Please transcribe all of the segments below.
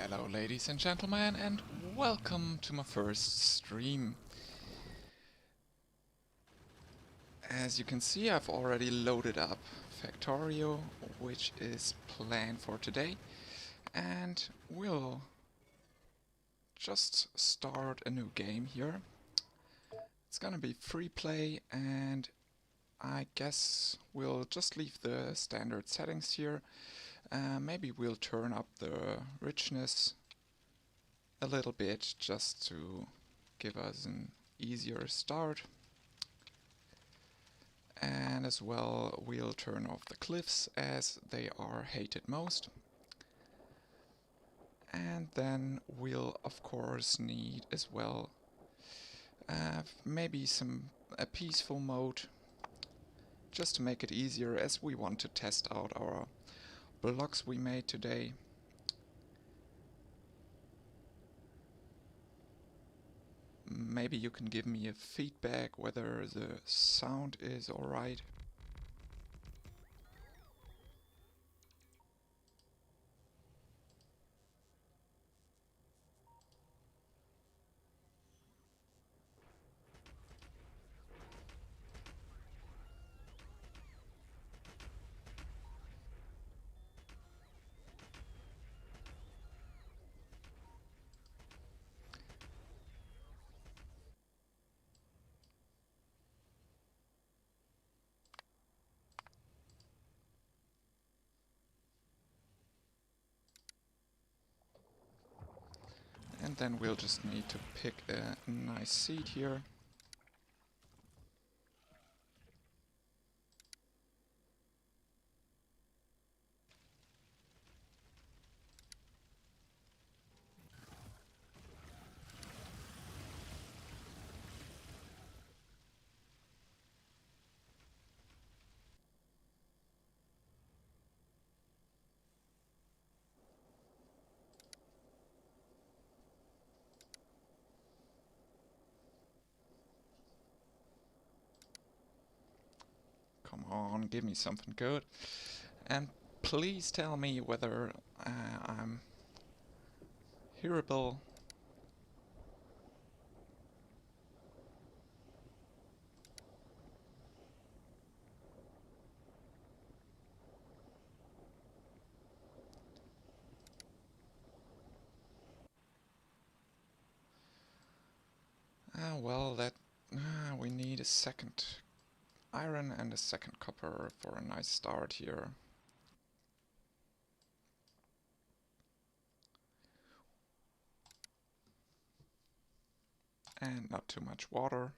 Hello ladies and gentlemen, and welcome to my first stream. As you can see, I've already loaded up Factorio, which is planned for today, and we'll just start a new game here. It's gonna be free play, and I guess we'll just leave the standard settings here. Maybe we'll turn up the richness a little bit just to give us an easier start. And as well, we'll turn off the cliffs as they are hated most. And then we'll of course need as well maybe a peaceful mode just to make it easier, as we want to test out our blocks we made today. Maybe you can give me a feedback whether the sound is alright. And then we'll just need to pick a nice seed here. Come on, give me something good. And please tell me whether I'm hearable. Well, we need a second iron and a second copper for a nice start here. And not too much water.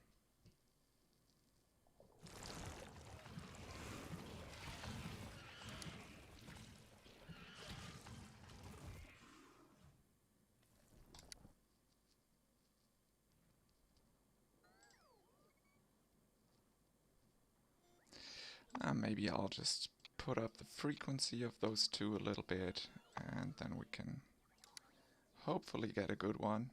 Maybe I'll just put up the frequency of those two a little bit, and then we can hopefully get a good one.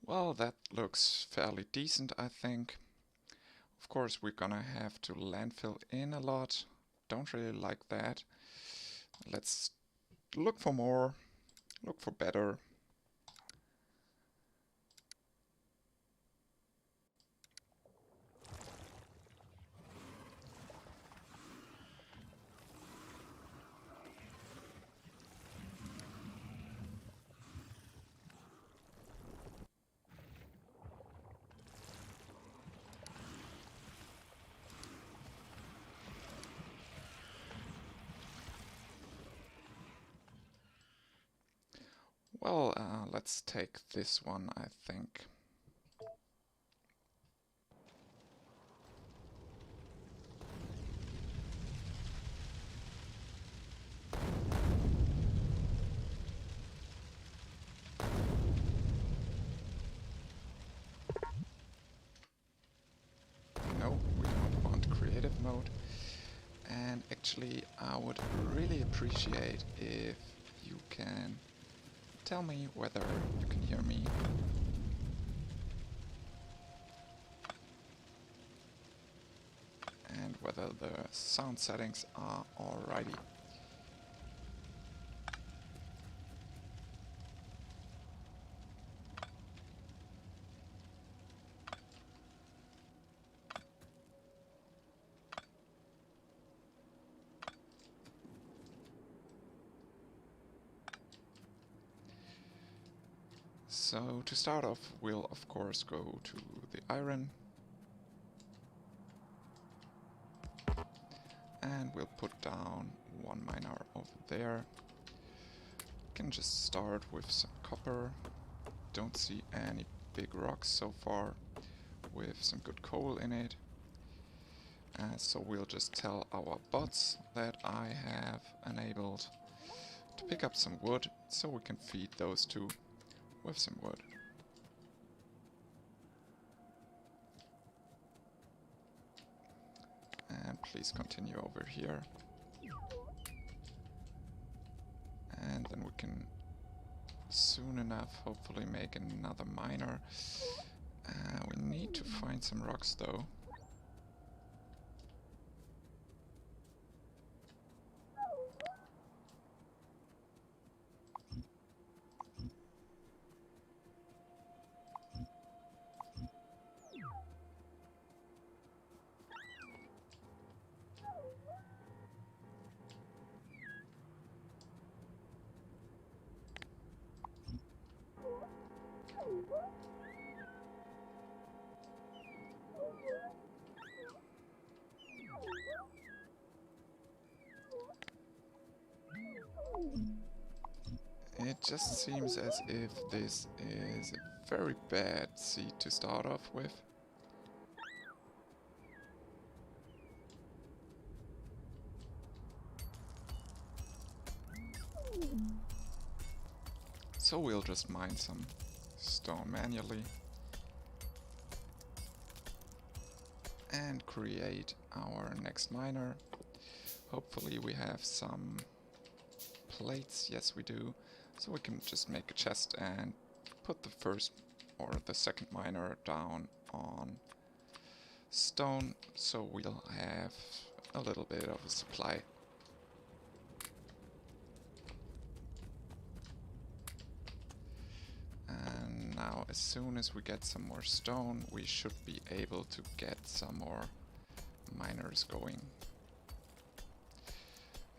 Well, that looks fairly decent, I think. Of course, we're gonna have to landfill in a lot. Don't really like that. Let's look for more, look for better. Well, let's take this one, I think. No, we don't want creative mode. And actually, I would really appreciate if you can tell me whether you can hear me. the sound settings are alrighty. So to start off, we'll of course go to the iron. And we'll put down one miner over there. Can just start with some copper. Don't see any big rocks so far with some good coal in it. So we'll just tell our bots that I have enabled to pick up some wood so we can feed those two with some wood. And please continue over here. And then we can soon enough hopefully make another miner. We need to find some rocks though. It just seems as if this is a very bad seed to start off with. So we'll just mine some stone manually and create our next miner. Hopefully we have some plates. Yes, we do. So we can just make a chest and put the first or the second miner down on stone, so we'll have a little bit of a supply. And now as soon as we get some more stone, we should be able to get some more miners going.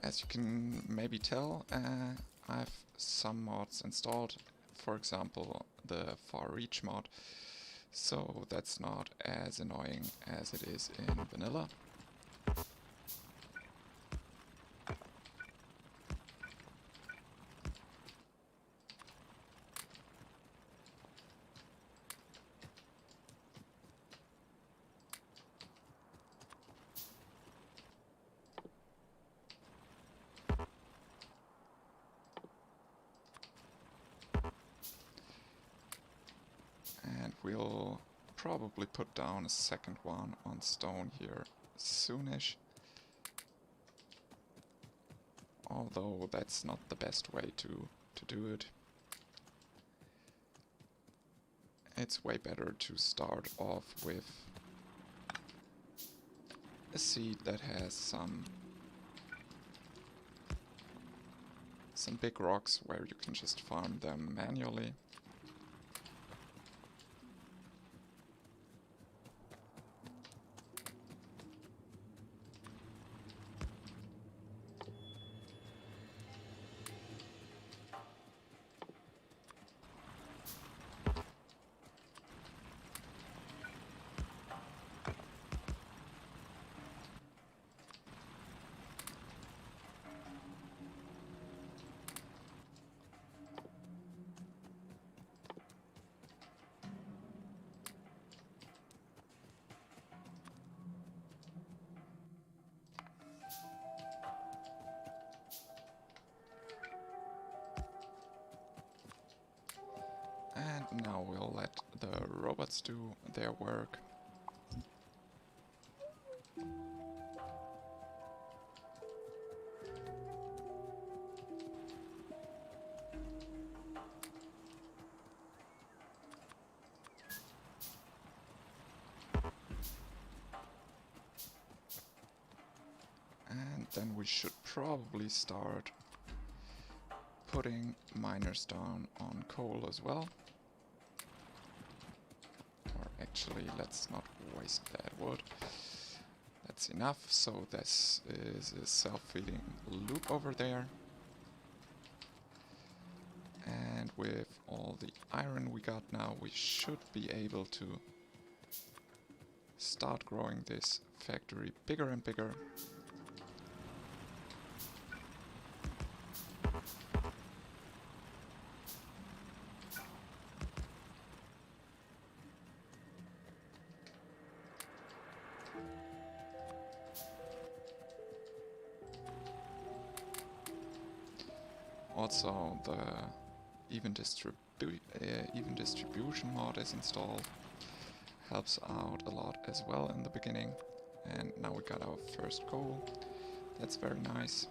As you can maybe tell, I have some mods installed, for example the far reach mod, so that's not as annoying as it is in vanilla. And we'll probably put down a second one on stone here soonish. Although that's not the best way to do it. It's way better to start off with a seed that has some big rocks where you can just farm them manually. And now we'll let the robots do their work. should probably start putting miners down on coal as well. Or actually, let's not waste that wood. That's enough, so this is a self-feeding loop over there. And with all the iron we got now, we should be able to start growing this factory bigger and bigger. Also, the even distribution mod is installed. Helps out a lot as well in the beginning. And now we got our first coal. That's very nice.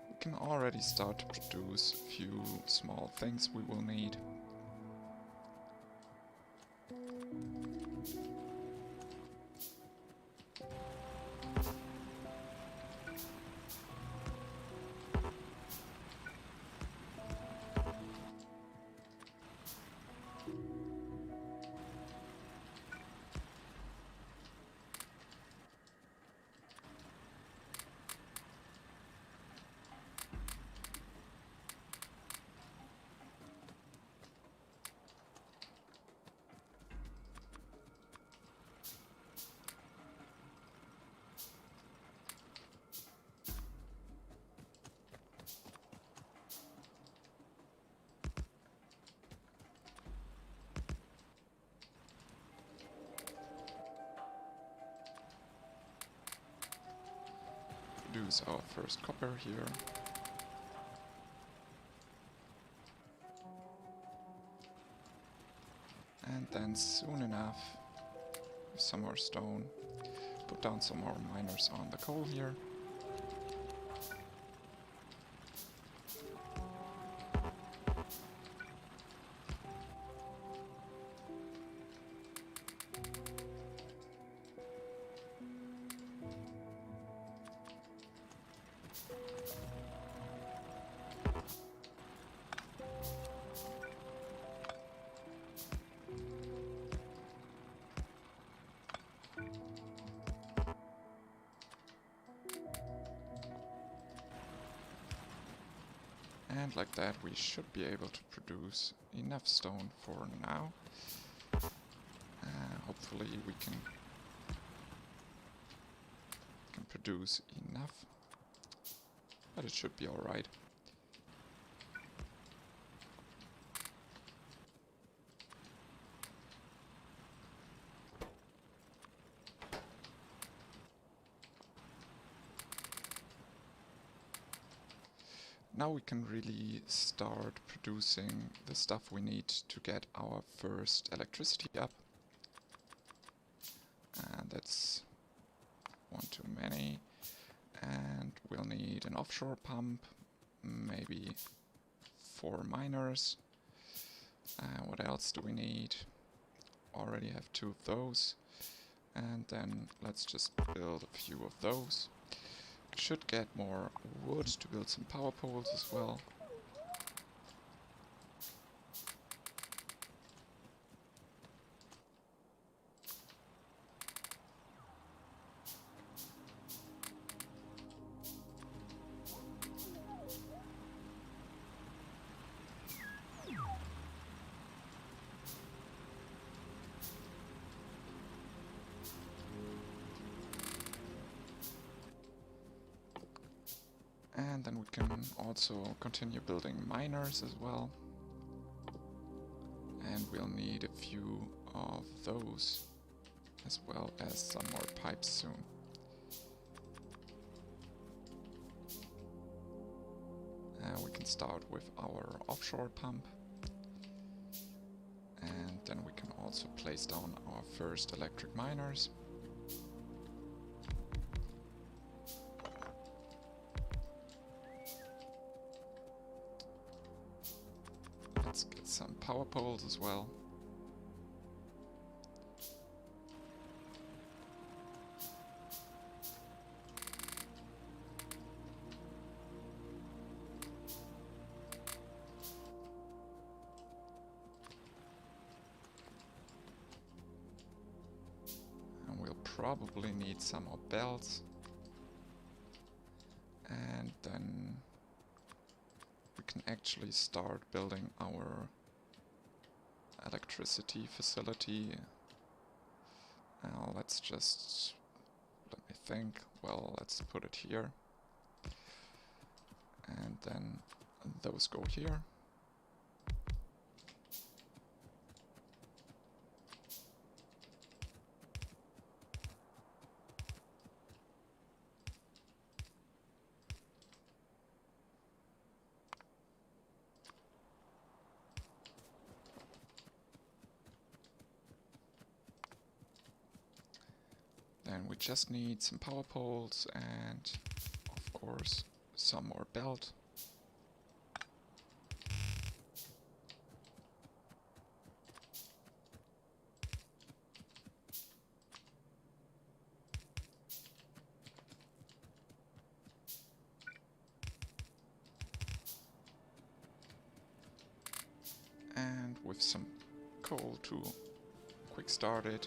We can already start to produce a few small things we will need. Produce our first copper here. And then soon enough, with some more stone, put down some more miners on the coal here. And like that we should be able to produce enough stone for now. Hopefully we can produce enough, but it should be alright. Now we can really start producing the stuff we need to get our first electricity up. And that's one too many. And we'll need an offshore pump, maybe 4 miners. What else do we need? Already have 2 of those. And then let's just build a few of those. Should get more wood to build some power poles as well. And then we can also continue building miners as well. And we'll need a few of those, as well as some more pipes soon. We can start with our offshore pump. And then we can also place down our first electric miners. Let's get some power poles as well. And we'll probably need some more belts. And then we can actually start building our electricity facility. Now let's just, let me think, well, let's put it here. And then those go here. Then we just need some power poles and, of course, some more belt. And with some coal to quick start it,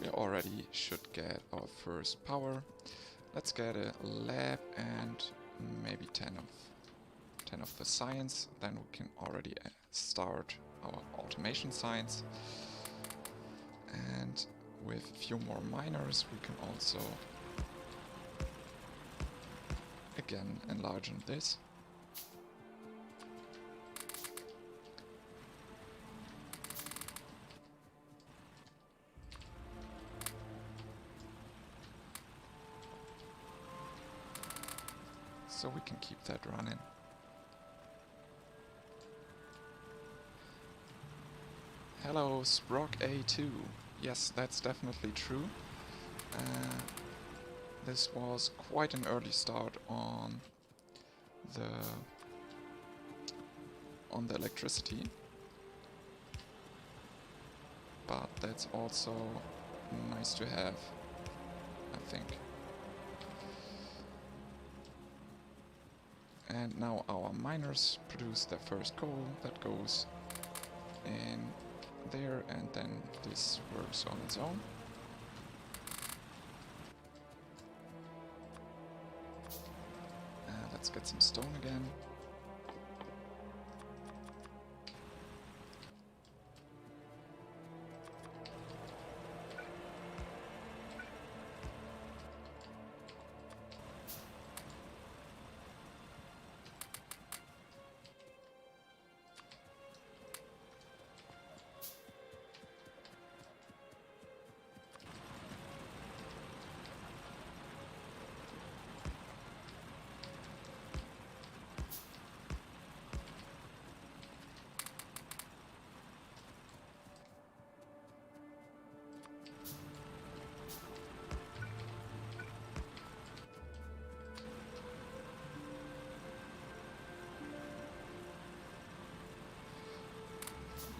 we already should get our first power. Let's get a lab and maybe 10 of the science, then we can already start our automation science. And with a few more miners we can also again enlarge on this. So we can keep that running. Hello, Sprock A2. Yes, that's definitely true. This was quite an early start on the electricity, but that's also nice to have, I think. And now our miners produce their first coal that goes in there, and then this works on its own. Let's get some stone again.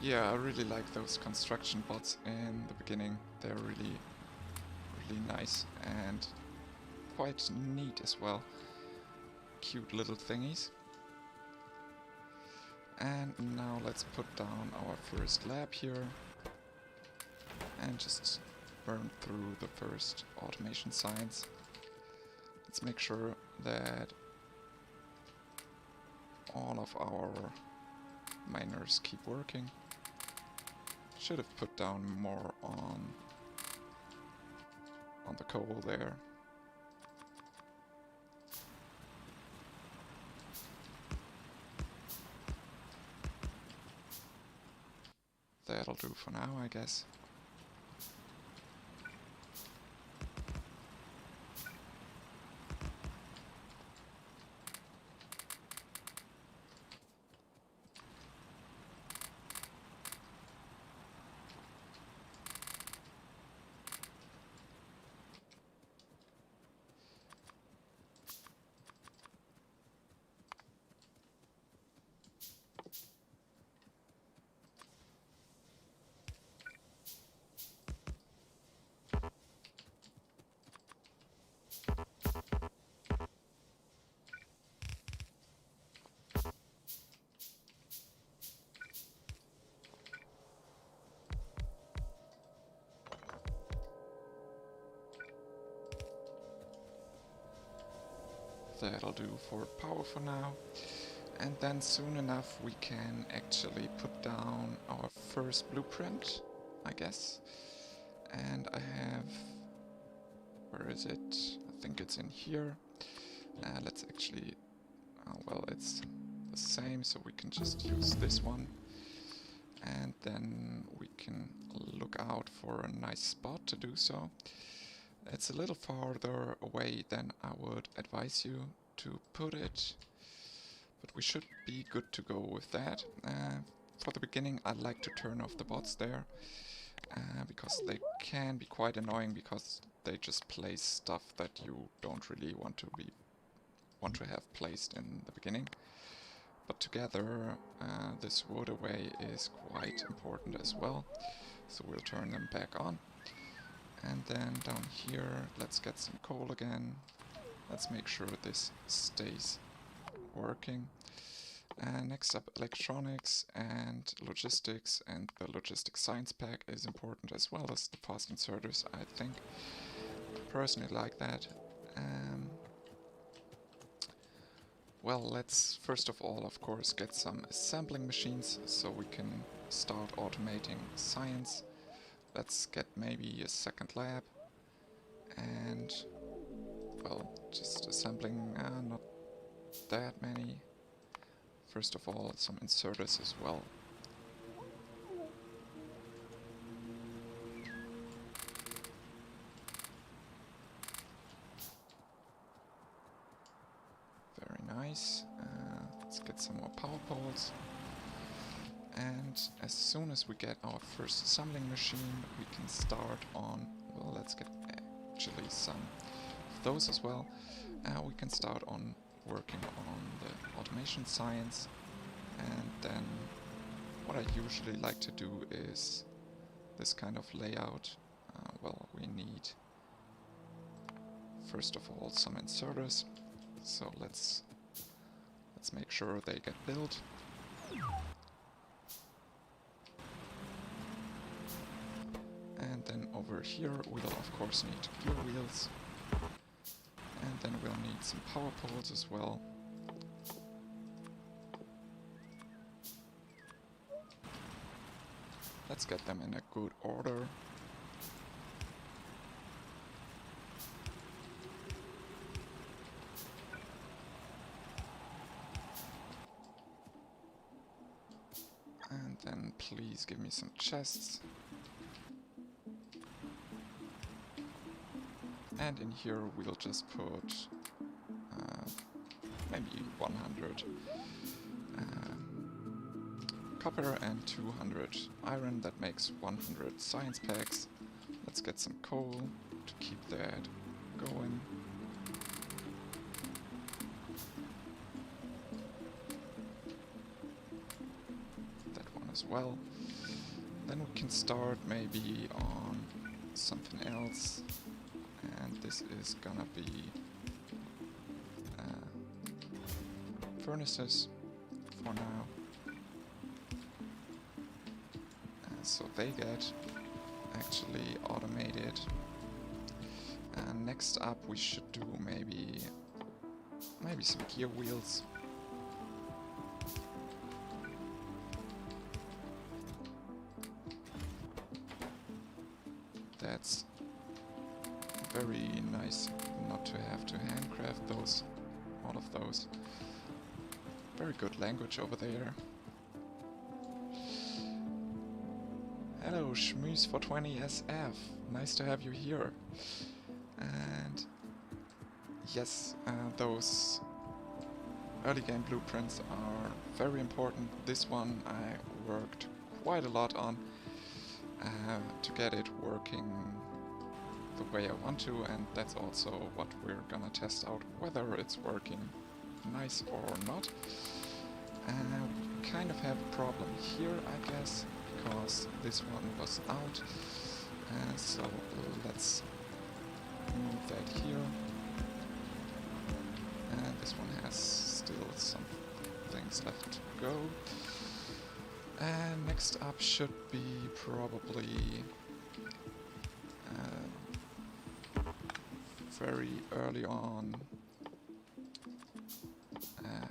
Yeah, I really like those construction bots in the beginning. They're really nice and quite neat as well. Cute little thingies. And now let's put down our first lab here and just burn through the first automation science. Let's make sure that all of our miners keep working. Should have put down more on the coal there. That'll do for now, I guess. That'll do for power for now. And then soon enough we can actually put down our first blueprint, I guess. And I have... where is it? I think it's in here. Let's actually... well, it's the same, so we can just use this one. And then we can look out for a nice spot to do so. It's a little farther away than I would advise you to put it, but we should be good to go with that. For the beginning, I'd like to turn off the bots there, because they can be quite annoying, because they just place stuff that you don't really want to have placed in the beginning. But together, this wood away is quite important as well, so we'll turn them back on. And then down here, let's get some coal again. Let's make sure this stays working. Next up, electronics and logistics, and the logistics science pack is important as well as the fast inserters, I think. I personally like that. Well, let's first of all, of course, get some assembling machines so we can start automating science. Let's get maybe a second lab, and, well, just assembling, not that many. First of all, some inserters as well. Very nice. Let's get some more power poles. And as soon as we get our first assembling machine, we can start on, well, let's get actually some of those as well. We can start on working on the automation science, and then what I usually like to do is this kind of layout. Well, we need first of all some inserters, so let's make sure they get built. And then over here we'll of course need gear wheels, and then we'll need some power poles as well. Let's get them in a good order. And then please give me some chests. And in here we'll just put maybe 100 copper and 200 iron. That makes 100 science packs. Let's get some coal to keep that going. That one as well. Then we can start maybe on something else. And this is gonna be furnaces for now. So they get actually automated. And next up we should do maybe some gear wheels. That's very nice not to have to handcraft those, all of those. Very good language over there. Hello, Schmooze420SF. Nice to have you here. And yes, those early game blueprints are very important. This one I worked quite a lot on to get it working the way I want to, and that's also what we're gonna test out, whether it's working nice or not. We kind of have a problem here, I guess, because this one was out. So let's move that here. And this one has still some things left to go. And next up should be probably very early on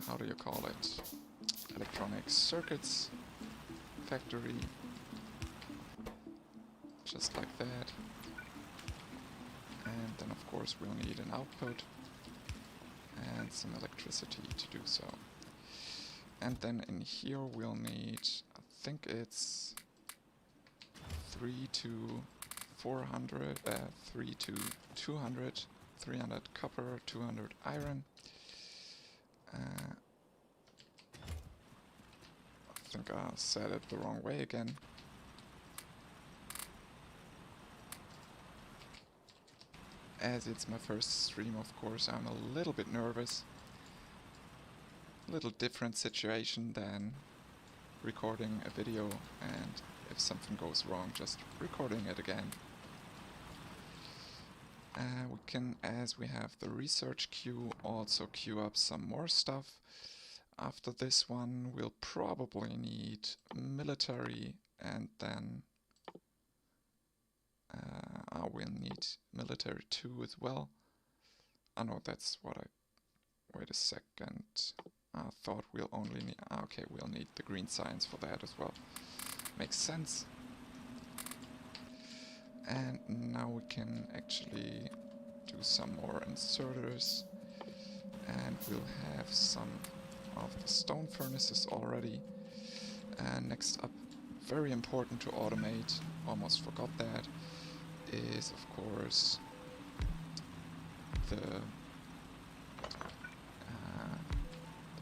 how do you call it? Electronic circuits factory. Just like that. And then of course we'll need an output and some electricity to do so. And then in here we'll need, I think it's 3 to 400, 3 to 200, 300 copper, 200 iron. I think I said it the wrong way again. As it's my first stream, of course, I'm a little bit nervous. A little different situation than recording a video and if something goes wrong, just recording it again. We can, as we have the research queue, also queue up some more stuff. After this one, we'll probably need military, and then we'll need military 2 as well. I know that's what I... Wait a second. I thought we'll only need... okay, we'll need the green science for that as well. Makes sense. And now we can actually do some more inserters. And we'll have some of the stone furnaces already. And next up, very important to automate, almost forgot that, is of course the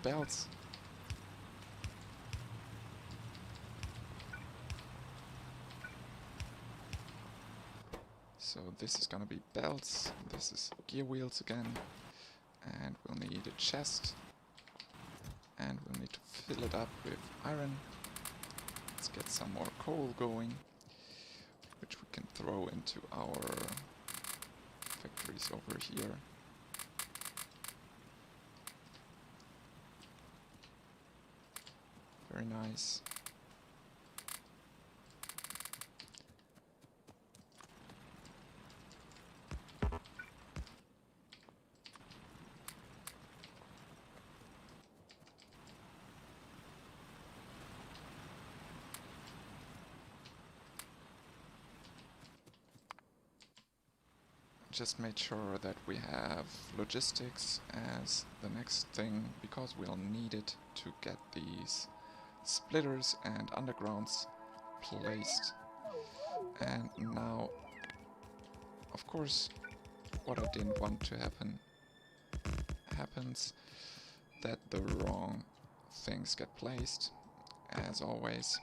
belts. So this is gonna be belts, this is gear wheels again, and we'll need a chest, and we'll need to fill it up with iron. Let's get some more coal going, which we can throw into our factories over here. Very nice. Just made sure that we have logistics as the next thing, because we'll need it to get these splitters and undergrounds placed. And now, of course, what I didn't want to happen happens, that the wrong things get placed, as always.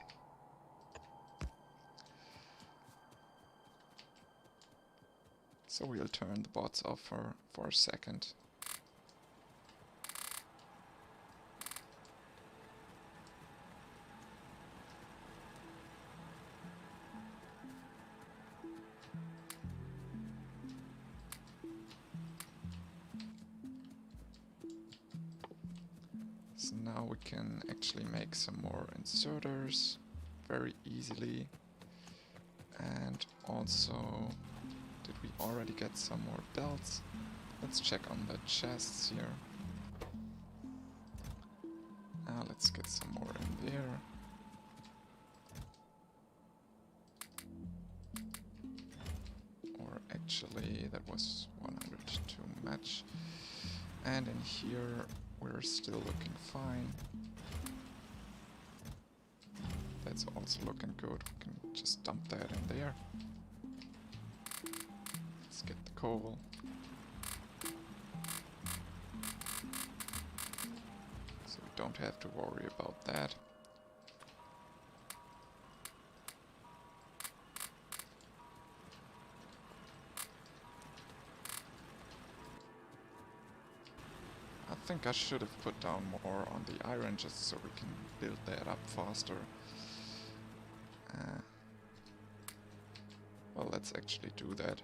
So we'll turn the bots off for a second. So now we can actually make some more inserters very easily. And also, did we already get some more belts? Let's check on the chests here. Let's get some more in there. Or actually, that was 100 too much. And in here, we're still looking fine. That's also looking good. We can just dump that in there. Let's get the coal. So we don't have to worry about that. I think I should have put down more on the iron just so we can build that up faster. Well, let's actually do that.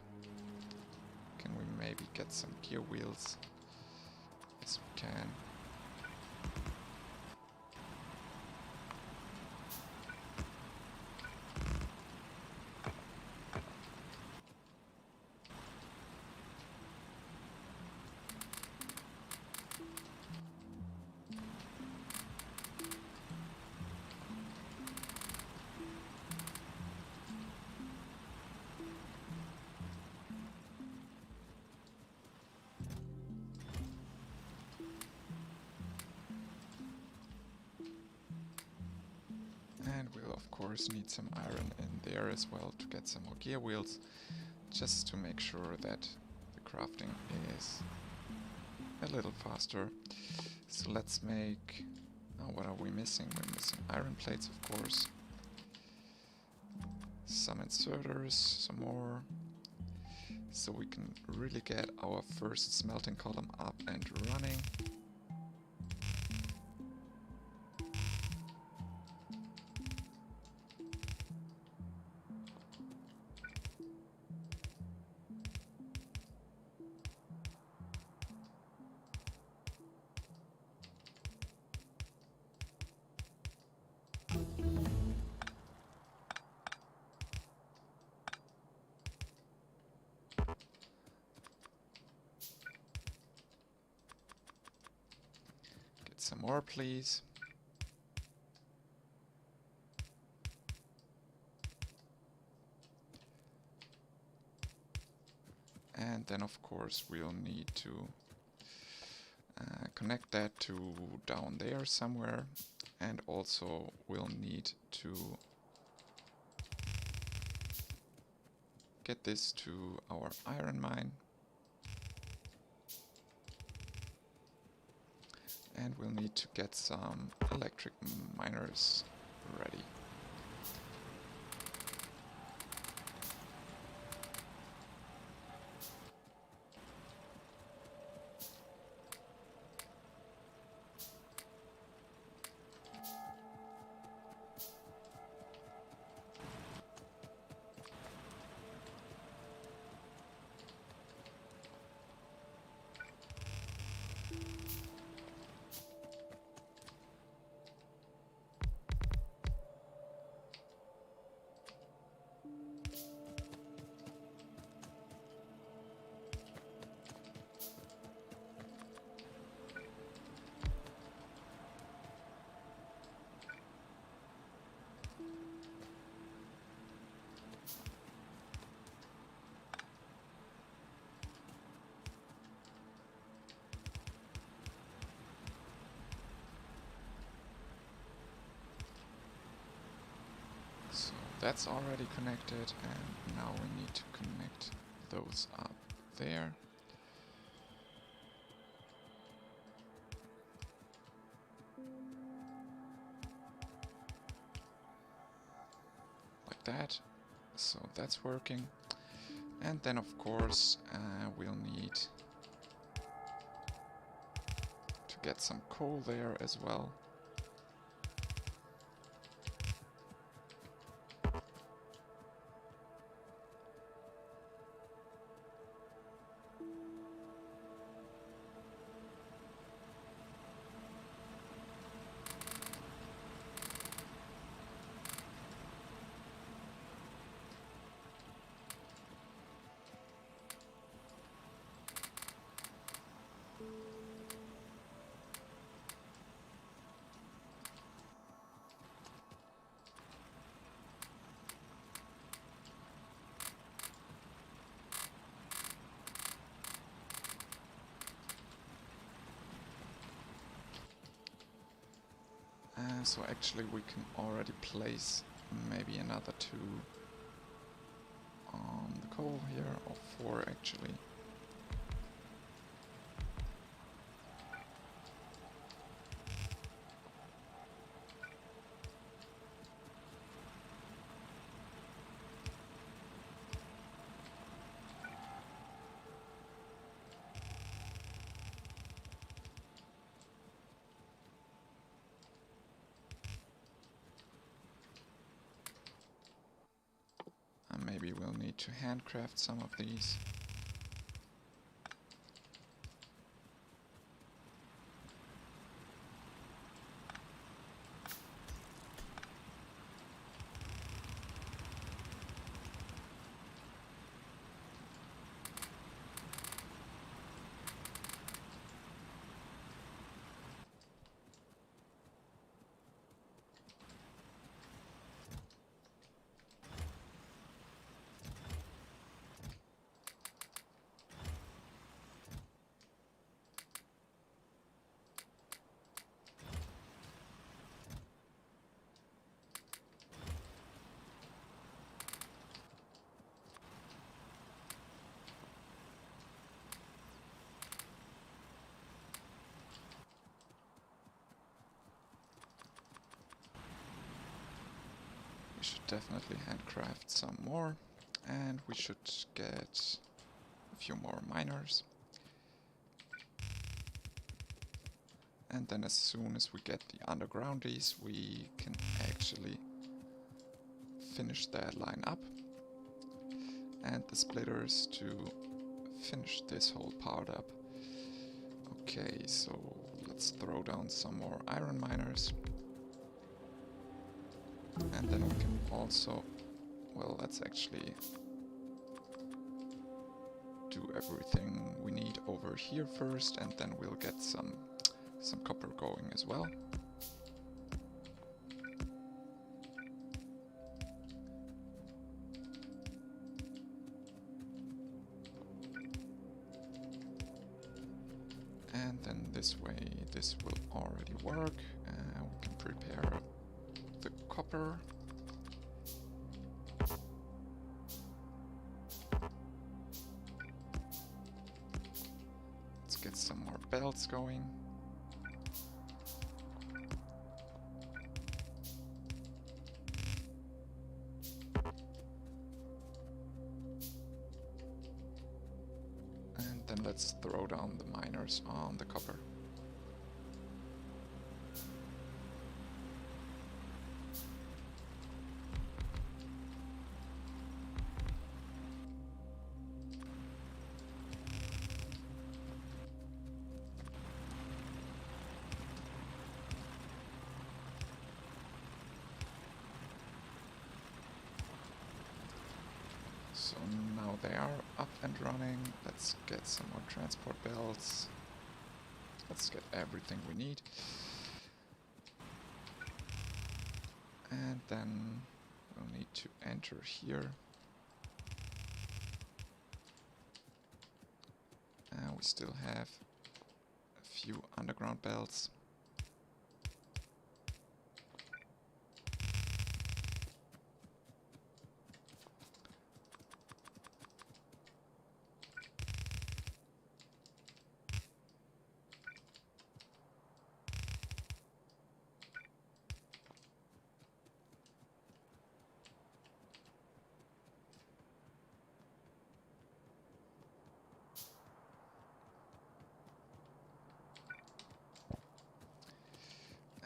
Can we maybe get some gear wheels? Yes, we can. course need some iron in there as well to get some more gear wheels, just to make sure that the crafting is a little faster. So let's make... Oh, what are we missing? We're missing iron plates, of course. Some inserters, some more. So we can really get our first smelting column up and running. Some more, please. And then, of course, we'll need to connect that to down there somewhere. And also, we'll need to get this to our iron mine. And we'll need to get some electric miners ready. So that's already connected, and now we need to connect those up there. Like that. So that's working. And then of course we'll need to get some coal there as well. So actually we can already place maybe another 2 on the coal here, or 4 actually. Maybe we'll need to handcraft some of these. should definitely handcraft some more, and we should get a few more miners. And then as soon as we get the undergroundies, we can actually finish that line up. And the splitters to finish this whole part up. Okay, so let's throw down some more iron miners. And then we can also, well, let's actually do everything we need over here first, and then we'll get some copper going as well. And then this way, this will already work. We can prepare the copper. Let's get some more belts going. And then let's throw down the miners on the copper. So now they are up and running. Let's get some more transport belts. Let's get everything we need. And then we'll need to enter here. We still have a few underground belts.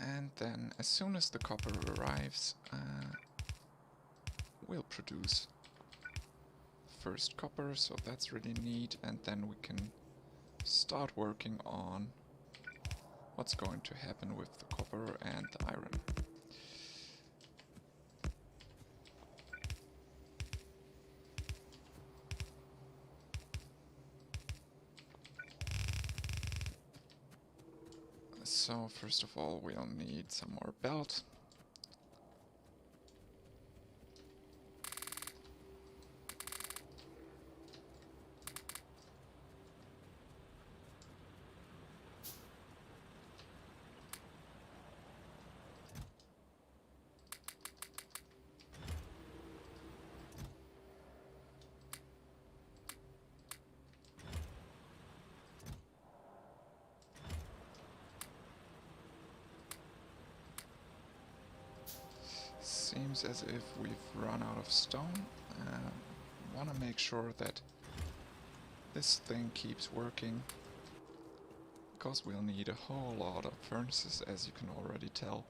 And then as soon as the copper arrives, we'll produce first copper, so that's really neat, and then we can start working on what's going to happen with the copper and the iron. So first of all, we'll need some more belt. Seems as if we've run out of stone. Want to make sure that this thing keeps working, because we'll need a whole lot of furnaces, as you can already tell.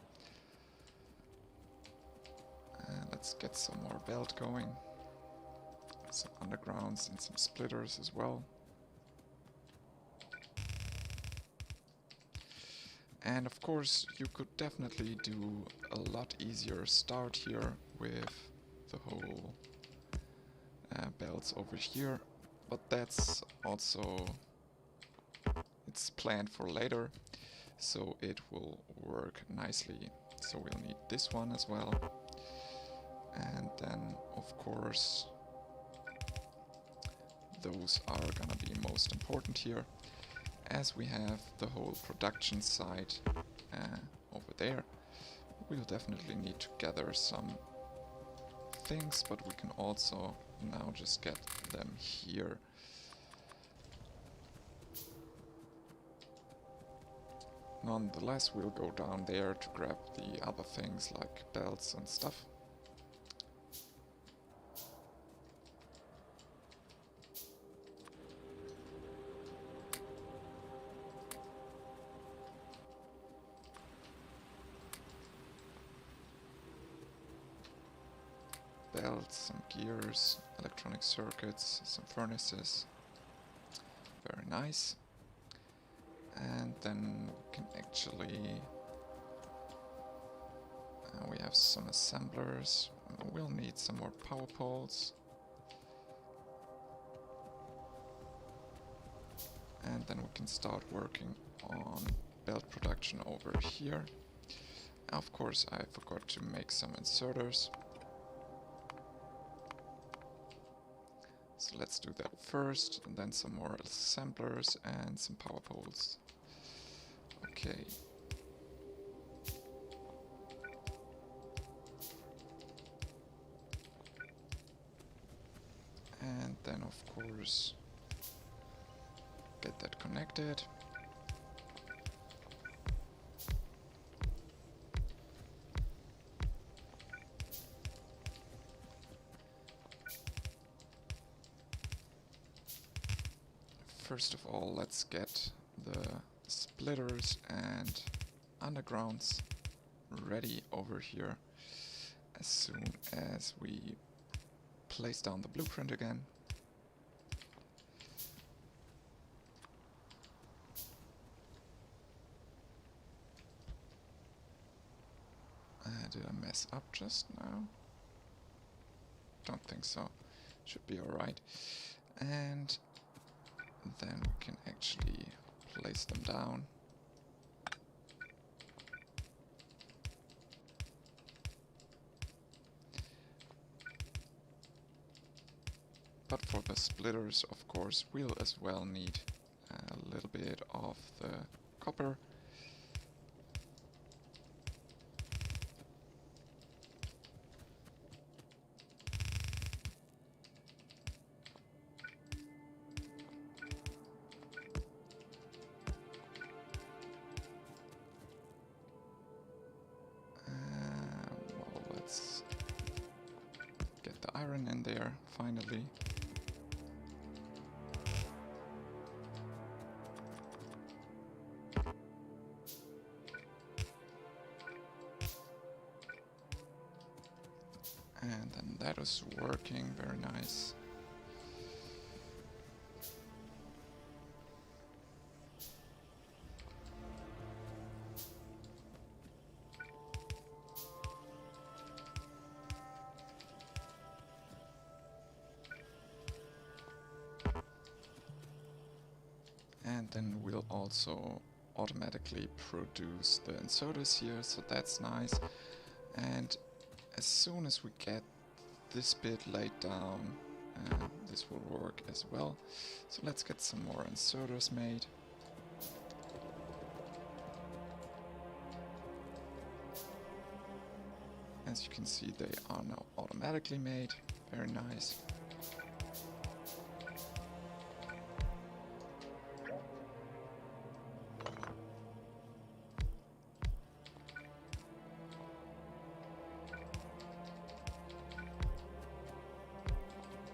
Let's get some more belt going, some undergrounds and some splitters as well. And of course, you could definitely do a lot easier start here with the whole belts over here, but that's also, it's planned for later, so it will work nicely. So we'll need this one as well, and then of course those are gonna be most important here, as we have the whole production side over there. We'll definitely need to gather some things, but we can also now just get them here. Nonetheless, we'll go down there to grab the other things like belts and stuff. belts, some gears, electronic circuits, some furnaces. Very nice. And then we can actually... we have some assemblers. We'll need some more power poles. And then we can start working on belt production over here. Of course, I forgot to make some inserters. So let's do that first, and then some more assemblers and some power poles. Okay. And then of course get that connected. First of all, let's get the splitters and undergrounds ready over here as soon as we place down the blueprint again. Did I mess up just now? Don't think so. Should be alright. And then we can actually place them down. But for the splitters, of course, we'll as well need a little bit of the copper. Well, let's get the iron in there, finally. And then that is working, very nice. And then we'll also automatically produce the inserters here, so that's nice. And as soon as we get this bit laid down, this will work as well. So let's get some more inserters made. As you can see, they are now automatically made. Very nice.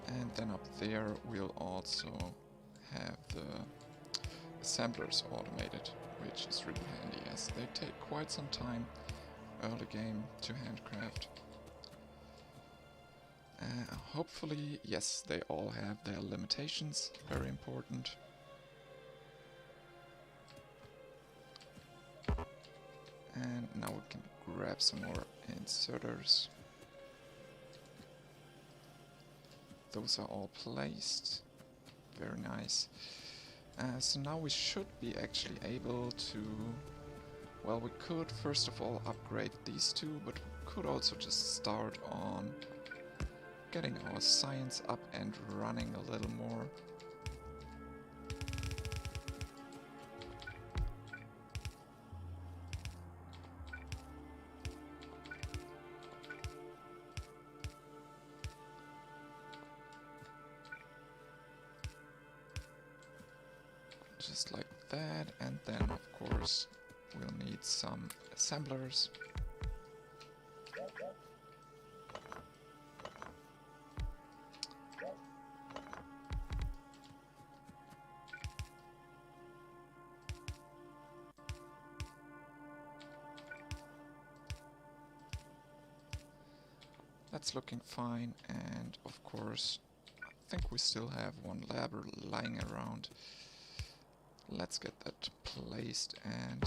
And then up there we'll also have the assemblers automated, which is really handy as they take quite some time early game to handcraft. Hopefully, yes, they all have their limitations, very important. And now we can grab some more inserters. Those are all placed. Very nice. So now we should be actually able to... Well, we could first of all upgrade these two, but we could also just start on getting our science up and running a little more. Just like that, and then of course we'll need some assemblers. That's looking fine, and of course I think we still have one ladder lying around. Let's get that placed, and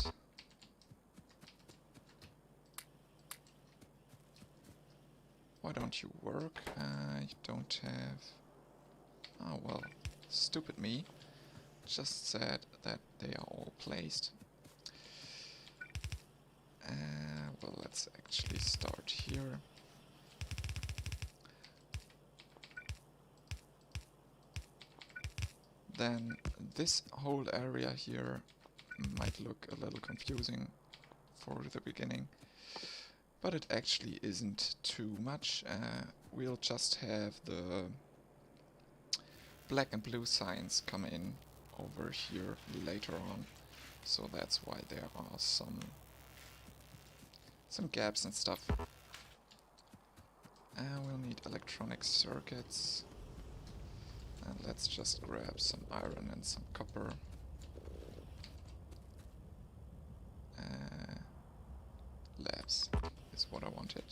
why don't you work? I don't have... Oh well, stupid me. Just said that they are all placed. Well, let's actually start here. Then this whole area here might look a little confusing for the beginning, but it actually isn't too much. We'll just have the black and blue signs come in over here later on, so that's why there are some gaps and stuff. We'll need electronic circuits, and let's just grab some iron and some copper. Labs is what I wanted.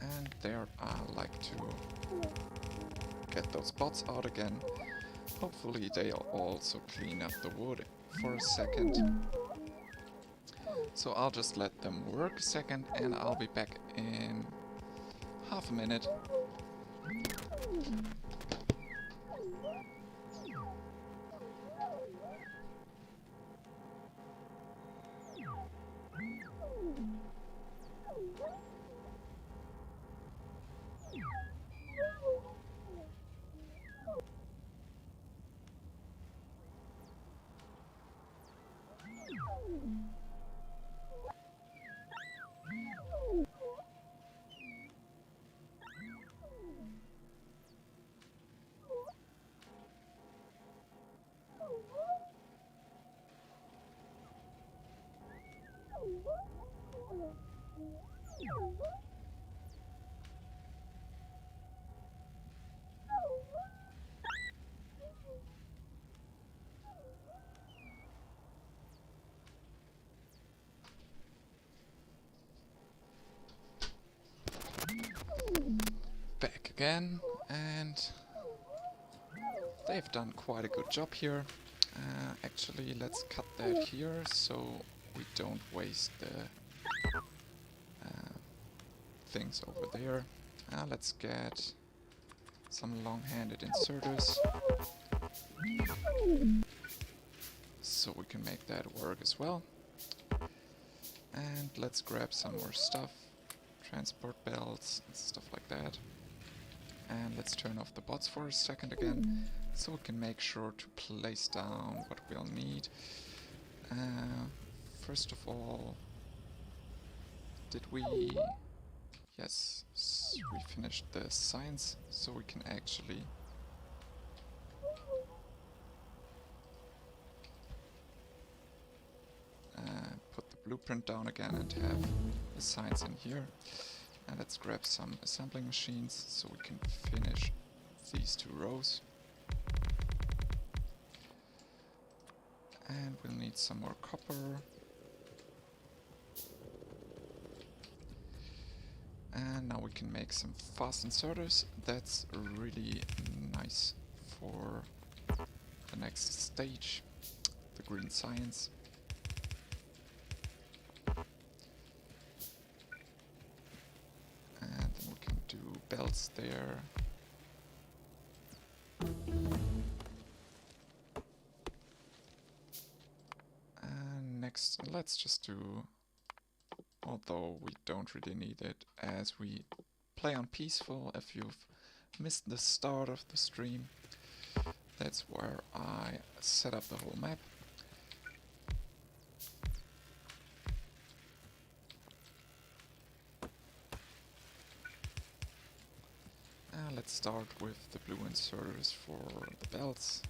And there I like to get those bots out again. Hopefully they'll also clean up the wood for a second. So I'll just let them work a second and I'll be back in half a minute. Back again, and they've done quite a good job here. Actually, let's cut that here so we don't waste the things over there. Let's get some long-handed inserters so we can make that work as well. And let's grab some more stuff, transport belts and stuff like that. And let's turn off the bots for a second again, so we can make sure to place down what we'll need. First of all, did we... Yes, we finished the science, so we can actually put the blueprint down again and have the science in here. And let's grab some assembling machines so we can finish these 2 rows. And we'll need some more copper. And now we can make some fast inserters. That's really nice for the next stage, the green science. And then we can do belts there. And next, let's just do, although we don't really need it, as we play on peaceful. If you've missed the start of the stream, that's where I set up the whole map. Let's start with the blue inserters for the belts.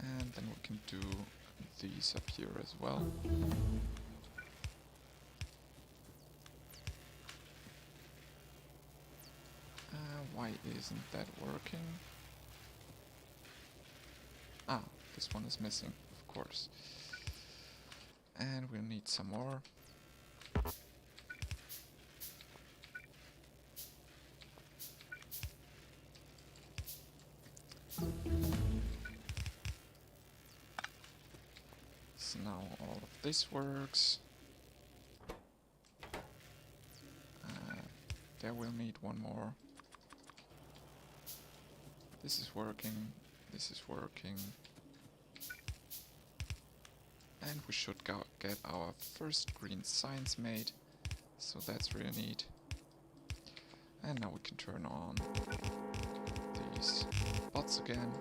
And then we can do these up here as well. Why isn't that working? Ah, this one is missing, of course. And we'll need some more. So now all of this works. There we'll need one more. This is working. This is working. And we should get our first green signs made. So that's really neat. And now we can turn on these bots again.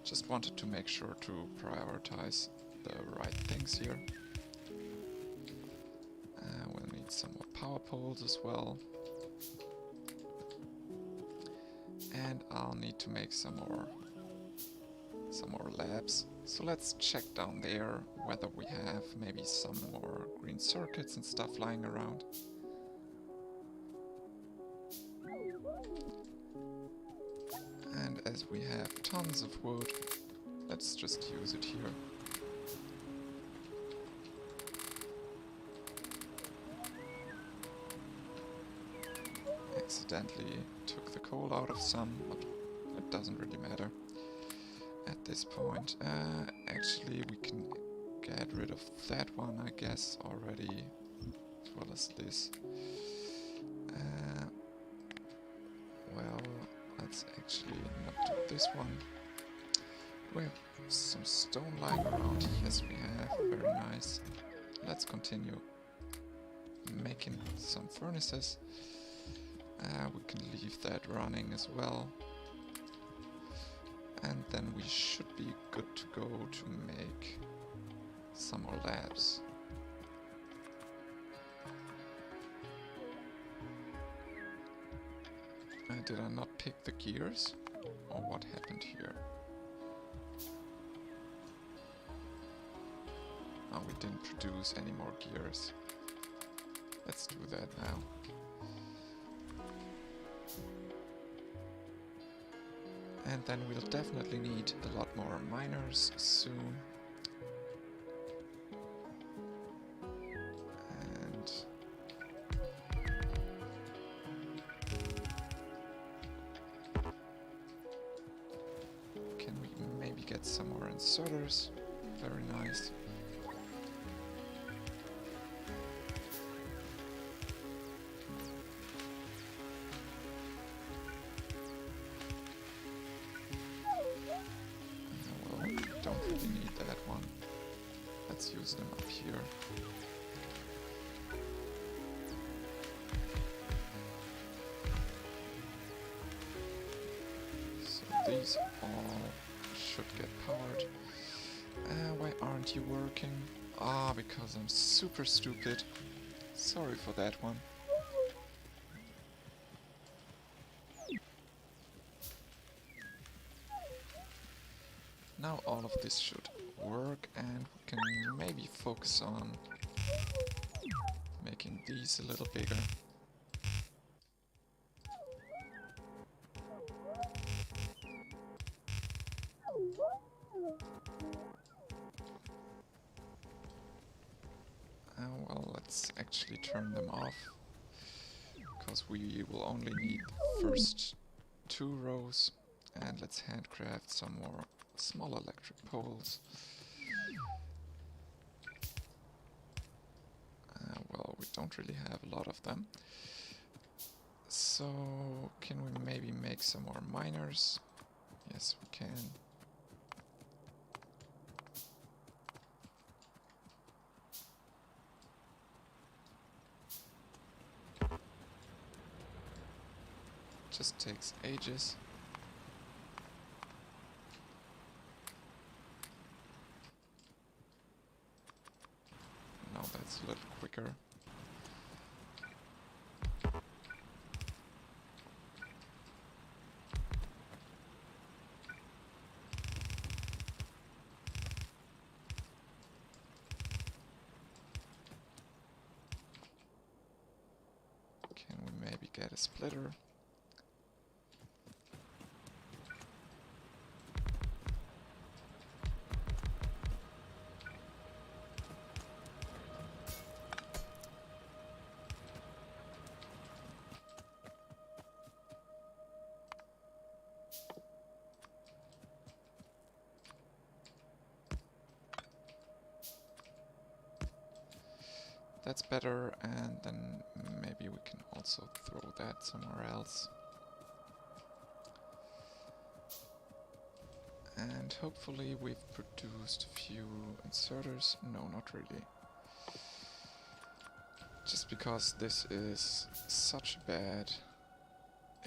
Just wanted to make sure to prioritize the right things here. We'll need some more power poles as well. And I'll need to make some more labs. So let's check down there whether we have maybe some more green circuits and stuff lying around. And as we have tons of wood, let's just use it here. Accidentally took the coal out of some, but it doesn't really matter at this point. Actually, we can get rid of that one, I guess, already, as well as this. Well, let's actually not do this one. We have some stone lying around. Yes, we have. Very nice. Let's continue making some furnaces. We can leave that running as well. And then we should be good to go to make some more labs. Did I not pick the gears? Or what happened here? Oh, we didn't produce any more gears. Let's do that now. And then we'll definitely need a lot more miners soon. And can we maybe get some more inserters? Very nice. Don't really need that one. Let's use them up here. So these all should get powered. Why aren't you working? Ah, because I'm super stupid. Sorry for that one. Now all of this should work, and we can maybe focus on making these a little bigger. Well, let's actually turn them off, because we will only need the first 2 rows, and let's handcraft some more small electric poles. Well, we don't really have a lot of them. So, can we maybe make some more miners? Yes, we can. Just takes ages. Now that's a little quicker. get a splitter. That's better, and then maybe we can also throw that somewhere else. And hopefully we've produced a few inserters. No, not really. Just because this is such a bad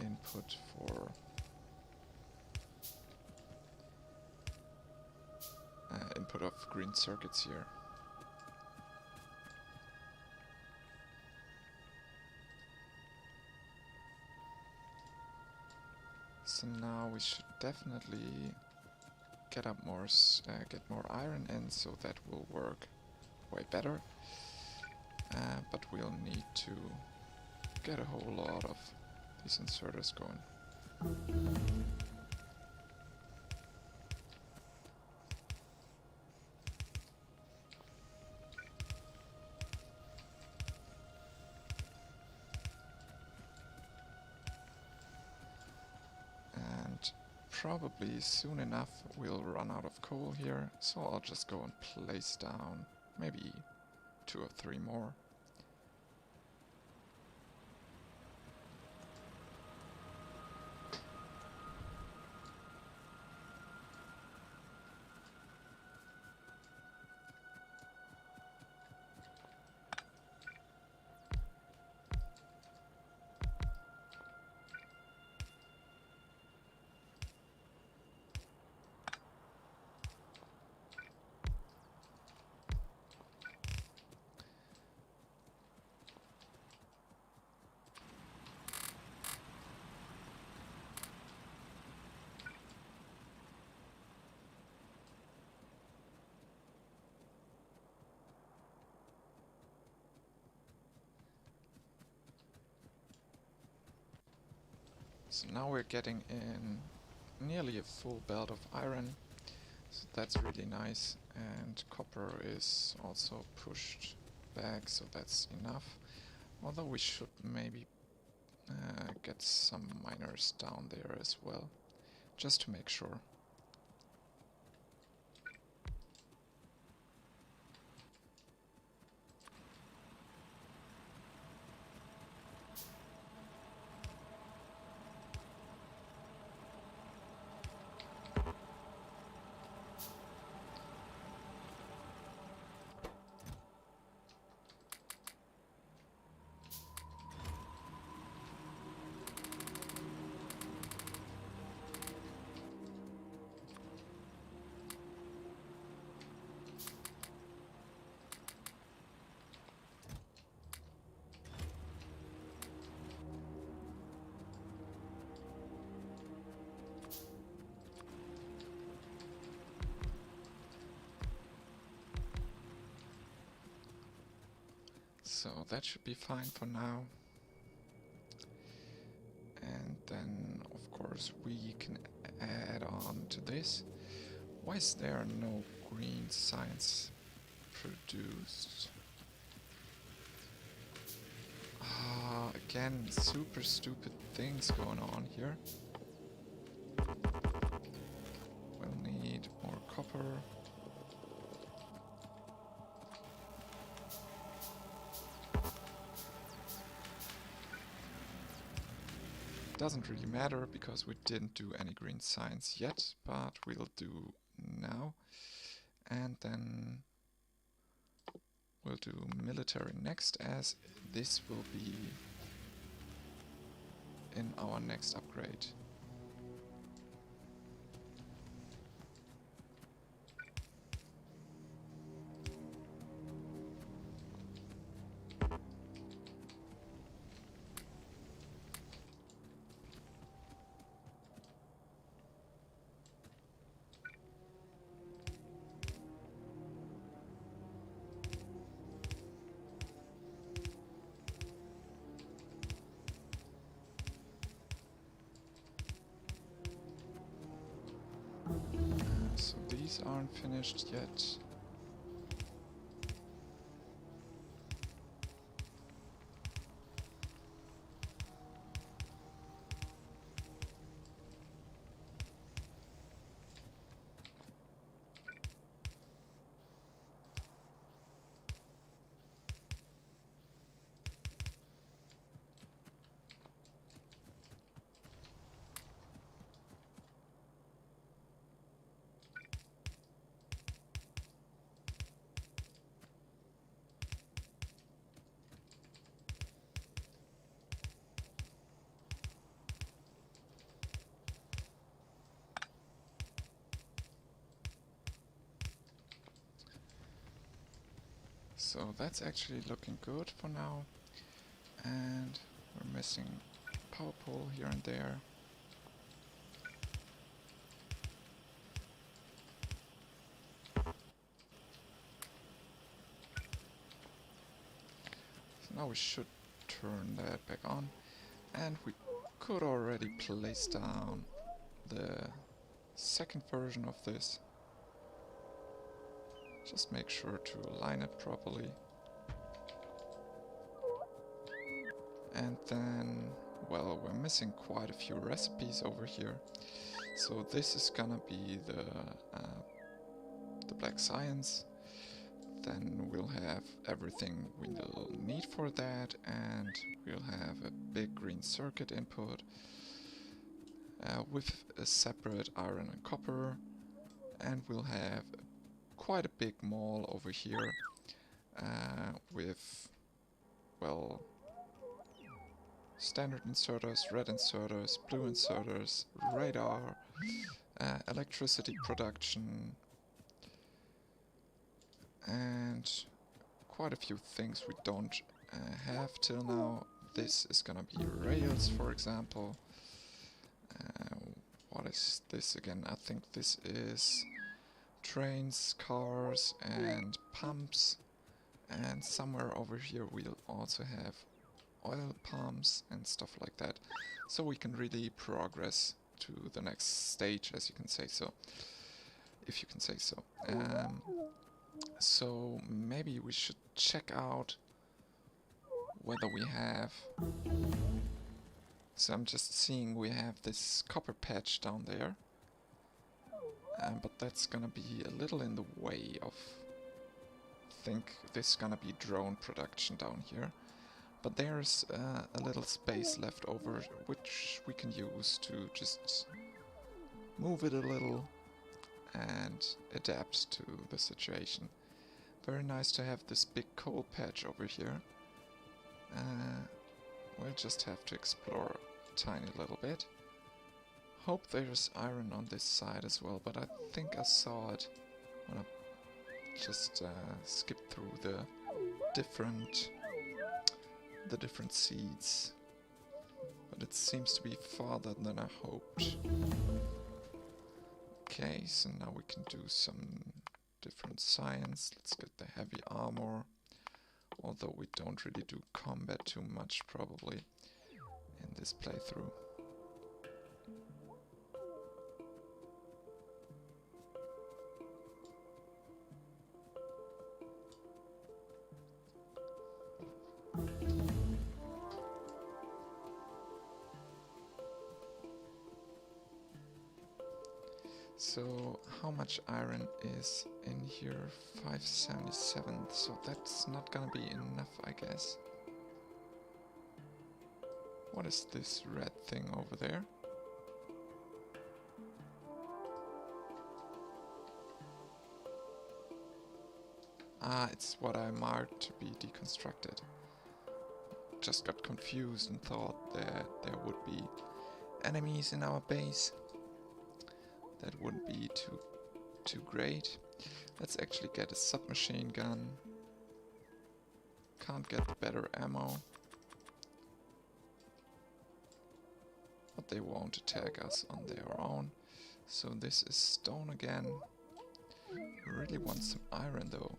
input for input of green circuits here. So now we should definitely get up more, get more iron in, so that will work way better. But we'll need to get a whole lot of these inserters going. And probably soon enough we'll run out of coal here, so I'll just go and place down maybe 2 or 3 more. So now we're getting in nearly a full belt of iron, so that's really nice, and copper is also pushed back, so that's enough. Although we should maybe get some miners down there as well, just to make sure. So that should be fine for now. And then, of course, we can add on to this. Why is there no green science produced? Ah, again, super stupid things going on here. We'll need more copper. Doesn't really matter because we didn't do any green science yet, but we'll do now. And then we'll do military next, as this will be in our next upgrade. these aren't finished yet. So that's actually looking good for now. And we're missing power pole here and there. So now we should turn that back on. And we could already place down the second version of this. Just make sure to align it properly. And then, well, we're missing quite a few recipes over here. So this is gonna be the black science. Then we'll have everything we will need for that, and we'll have a big green circuit input with a separate iron and copper, and we'll have quite a big mall over here with, well, standard inserters, red inserters, blue inserters, radar, electricity production, and quite a few things we don't have till now. This is gonna be rails, for example. What is this again? I think this is trains, cars, and pumps. And somewhere over here we'll also have oil pumps and stuff like that. So we can really progress to the next stage, as you can say so. If you can say so. So maybe we should check out whether we have... So I'm just seeing we have this copper patch down there. But that's gonna be a little in the way of... I think this is gonna be drone production down here. But there's a little space left over which we can use to just move it a little and adapt to the situation. Very nice to have this big coal patch over here. We'll just have to explore a tiny little bit. Hope there's iron on this side as well, but I think I saw it when I just skipped through the different seeds. But it seems to be farther than I hoped. Okay, so now we can do some different science. Let's get the heavy armor. Although we don't really do combat too much, probably, in this playthrough. So, how much iron is in here? 577, so that's not gonna be enough, I guess. What is this red thing over there? Ah, it's what I marked to be deconstructed. Just got confused and thought that there would be enemies in our base. That wouldn't be too great. Let's actually get a submachine gun. Can't get better ammo. But they won't attack us on their own. So this is stone again. Really want some iron though.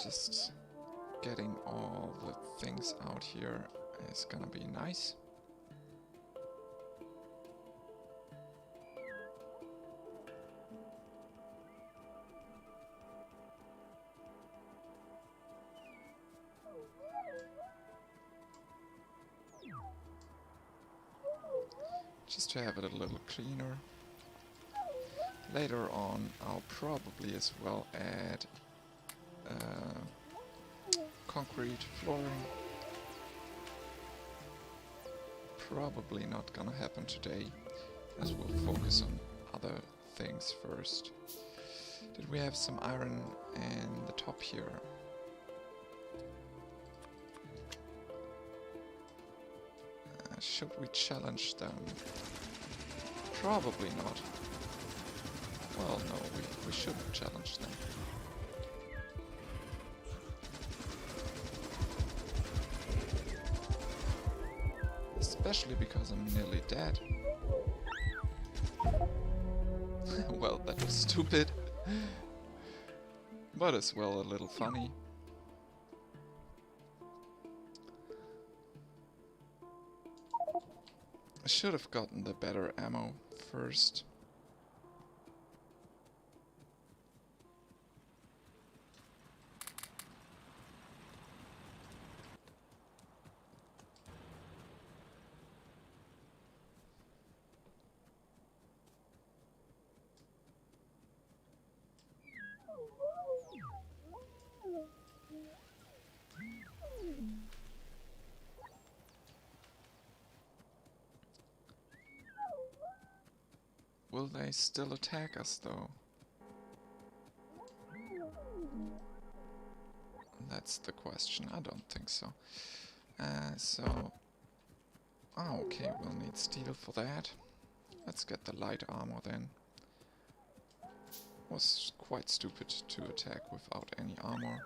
Just getting all the things out here is gonna be nice. Just to have it a little cleaner. Later on, I'll probably as well add concrete flooring. Probably not gonna happen today, as we'll focus on other things first. Did we have some iron in the top here? Should we challenge them? Probably not. Well, no, we shouldn't challenge them. Especially because I'm nearly dead. Well, that was stupid. But as well a little funny. I should have gotten the better ammo first. Will they still attack us though? That's the question. I don't think so. Oh, okay, we'll need steel for that. Let's get the light armor then. Was quite stupid to attack without any armor.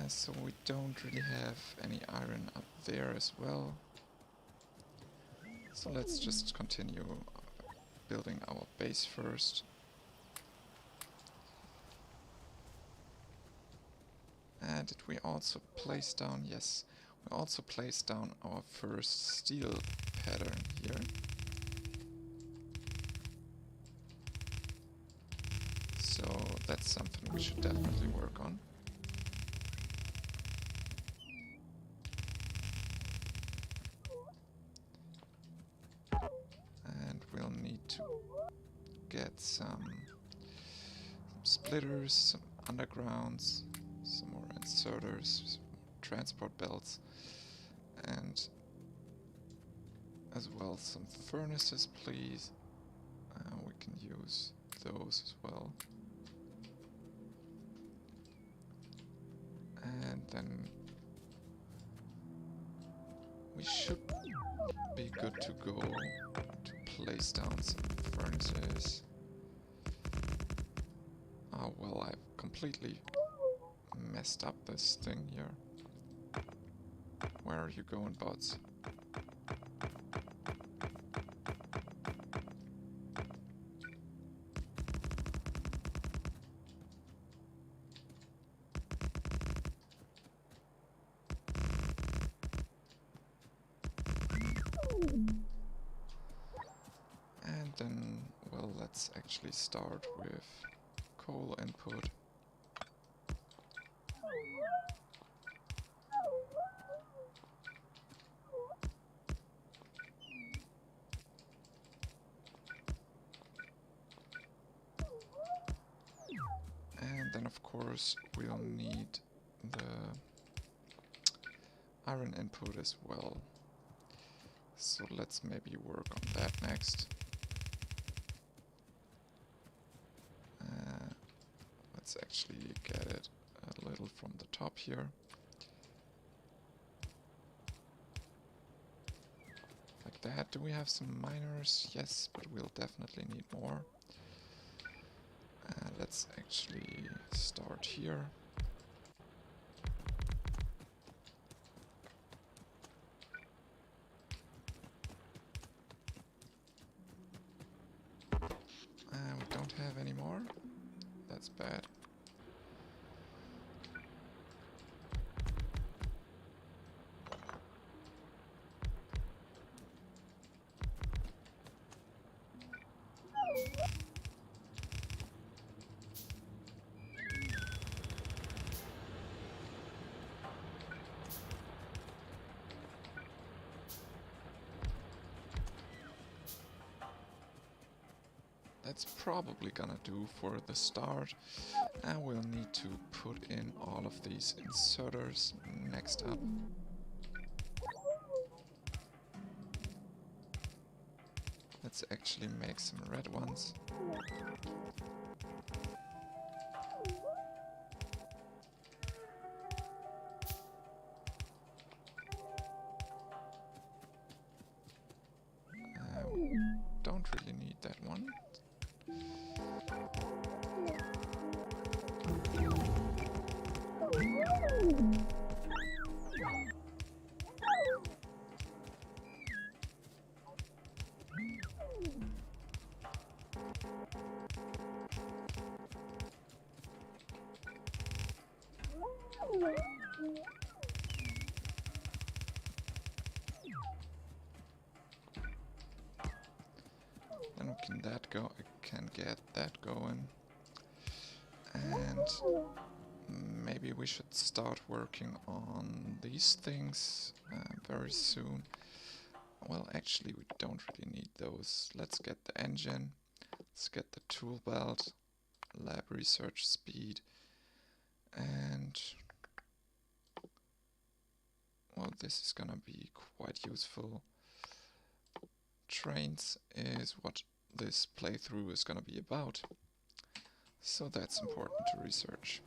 So we don't really have any iron up there as well. So let's just continue building our base first. Did we also place down? Yes, we also placed down our first steel pattern here. So that's something we should definitely work on. And we'll need to get some splitters, some undergrounds, some more inserters, some transport belts, and as well some furnaces, please. We can use those as well. And then we should be good to go to place down some furnaces. Oh well, I've completely messed up this thing here. Where are you going, bots? And then, well, let's actually start with coal input. And then of course we'll need the iron input as well. So let's maybe work on that next. Let's actually get it a little from the top here. Like that. Do we have some miners? Yes, but we'll definitely need more. Let's actually start here. We don't have any more. that's bad. That's probably gonna do for the start. And we'll need to put in all of these inserters next up. Let's actually make some red ones. We don't really need that one. Then we can get that going. And maybe we should start working on these things very soon. Well, actually we don't really need those. Let's get the engine, let's get the tool belt, lab research speed, and well, this is gonna be quite useful. Trains is what this playthrough is gonna be about, so that's important to research.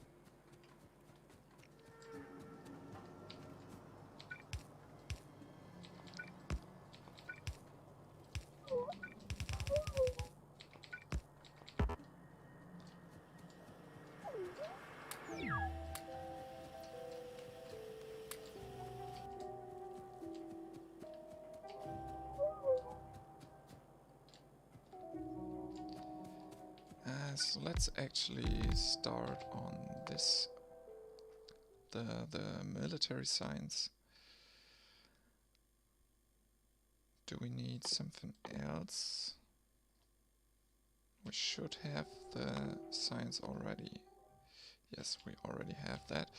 So let's actually start on this, the military science. Do we need something else? We should have the science already. Yes, we already have that.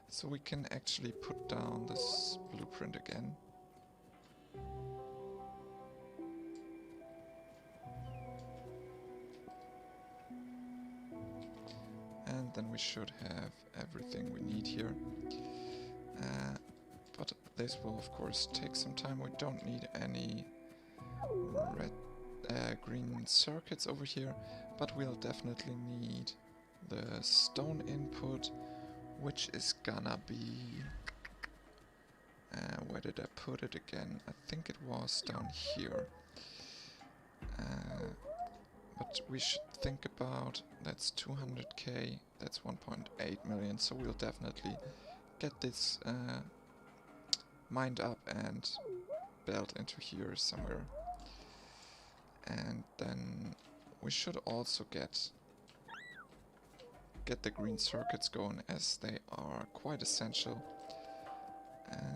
So we can actually put down this blueprint again. And then we should have everything we need here. But this will of course take some time. We don't need any green circuits over here, but we'll definitely need the stone input, which is gonna be... where did I put it again? I think it was down here. But we should think about, that's 200k, that's 1.8 million, so we'll definitely get this mined up and built into here somewhere. And then we should also get the green circuits going, as they are quite essential.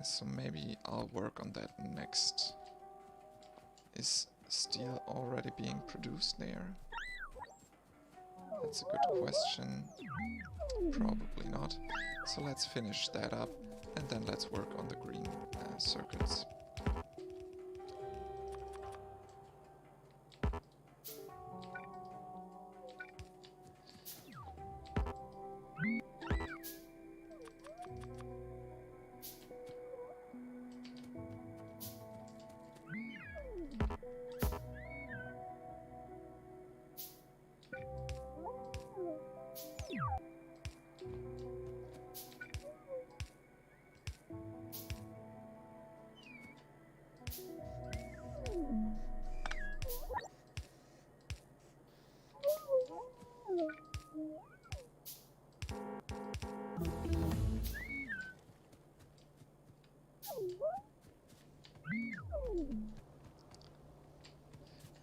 So maybe I'll work on that next. Is steel already being produced there? That's a good question. Probably not. So let's finish that up and then let's work on the green circuits.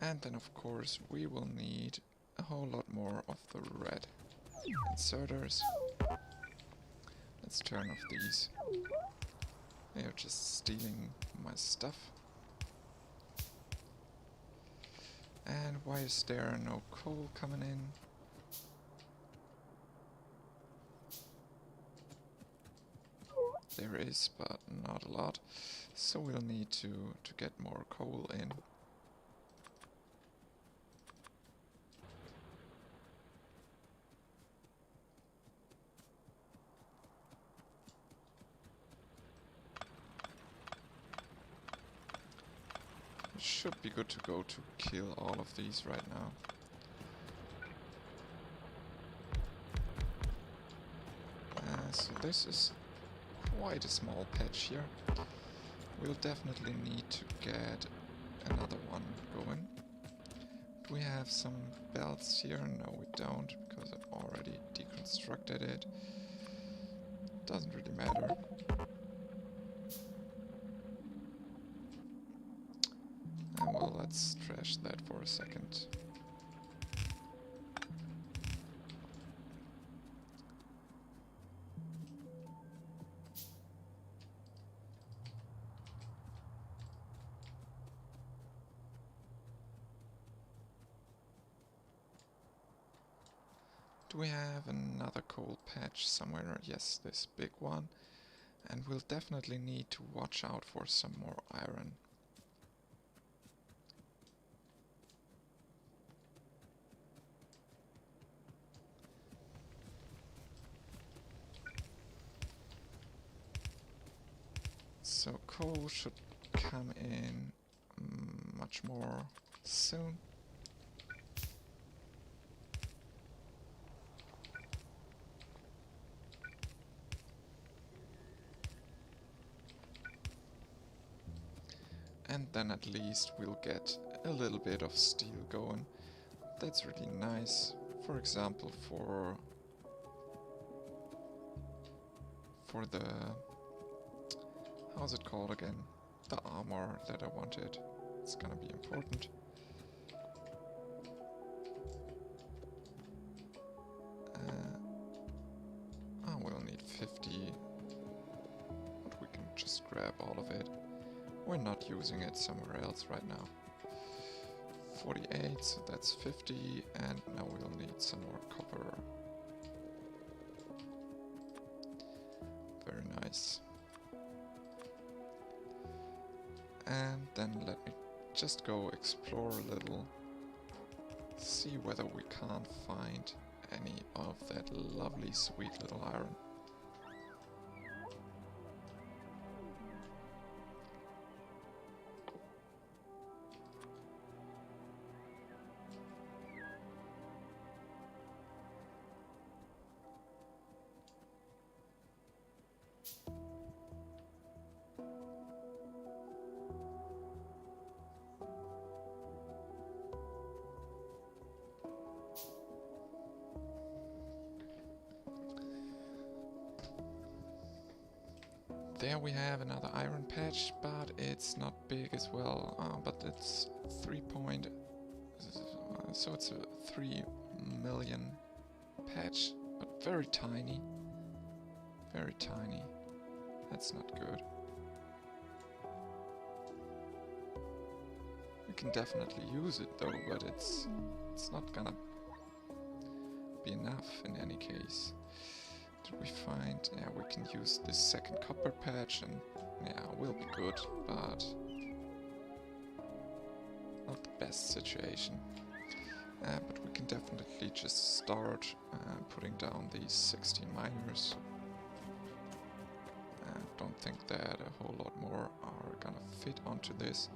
And then of course we will need a whole lot more of the red. Inserters. Let's turn off these. They are just stealing my stuff. And why is there no coal coming in? There is, but not a lot. So we'll need to get more coal in. It should be good to go to kill all of these right now. So this is quite a small patch here. We'll definitely need to get another one going. Do we have some belts here? No, we don't, because I've already deconstructed it. Doesn't really matter. Well, let's trash that for a second. Do we have another coal patch somewhere? Yes, this big one. And we'll definitely need to watch out for some more iron. So coal should come in much more soon. And then at least we'll get a little bit of steel going. That's really nice. For example, for the... how's it called again? The armor that I wanted. It's gonna be important. We'll need 50. But we can just grab all of it. We're not using it somewhere else right now. 48, so that's 50, and now we'll need some more copper. Very nice. And then let me just go explore a little, see whether we can't find any of that lovely sweet little iron. There we have another iron patch, but it's not big as well. But it's 3 point, so it's a 3 million patch, but very tiny. Very tiny. That's not good. We can definitely use it though, but it's not gonna be enough in any case. Did we find... yeah, we can use this second copper patch and yeah, we'll be good, but not the best situation. But we can definitely just start putting down these 16 miners. Don't think that a whole lot more are gonna fit onto this.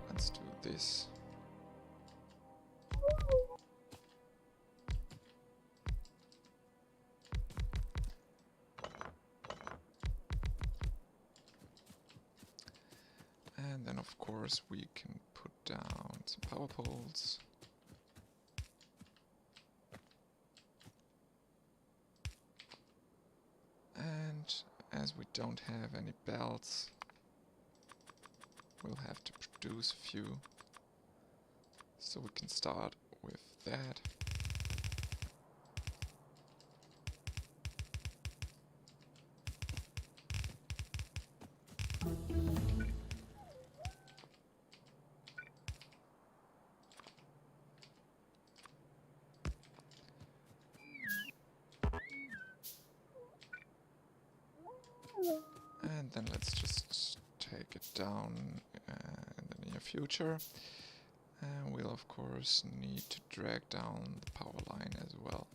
Let's do this. And then of course we can put down some power poles. And as we don't have any belts, we'll have to produce a few. So we can start with that. And then let's just take it down in the near future. And we'll of course need to drag down the power line as well.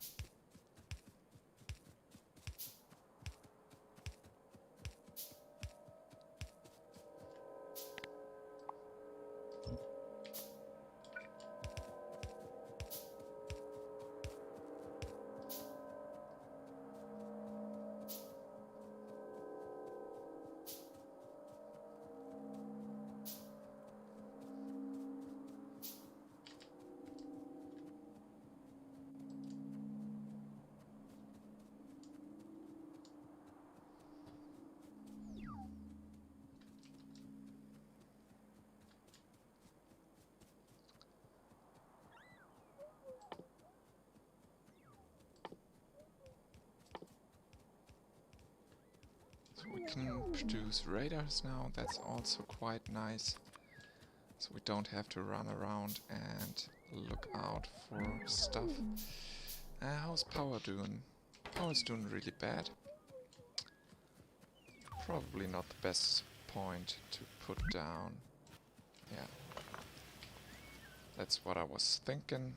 So we can produce radars now, that's also quite nice. So we don't have to run around and look out for stuff. How's power doing? Power's doing really bad. Probably not the best point to put down. Yeah. That's what I was thinking.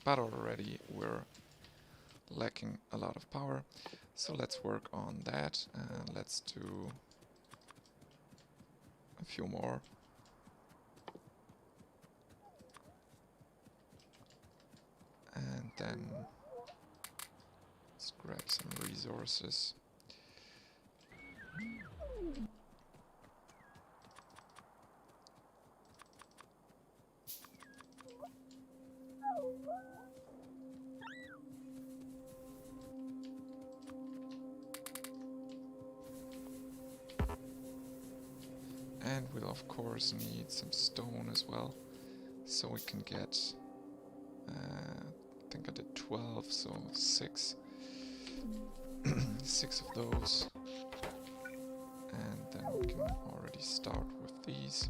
But already we're lacking a lot of power. So let's work on that. Let's do a few more. And then let's grab some resources. And we'll of course need some stone as well, so we can get, I think I did 12, so 6. 6 of those. And then we can already start with these.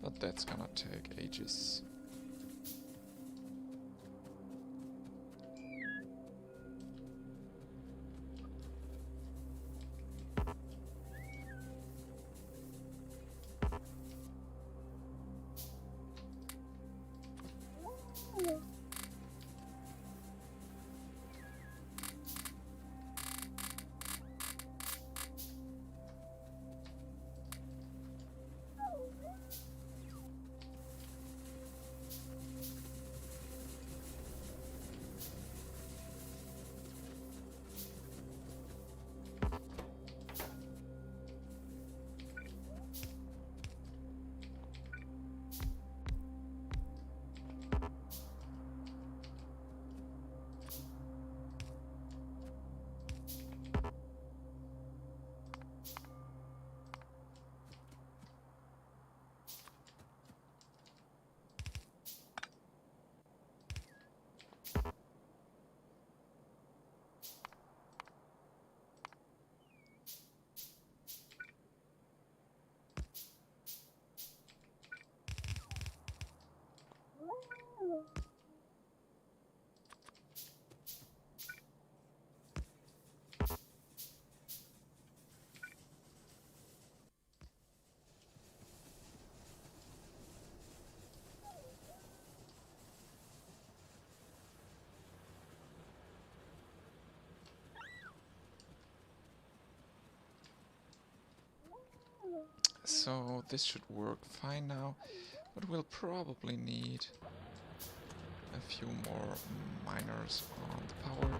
But that's gonna take ages. So this should work fine now, but we'll probably need a few more miners on the power.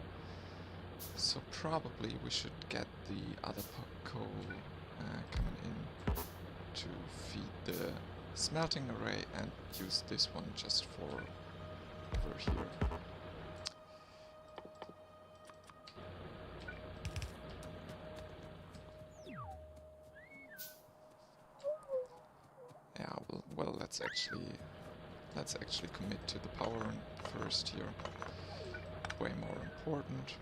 So probably we should get the other coal coming in to feed the smelting array and use this one just for over here. Yeah, well, let's actually commit to the power first here. way more important.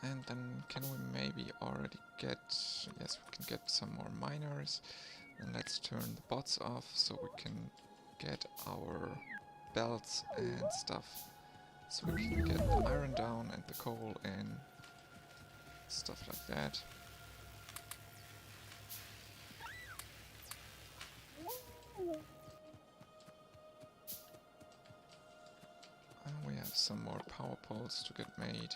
And then can we maybe already get... Yes, we can get some more miners. And let's turn the bots off so we can get our belts and stuff. So we can get the iron down and the coal in. Stuff like that. And we have some more power poles to get made.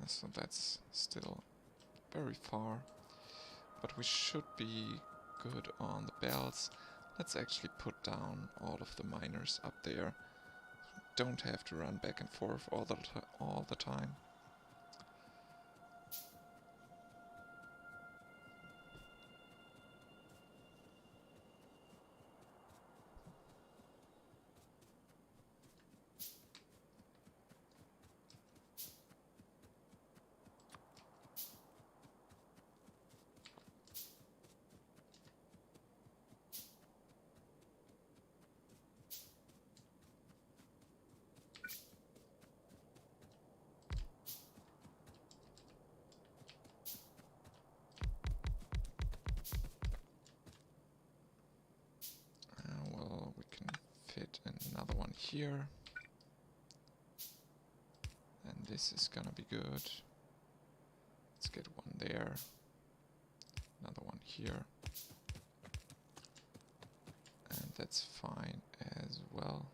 So that's still very far, but we should be good on the belts. Let's actually put down all of the miners up there. Don't have to run back and forth all the time. Well, we can fit another one here. And this is gonna be good. Let's get one there. Another one here. And that's fine as well.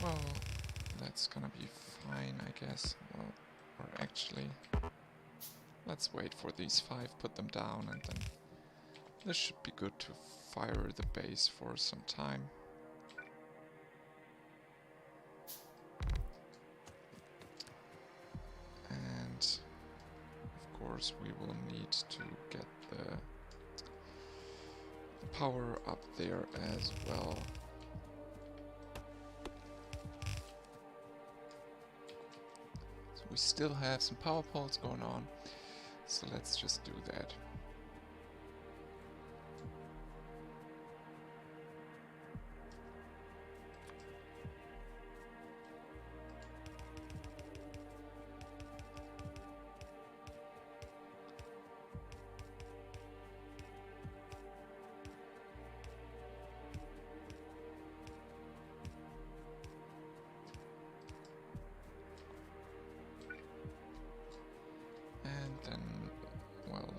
Well, that's gonna be fine, I guess. Well, or actually, let's wait for these 5, put them down, and then this should be good to fire the base for some time. And of course we will need to get the power up there as well. We still have some power poles going on, so let's just do that.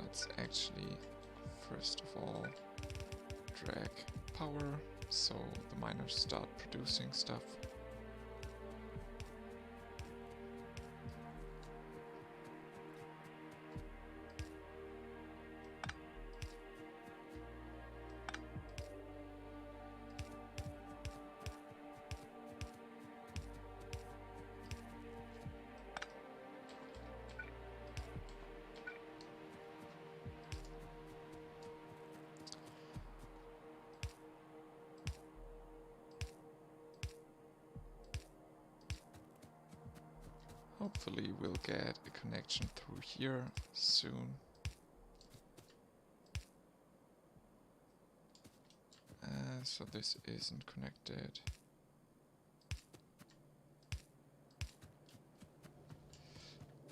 Let's actually first of all drag power so the miners start producing stuff. hopefully we'll get a connection through here soon. So this isn't connected.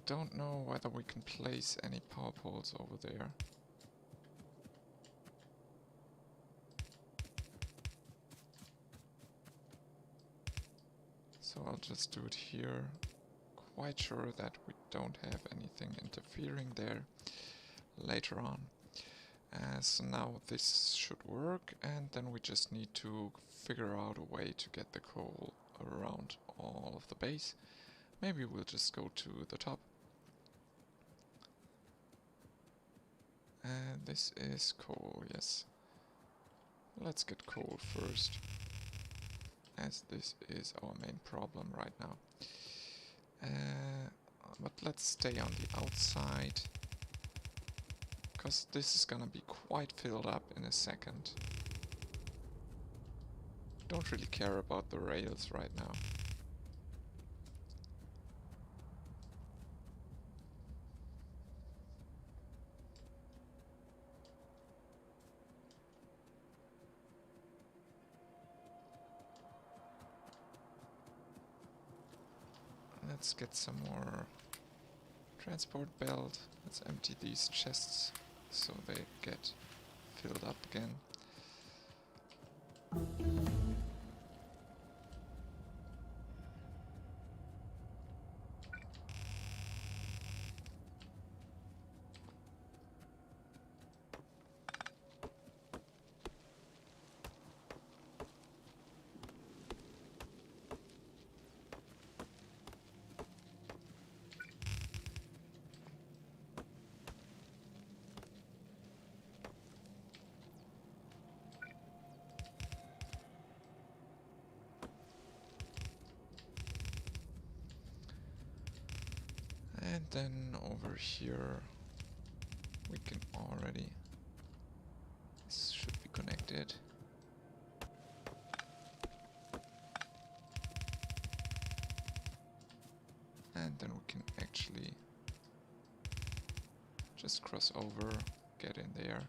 Don't know whether we can place any power poles over there. So I'll just do it here. Quite sure that we don't have anything interfering there later on. So now this should work, and then we just need to figure out a way to get the coal around all of the base. Maybe we'll just go to the top. And this is coal, yes. Let's get coal first, as this is our main problem right now. But let's stay on the outside, because this is gonna be quite filled up in a second. Don't really care about the rails right now. Let's get some more transport belt. Let's empty these chests so they get filled up again. And then over here we can already, this should be connected. And then we can actually just cross over, get in there.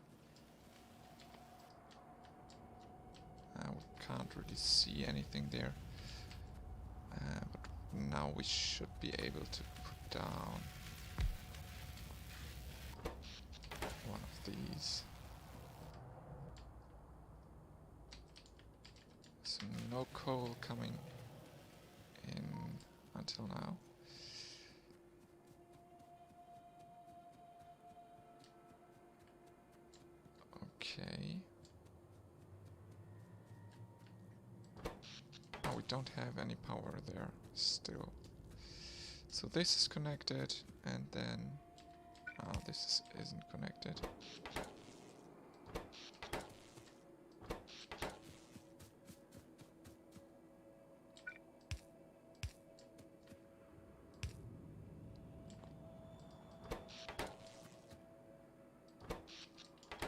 We can't really see anything there. But now we should be able to put down one of these. So no coal coming in until now. Okay. Oh, we don't have any power there still. So this is connected, and then this isn't connected.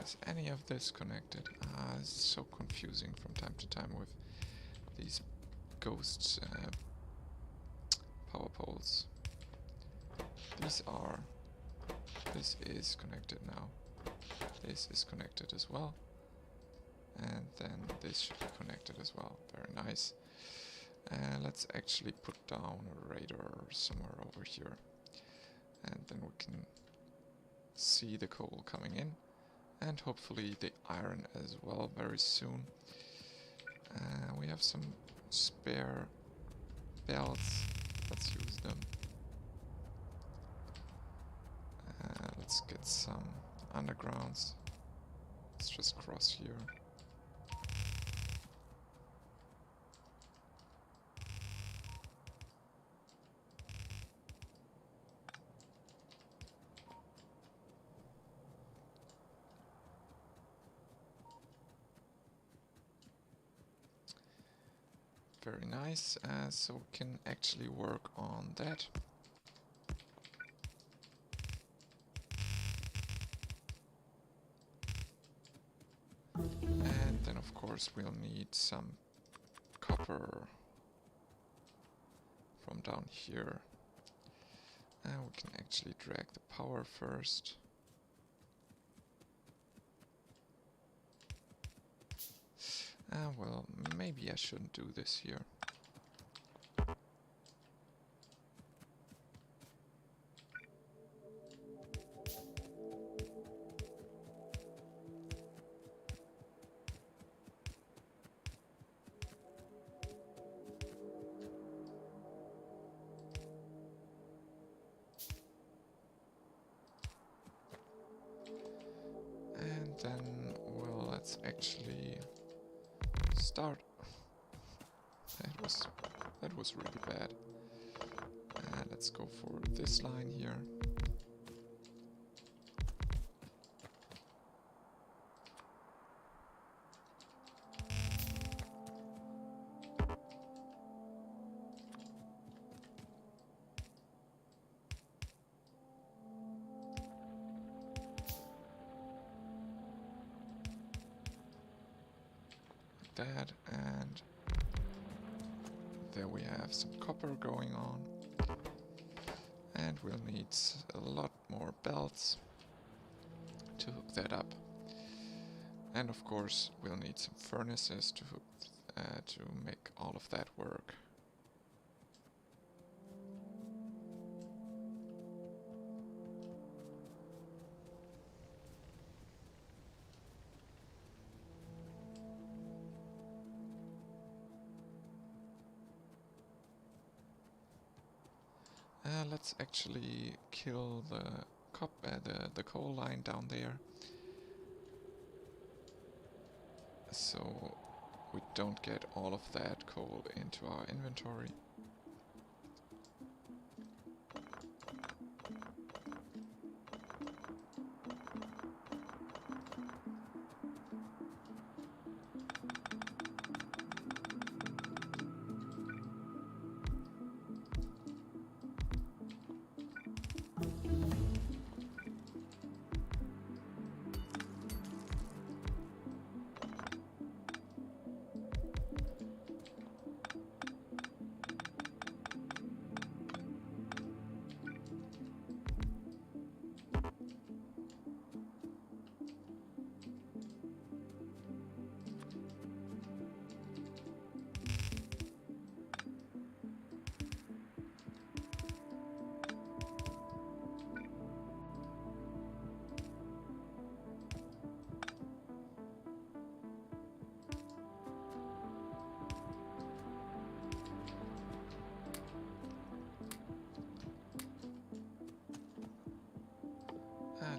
Is any of this connected? It's so confusing from time to time with these ghost power poles. This is connected now. This is connected as well. And then this should be connected as well. Very nice. Let's actually put down a radar somewhere over here. And then we can see the coal coming in. And hopefully the iron as well very soon. We have some spare belts. Let's use them. Let's get some undergrounds. Let's just cross here. Very nice, so we can actually work on that. And then of course we'll need some copper from down here. We can actually drag the power first. Well, maybe I shouldn't do this here. And then, well, let's actually start. That was really bad. Let's go for this line here. That, and there we have some copper going on. And we'll need a lot more belts to hook that up. And of course we'll need some furnaces to hook to make all of that work. Let's actually kill the coal line down there, so we don't get all of that coal into our inventory.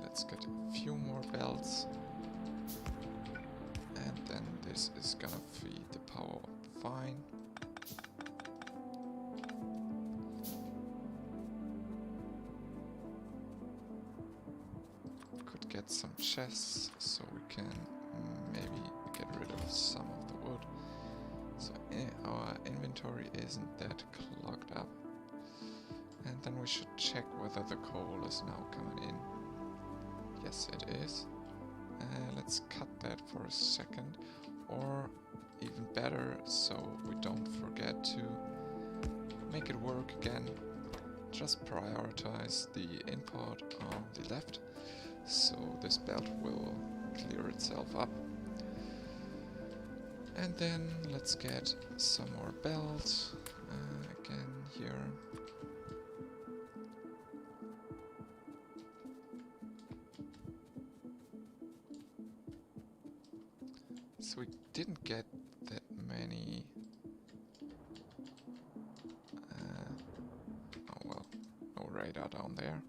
Let's get a few more belts, and then this is gonna feed the power up fine. Could get some chests so we can maybe get rid of some of the wood, so our inventory isn't that clogged up. And then we should check whether the coal is now coming in. Yes, it is. Let's cut that for a second, or even better, so we don't forget to make it work again, just prioritize the input on the left, so this belt will clear itself up. And then let's get some more belts again here. So we didn't get that many. Oh well, no radar down there.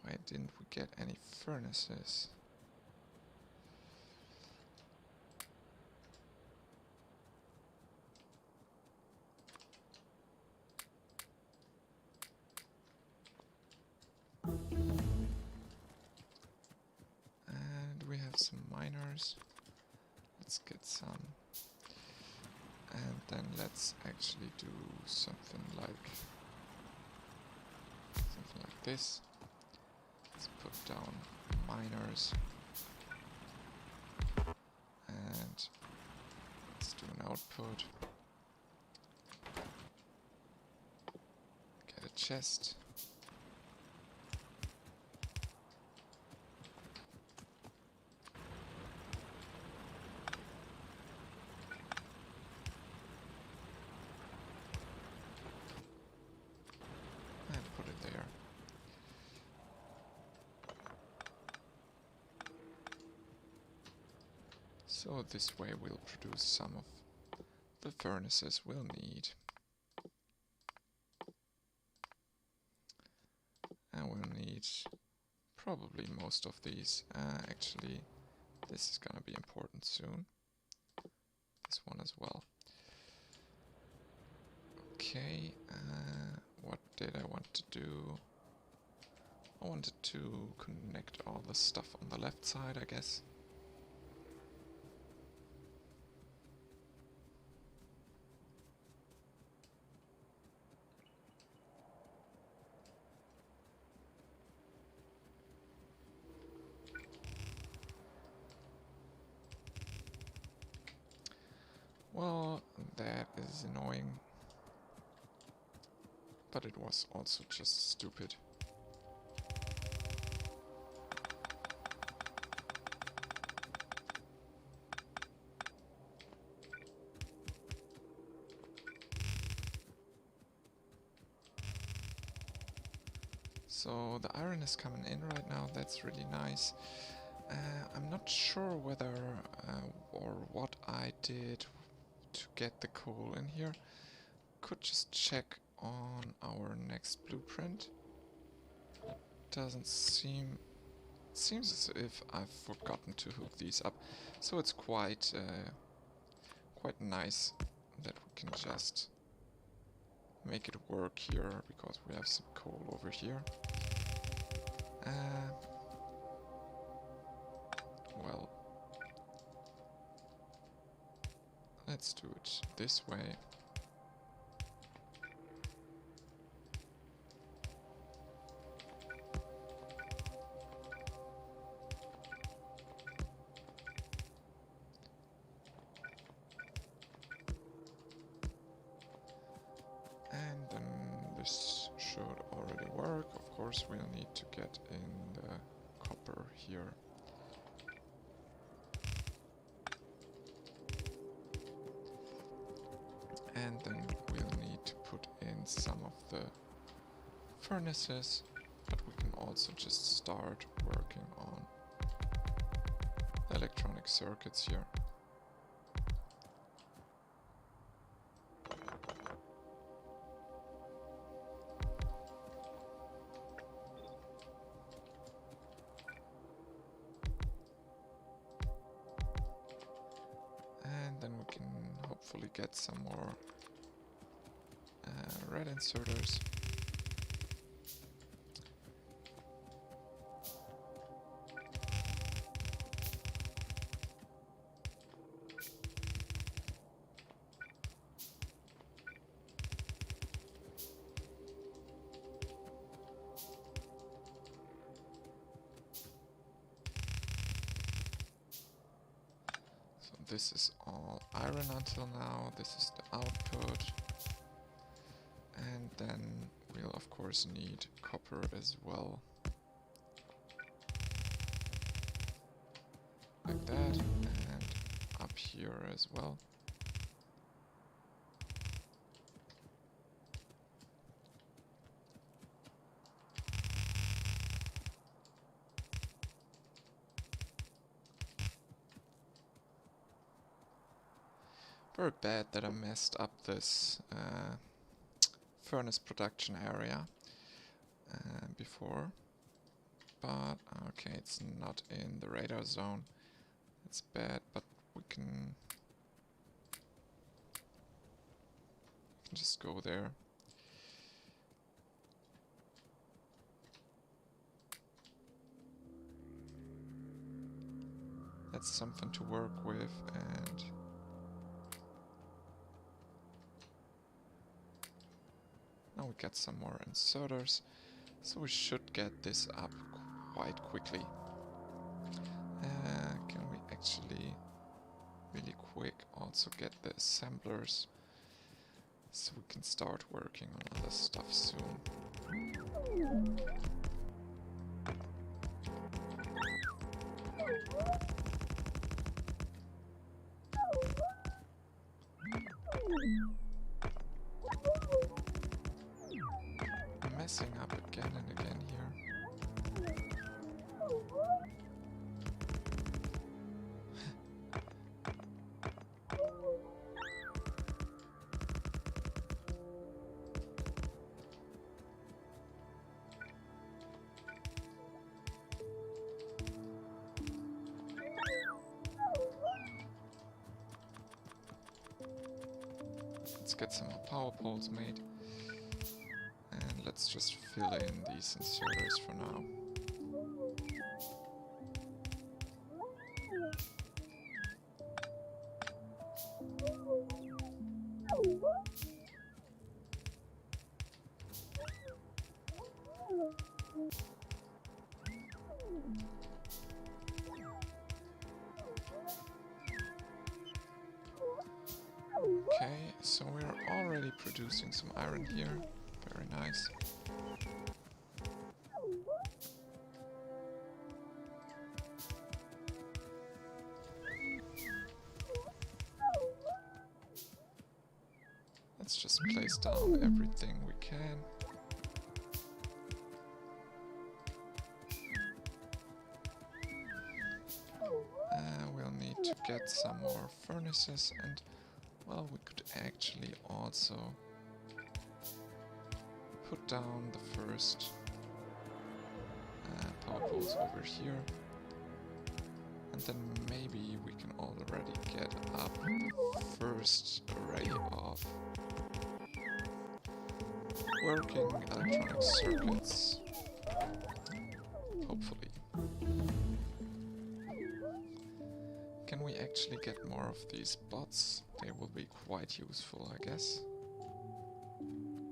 Why didn't we get any furnaces? And we have some miners. Let's get some. And then let's actually do something like this. Let's put down miners. And let's do an output. Get a chest. And put it there. So this way we'll produce some of the furnaces we'll need. And we'll need probably most of these. Actually, this is gonna be important soon. This one as well. Okay, what did I want to do? I wanted to connect all the stuff on the left side, I guess. Well, that is annoying. But it was also just stupid. So the iron is coming in right now, that's really nice. I'm not sure whether or what I did to get the coal in here. Could just check on our next blueprint. Doesn't seem... Seems as if I've forgotten to hook these up. So it's quite nice that we can just make it work here, because we have some coal over here. Well, let's do it this way. And then this should already work. Of course, we'll need to get in the copper here. And then we'll need to put in some of the furnaces, but we can also just start working on electronic circuits here. And then we can hopefully get some more red inserters. This is all iron until now, this is the output. And then we'll of course need copper as well. Like that, and up here as well. Very bad that I messed up this furnace production area before, but okay, it's not in the radar zone. It's bad, but we can just go there. That's something to work with, and now we get some more inserters, so we should get this up quite quickly. Can we actually really quick also get the assemblers so we can start working on other stuff soon? Messing up again and again here. Let's get some more power poles made. And let's just fill in these inserters for now. Okay, so we're already producing some iron here. Very nice. Let's just place down everything we can. We'll need to get some more furnaces, and well, we could actually also put down the first power poles over here, and then maybe we can already get up the first array of working electronic circuits, hopefully. Can we actually get more of these bots? They will be quite useful, I guess.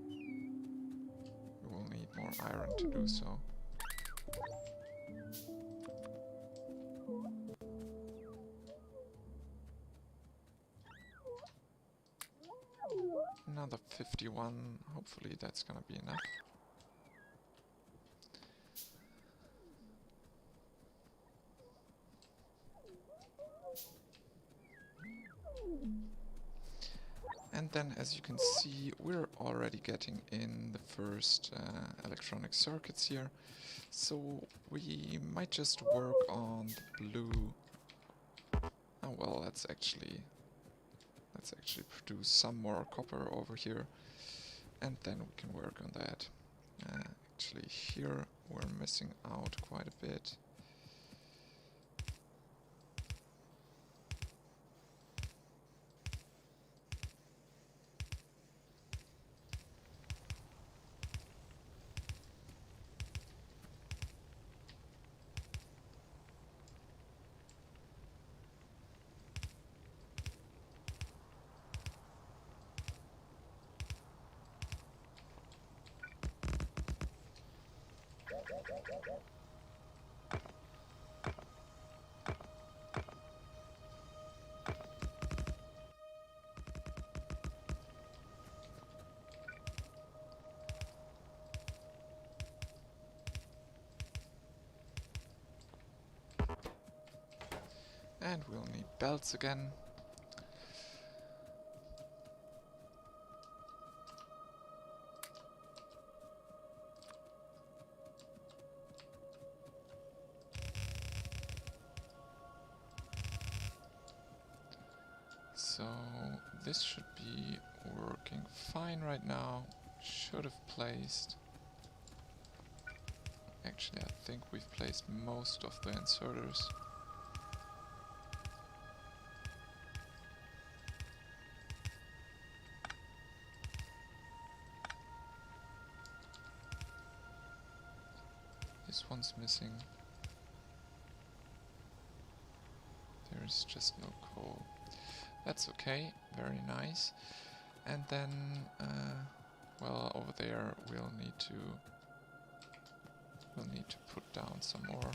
We will need more iron to do so. Another 51, hopefully that's gonna be enough. And then, as you can see, we're already getting in the first electronic circuits here. So we might just work on the blue. Oh well, let's actually produce some more copper over here, and then we can work on that. Actually, here we're missing out quite a bit. And we'll need belts again. So this should be working fine right now. Should have placed... Actually, I think we've placed most of the inserters. This one's missing. There's just no coal. That's okay, very nice. And then, well, over there we'll need to We'll need to put down some more.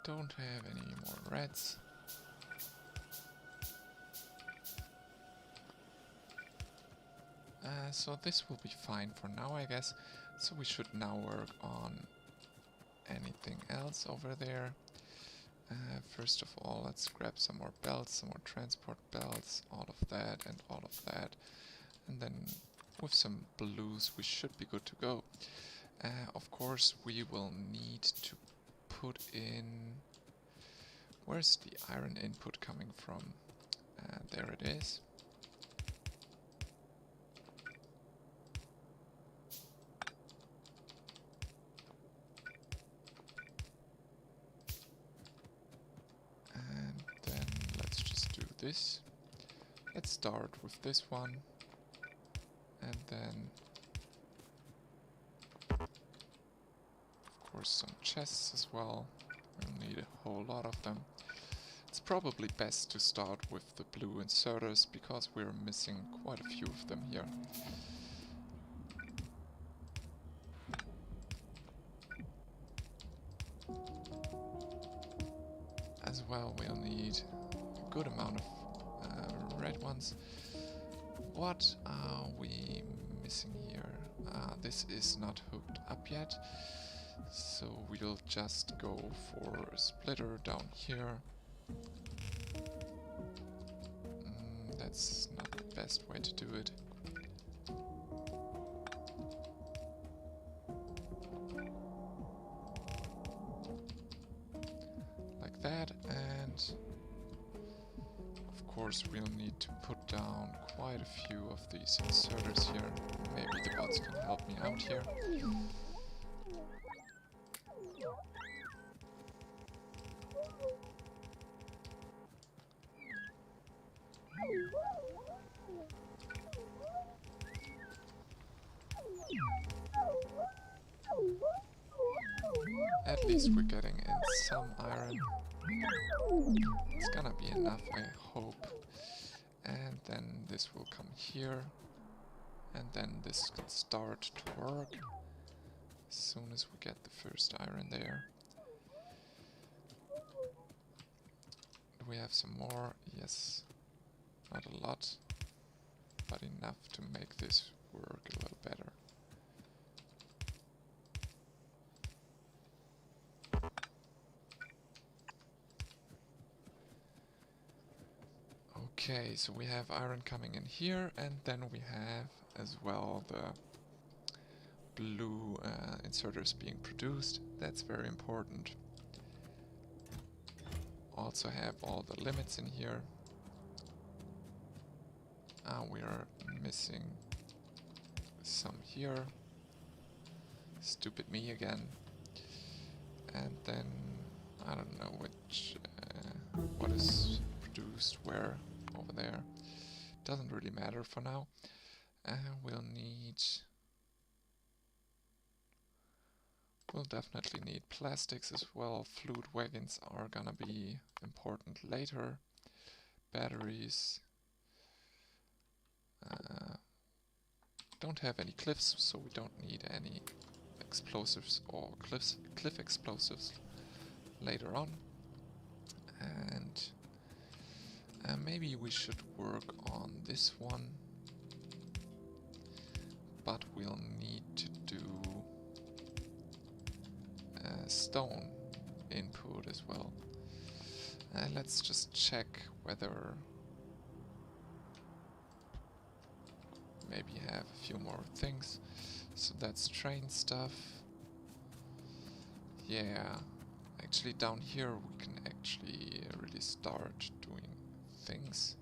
Don't have any more reds. So this will be fine for now, I guess. So we should now work on anything else over there. First of all, let's grab some more belts, some more transport belts, all of that and all of that. And then with some blues we should be good to go. Of course we will need to put in... Where's the iron input coming from? There it is. And then let's just do this. Let's start with this one. And then... of course some chests as well. We'll need a whole lot of them. It's probably best to start with the blue inserters, because we're missing quite a few of them here. As well, we'll need a good amount of red ones. What are we missing here? This is not hooked up yet, so we'll just go for a splitter down here. That's not the best way to do it. Like that, and of course we'll need to put down quite a few of these inserters here. Maybe the bots can help me out here. At least we're getting in some iron. It's gonna be enough, I hope. And then this will come here. And then this can start to work as soon as we get the first iron there. Do we have some more? Yes. Not a lot, but enough to make this work a little better. Okay, so we have iron coming in here, and then we have as well the blue inserters being produced. That's very important. Also have all the limits in here. We are missing some here. Stupid me again. And then I don't know which what is produced where over there. Doesn't really matter for now. We'll definitely need plastics as well. Fluid wagons are gonna be important later. Batteries. Don't have any cliffs, so we don't need any explosives or cliff explosives later on. And maybe we should work on this one, but we'll need to do stone input as well. Let's just check whether maybe have a few more things. So that's train stuff. Yeah, actually down here we can actually really start doing things.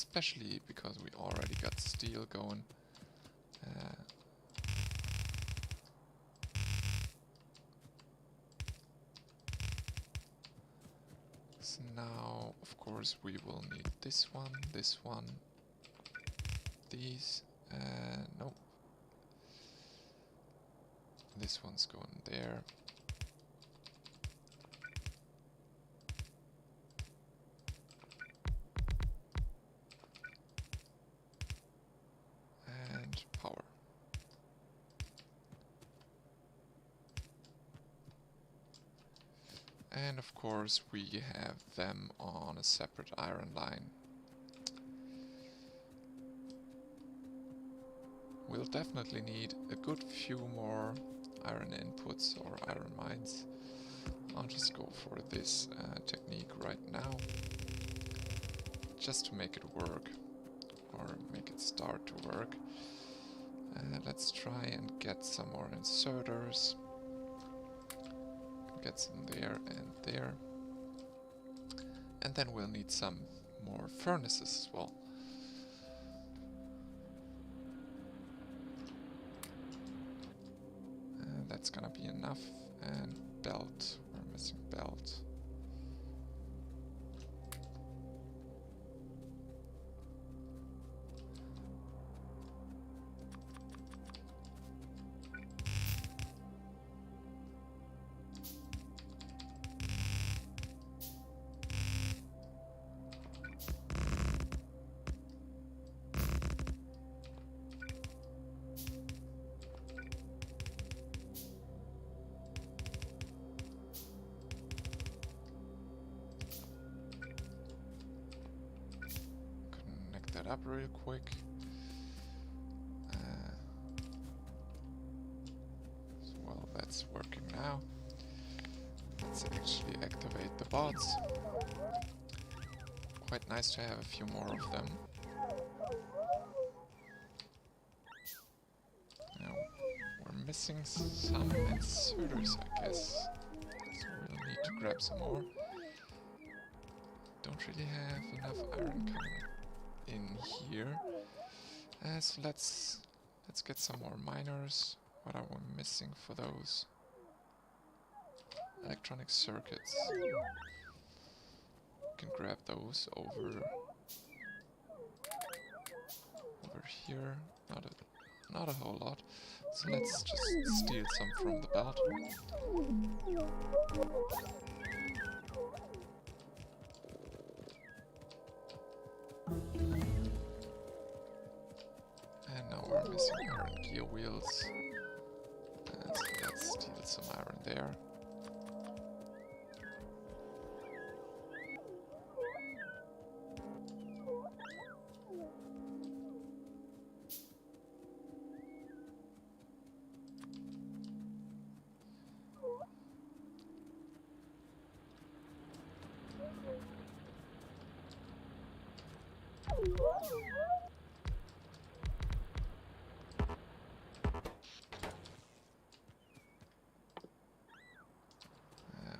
especially because we already got steel going. So now, of course, we will need this one, these, nope. This one's going there. And power. And of course we have them on a separate iron line. We'll definitely need a good few more iron inputs or iron mines. I'll just go for this technique right now, just to make it work, or make it start to work. Let's try and get some more inserters. Get some there and there. And then we'll need some more furnaces as well. That's gonna be enough. And belt, we're missing belt. That up real quick. Well, that's working now. Let's actually activate the bots. Quite nice to have a few more of them. Now, we're missing some inserters, I guess. So we'll need to grab some more. Don't really have enough iron coming in here. So let's get some more miners. What are we missing for those? Electronic circuits. We can grab those over here. Not a whole lot. So let's just steal some from the belt. And now we're missing iron gear wheels. So let's steal some iron there.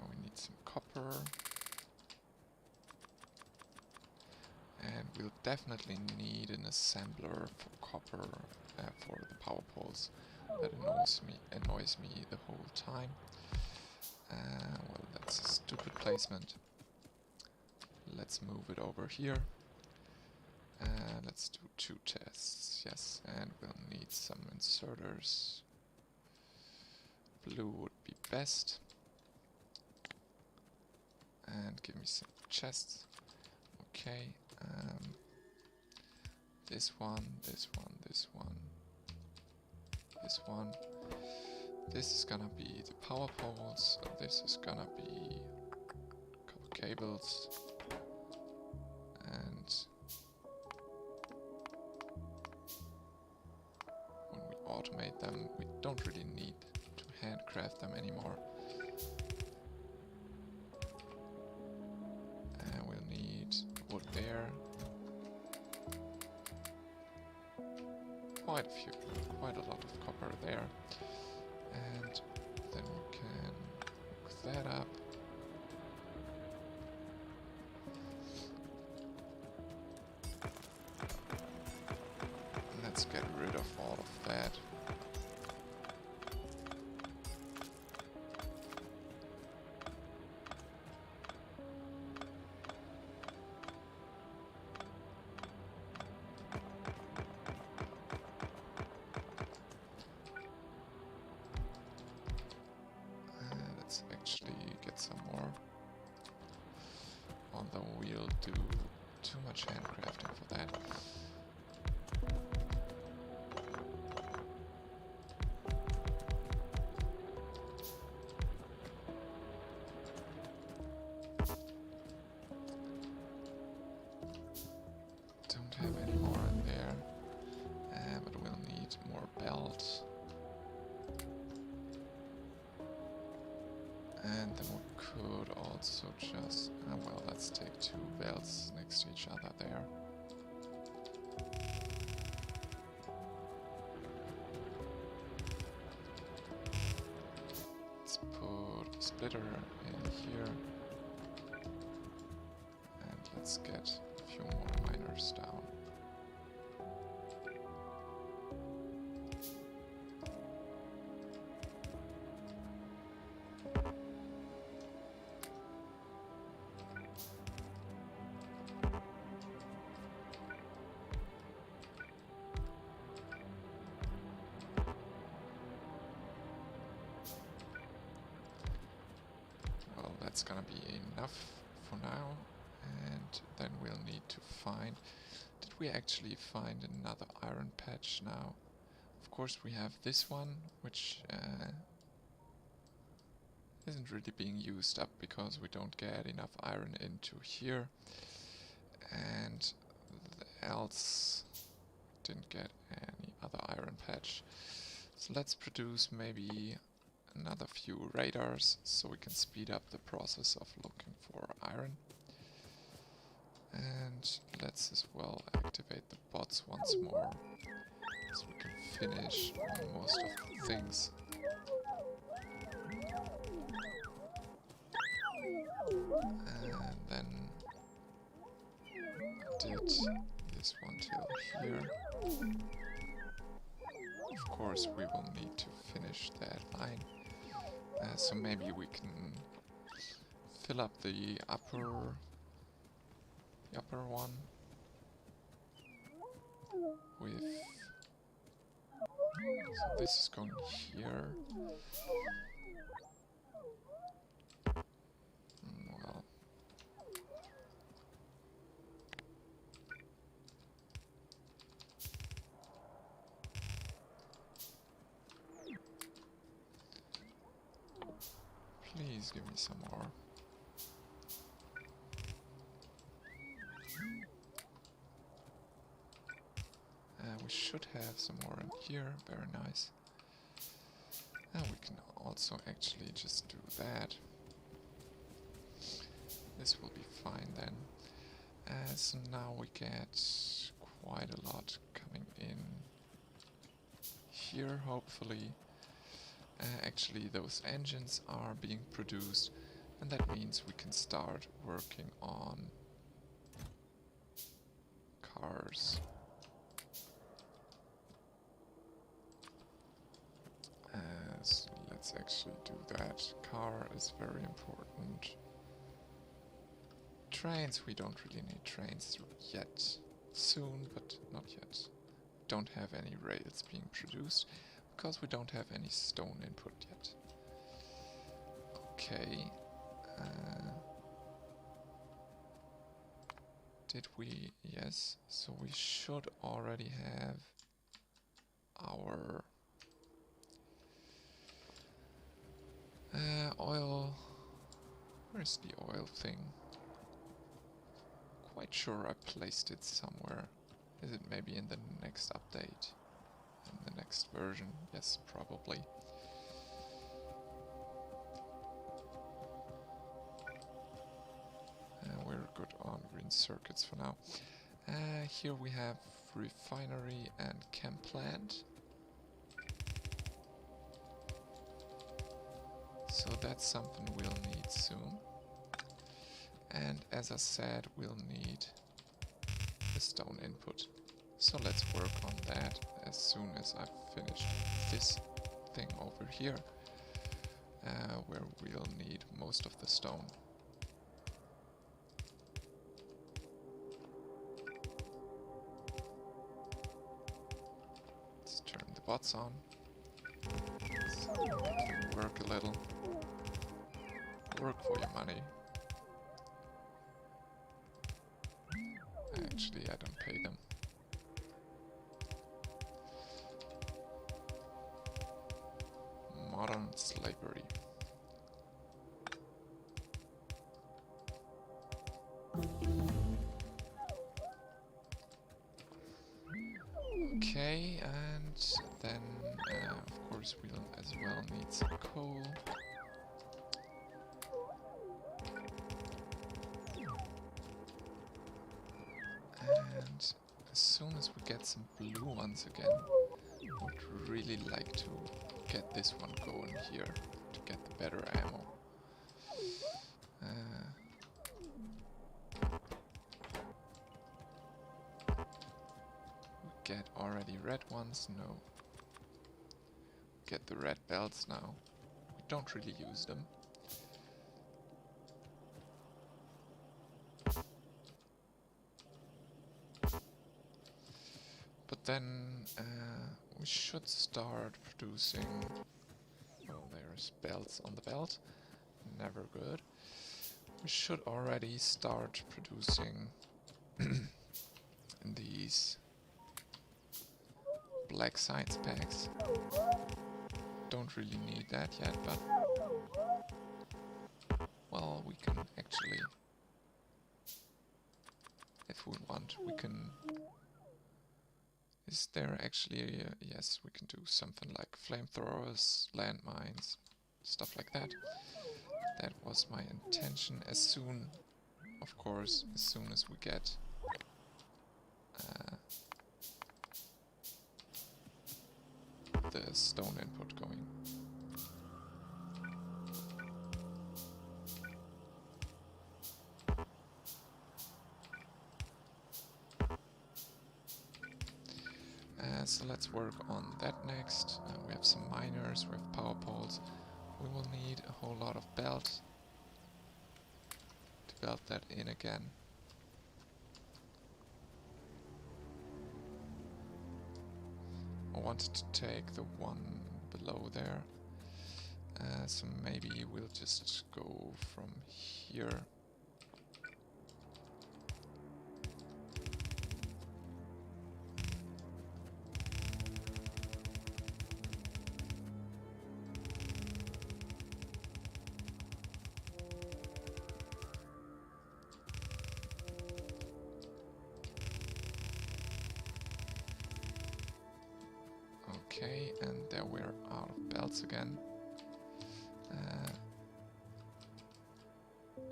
We need some copper. And we'll definitely need an assembler for copper for the power poles. That annoys me the whole time. Well, that's a stupid placement. Let's move it over here. Let's do 2 tests, yes, and we'll need some inserters. Blue would be best. And give me some chests. Okay, this one, this one, this one, this one. This is gonna be the power poles, and this is gonna be a couple cables. And when we automate them, we don't really need to handcraft them anymore. And we'll need wood there. Quite a lot of copper there. And then we can hook that up. get rid of all of that. Let's actually get some more. Although we'll do too much handcrafting for that. Don't have any more in there, but we'll need more belts. And then we could also just, well, let's take two belts next to each other there. Let's put a splitter in here. And let's get a few more miners down. That's gonna be enough for now, and then we'll need to find... Did we actually find another iron patch now? Of course we have this one, which isn't really being used up because we don't get enough iron into here, and else didn't get any other iron patch. So let's produce maybe another few radars so we can speed up the process of looking for iron. And let's as well activate the bots once more so we can finish most of the things. And then I did this one till here. Of course we will need to finish that line. So maybe we can fill up the upper one with... So this is going here. Well... Please give me some more. We should have some more in here, very nice. And we can also actually just do that. This will be fine then. So now we get quite a lot coming in here, hopefully. Actually, those engines are being produced, and that means we can start working on cars. So let's actually do that. Car is very important. Trains, we don't really need trains yet. Soon, but not yet. Don't have any rails being produced because we don't have any stone input yet. Okay. Did we? Yes. So we should already have our oil. Where's the oil thing? Quite sure I placed it somewhere. Is it maybe in the next update? In the next version? Yes, probably. We're good on green circuits for now. Here we have refinery and chem plant. So that's something we'll need soon. And as I said, we'll need the stone input. So let's work on that as soon as I've finished this thing over here, where we'll need most of the stone. Let's turn the bots on. Let's work a little. Work for your money. Actually, I don't pay them. Modern slavery. Okay, and then of course we'll as well need some coal. And as soon as we get some blue ones again, I would really like to get this one going here to get the better ammo. We get already red ones? No. Get the red belts now. We don't really use them. But then we should start producing... Oh, there's belts on the belt. Never good. We should already start producing these black sides packs. Don't really need that yet, but... Well, we can actually... If we want, we can... Is there actually... yes, we can do something like flamethrowers, landmines, stuff like that. That was my intention. As soon, of course, as soon as we get the stone input going. So let's work on that next. We have some miners, we have power poles. We will need a whole lot of belt to belt that in again. I wanted to take the one below there, so maybe we'll just go from here. Okay, and there we're out of belts again.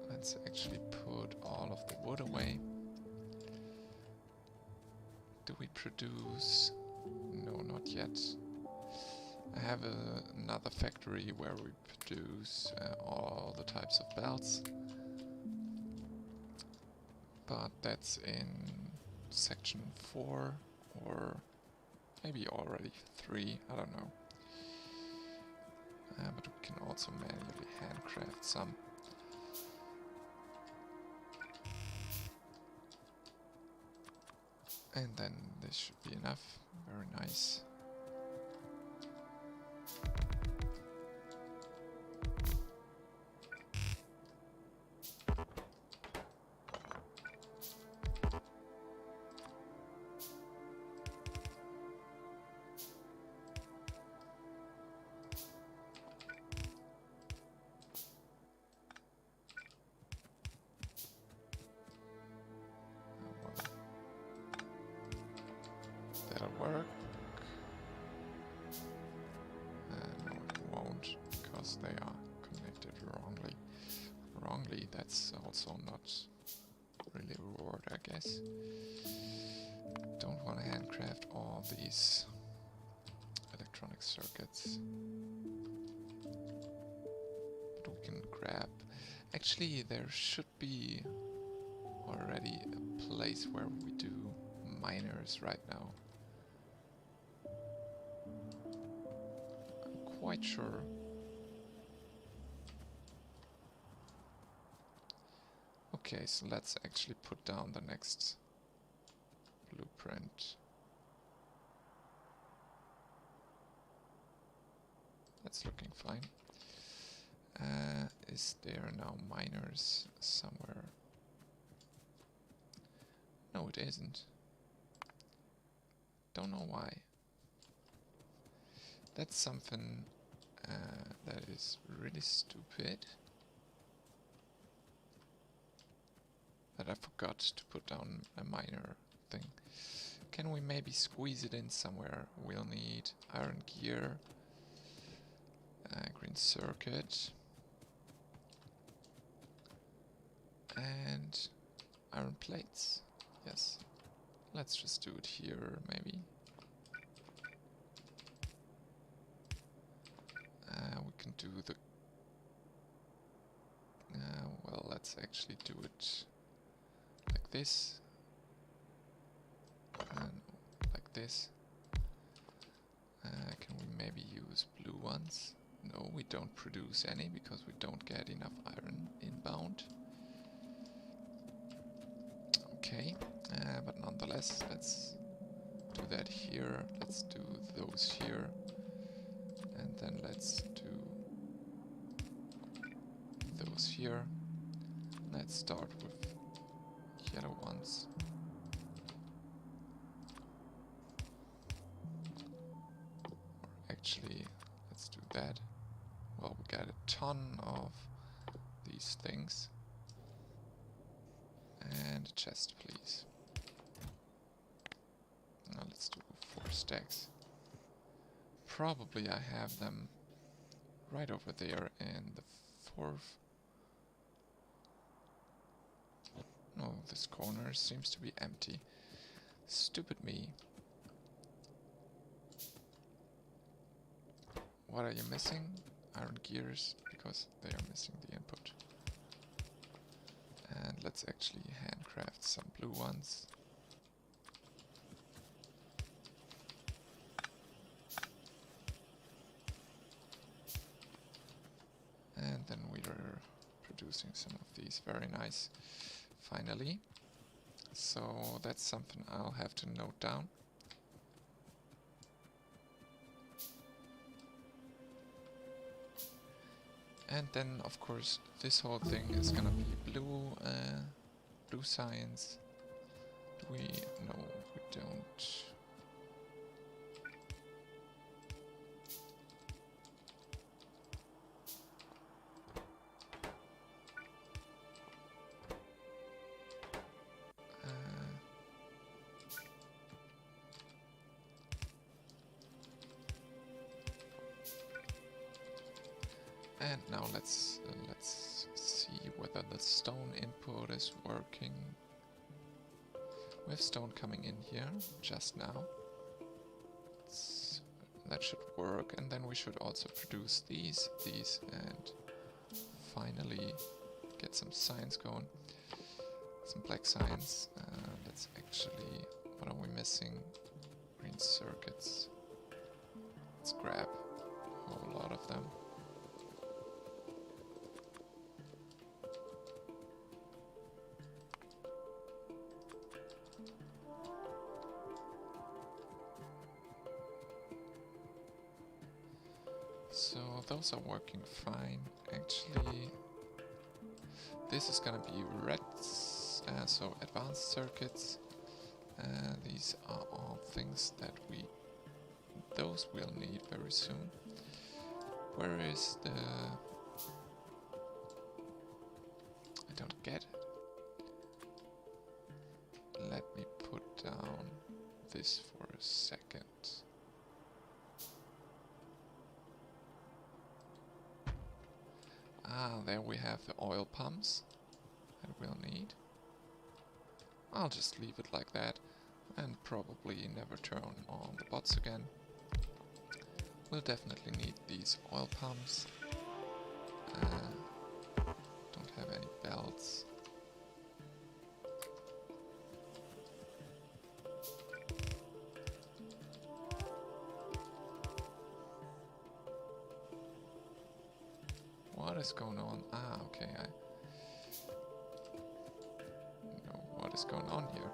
Let's actually put all of the wood away. Do we produce? No, not yet. I have another factory where we produce all the types of belts. But that's in section 4 or maybe already 3, I don't know. But we can also manually handcraft some. And then this should be enough. Very nice. That'll work. No, it won't, because they are connected wrongly. Wrongly, that's also not really a reward, I guess. Don't want to handcraft all these electronic circuits. But we can grab... Actually, there should be already a place where we do miners right now. I'm quite sure. Okay, so let's actually put down the next blueprint. That's looking fine. Is there now miners somewhere? No, it isn't. Don't know why. That's something that is really stupid. That I forgot to put down a miner thing. Can we maybe squeeze it in somewhere? We'll need iron gear, green circuit, and iron plates. Yes. Let's just do it here, maybe. We can do the... well, let's actually do it like this. And like this. Can we maybe use blue ones? No, we don't produce any because we don't get enough iron inbound. Okay, but nonetheless, let's do that here. Let's do those here. And then let's do those here. Let's start with yellow ones. Or actually, let's do that. Well, we got a ton of these things. And a chest, please. Now let's do 4 stacks. Probably I have them right over there in the 4th. No, this corner seems to be empty. Stupid me. What are you missing? Iron gears, because they are missing the input. And let's actually handcraft some blue ones. And then we are producing some of these. Very nice. Finally. So that's something I'll have to note down. And then, of course, this whole thing is gonna be blue, blue science. Do we? No, we don't. And now let's see whether the stone input is working. We have stone coming in here just now. That should work, and then we should also produce these, and finally get some science going. Some black science. Let's actually, what are we missing? Green circuits. Let's grab a whole lot of them. So those are working fine. Actually, this is gonna be red, so advanced circuits. These are all things that those we'll need very soon. Where is the... I don't get it. Let me put down this for a second. Ah, there we have the oil pumps that we'll need. I'll just leave it like that and probably never turn on the bots again. We'll definitely need these oil pumps. Don't have any belts. is going on? Ah, okay, I know what is going on here.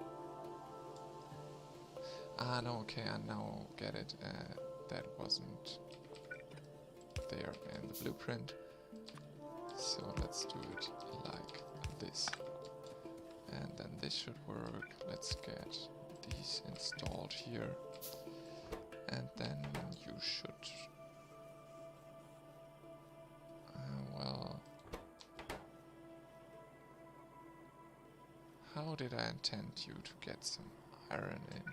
Ah, no, okay, I now get it. That wasn't there in the blueprint. So let's do it like this. And then this should work. Let's get these installed here. And then you should... well... how did I intend you to get some iron in?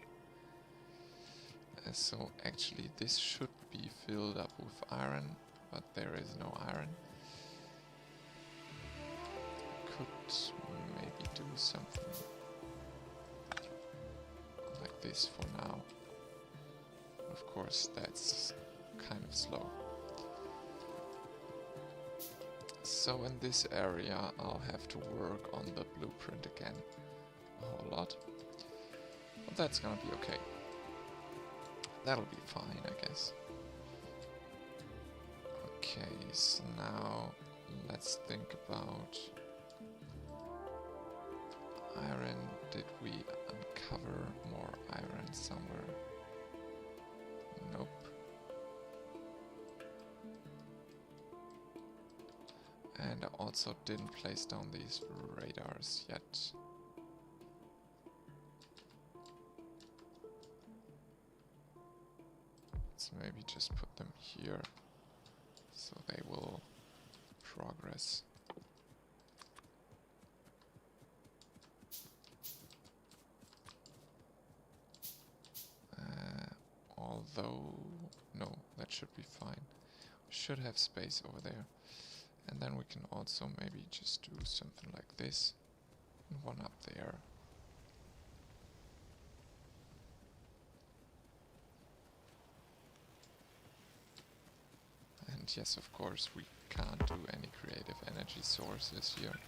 So actually this should be filled up with iron, but there is no iron. Could maybe do something like this for now. Of course, that's kind of slow. So in this area I'll have to work on the blueprint again a whole lot. But that's gonna be okay. That'll be fine, I guess. Okay, so now let's think about iron. Did we uncover more iron somewhere? Nope. And I also didn't place down these radars yet. Let's maybe just put them here so they will progress. Although, no, that should be fine. We should have space over there. And then we can also maybe just do something like this. And one up there. And yes, of course, we can't do any creative energy sources here.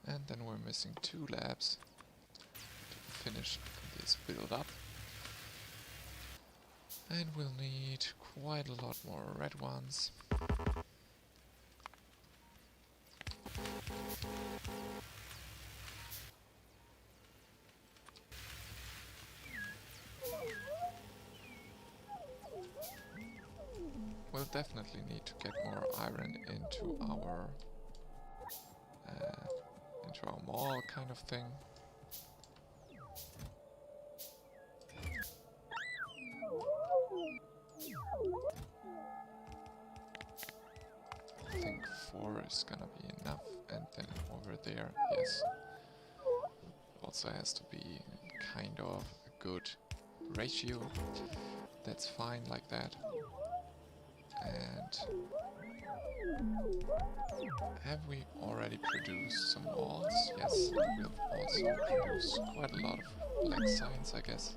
And then we're missing 2 labs to finish this build up. And we'll need quite a lot more red ones. We'll definitely need to get more iron into our mall kind of thing. I think 4 is gonna be enough, and then over there, yes. Also has to be kind of a good ratio. That's fine like that. And have we already produced some walls? Yes, we'll also produce quite a lot of black signs, I guess.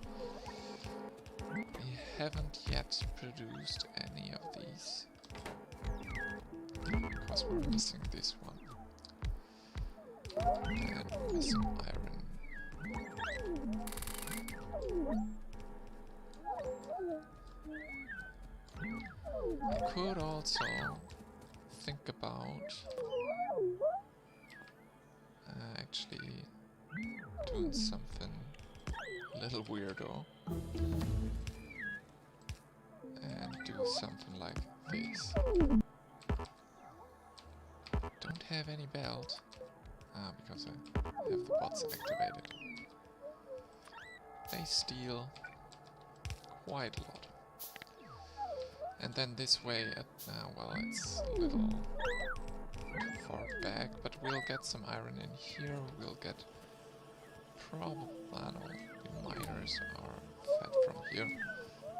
We haven't yet produced any of these, because we're missing this one. And we're missing iron. I could also think about actually doing something a little weirdo and do something like this. Don't have any belt. Because I have the bots activated. They steal quite a lot. And then this way, well, it's a little too far back, but we'll get some iron in here. We'll get probably, the miners are fed from here.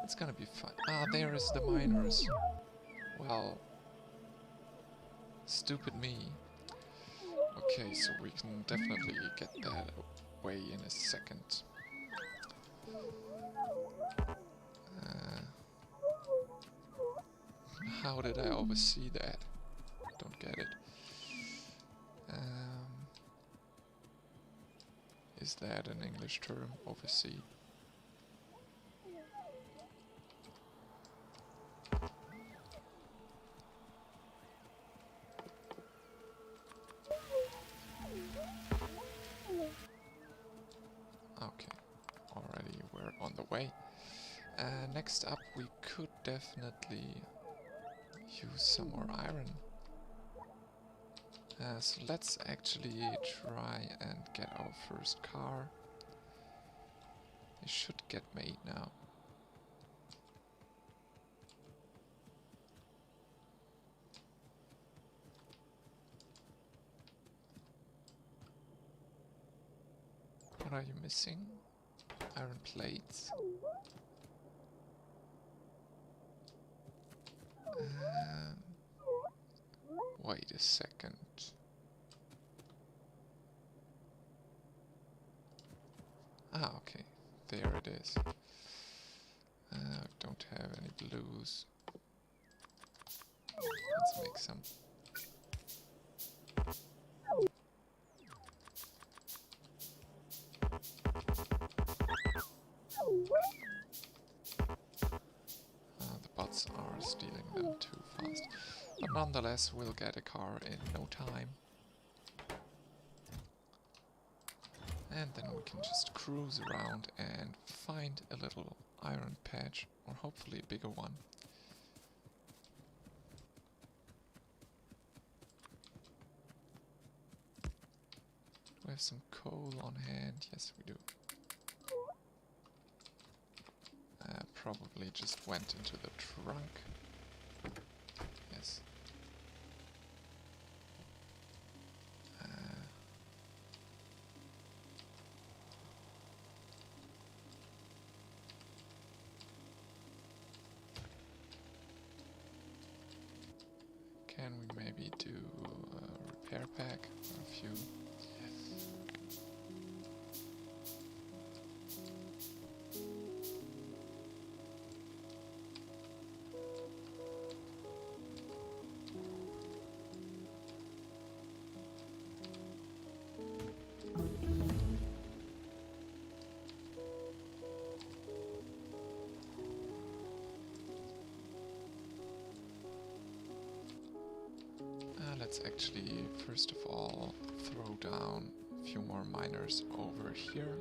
It's gonna be fun. Ah, there is the miners. Well, stupid me. Okay, so we can definitely get that away in a second. How did I oversee that? Don't get it. Is that an English term? Oversee. Okay, already we're on the way. Next up, we could definitely use some more iron. So let's actually try and get our first car. It should get made now. What are you missing? Iron plates. Wait a second. Ah, okay. There it is. Don't have any blues. Let's make some. The bots are stealing them too fast. But nonetheless, we'll get a car in no time. And then we can just cruise around and find a little iron patch, or hopefully a bigger one. Do we have some coal on hand? Yes, we do. Probably just went into the trunk. Yes. Can we maybe do a repair pack or a few? Yes. Let's actually, first of all, throw down a few more miners over here.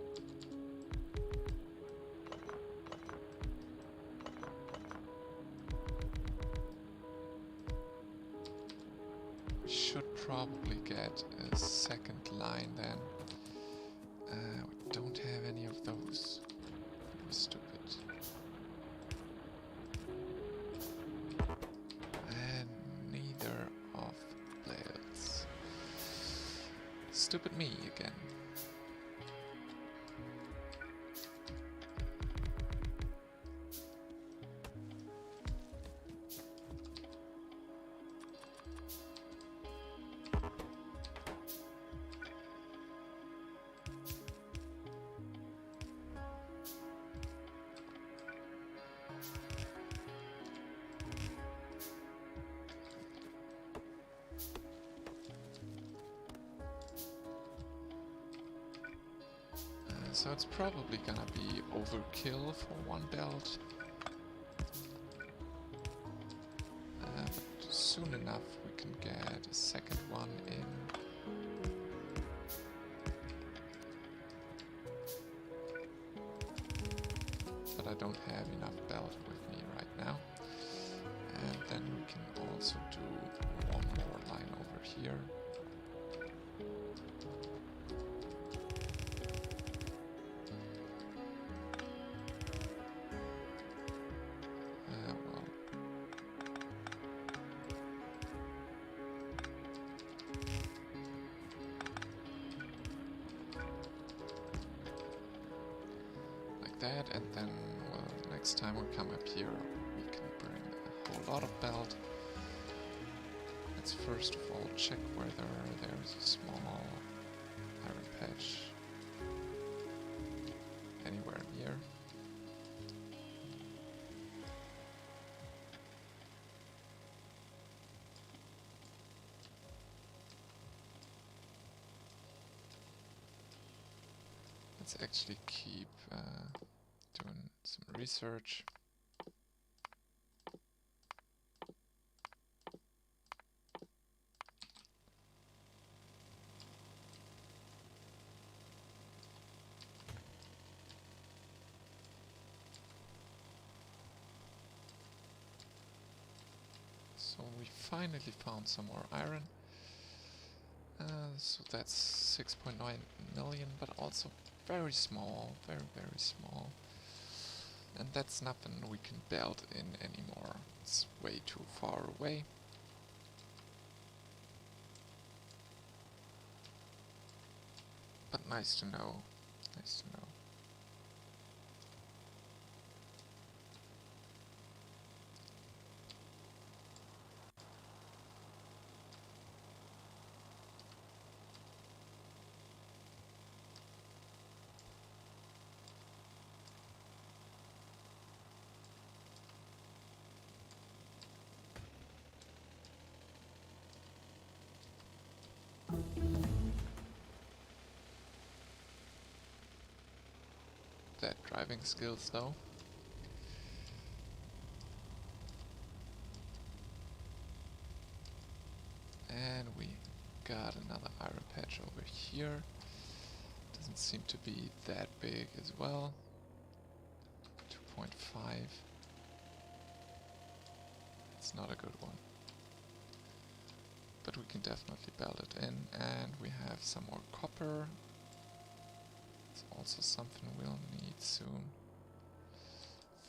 We should probably get a second line then. We don't have any of those. We're stupid. And neither of blades. Stupid me again. So it's probably gonna be overkill for one belt. But soon enough we can get a second one in. But I don't have enough belt with me right now. And then we can also do one more line over here. That, and then, well, next time we come up here we can bring a whole lot of belt. Let's first of all check whether there's a small iron patch anywhere near. let's actually keep doing some research. So we finally found some more iron. So that's 6.9 million, but also very small, very small. And that's nothing we can build in anymore. It's way too far away. But nice to know. Nice to know. That driving skills though. And we got another iron patch over here. Doesn't seem to be that big as well. 2.5. It's not a good one. But we can definitely build it in, and we have some more copper. It's also something we'll need soon.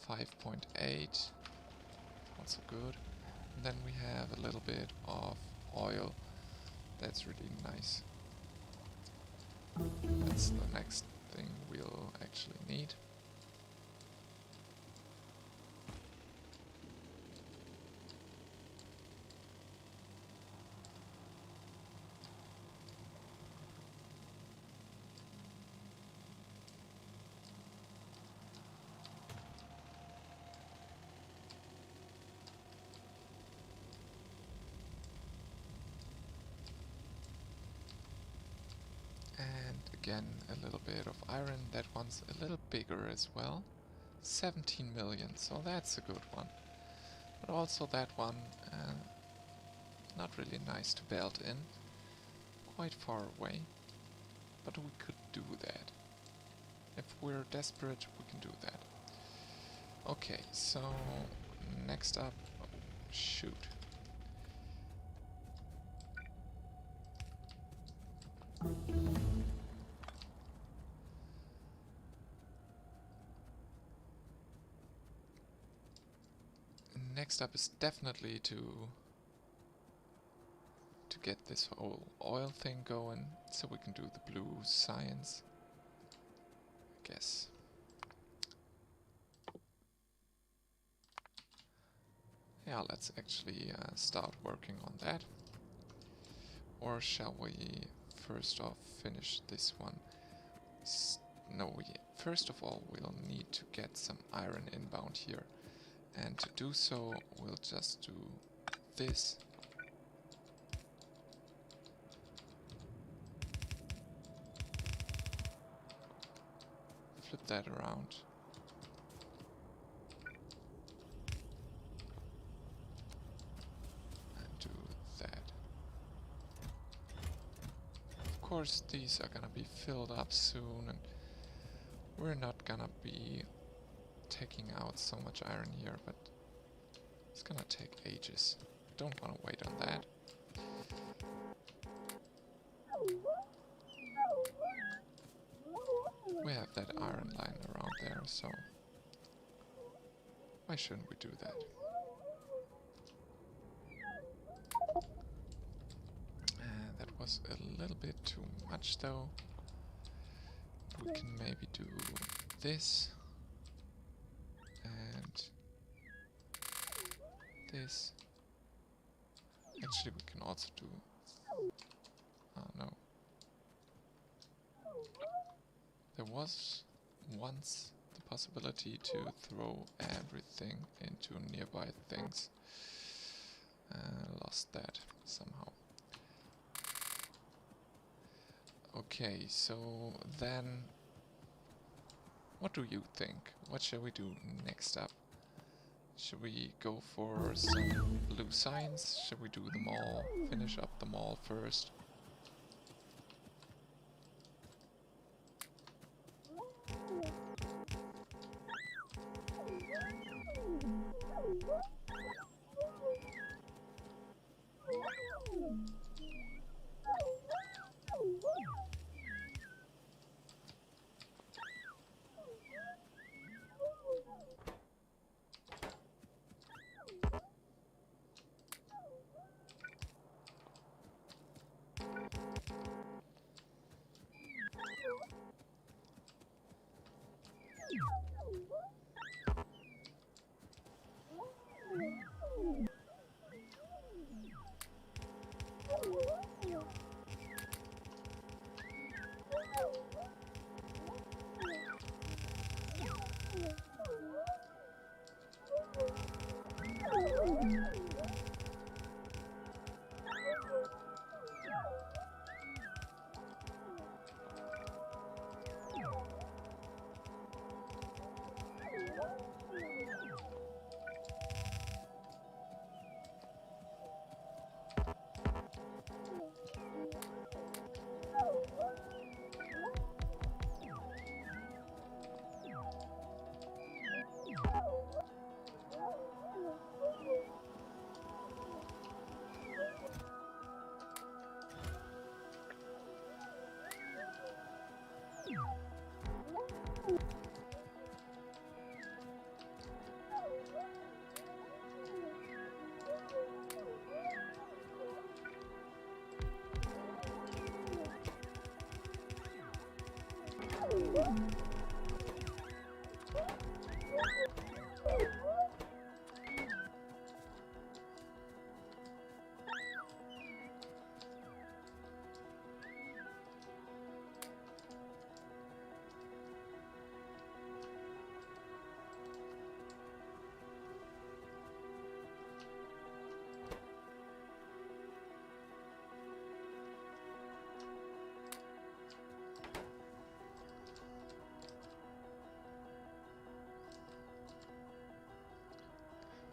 5.8, also good. And then we have a little bit of oil. That's really nice. That's the next thing we'll actually need. Again, a little bit of iron. That one's a little bigger as well. 17 million, so that's a good one. But also that one, not really nice to build in. Quite far away. But we could do that. If we're desperate, we can do that. Okay, so next up, oh, shoot. Next up is definitely to get this whole oil thing going, so we can do the blue science, I guess. Yeah, let's actually start working on that. Or shall we first off finish this one? No, first of all we'll need to get some iron inbound here. And to do so, we'll just do this. Flip that around. And do that. Of course, these are gonna be filled up soon, and we're not gonna be taking out so much iron here, but it's gonna take ages. Don't wanna wait on that. We have that iron line around there, so why shouldn't we do that? That was a little bit too much though. We can maybe do this and this. Actually, we can also do... Oh no. There was once the possibility to throw everything into nearby things. Lost that somehow. Okay, so then What do you think? What shall we do next up? Should we go for some blue signs? Should we do the mall? Finish up the mall first?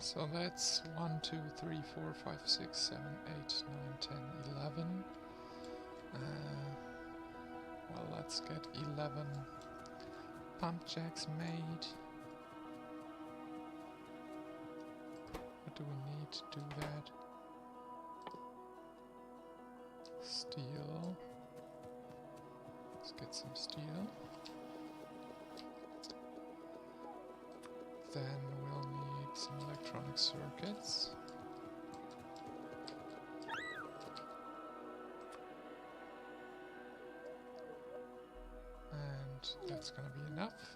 So that's 1, 2, 3, 4, 5, 6, 7, 8, 9, 10, 11. Well, let's get 11 pump jacks made. What do we need to do that? Steel. Let's get some steel. Then we'll need some electronic circuits. And that's gonna be enough.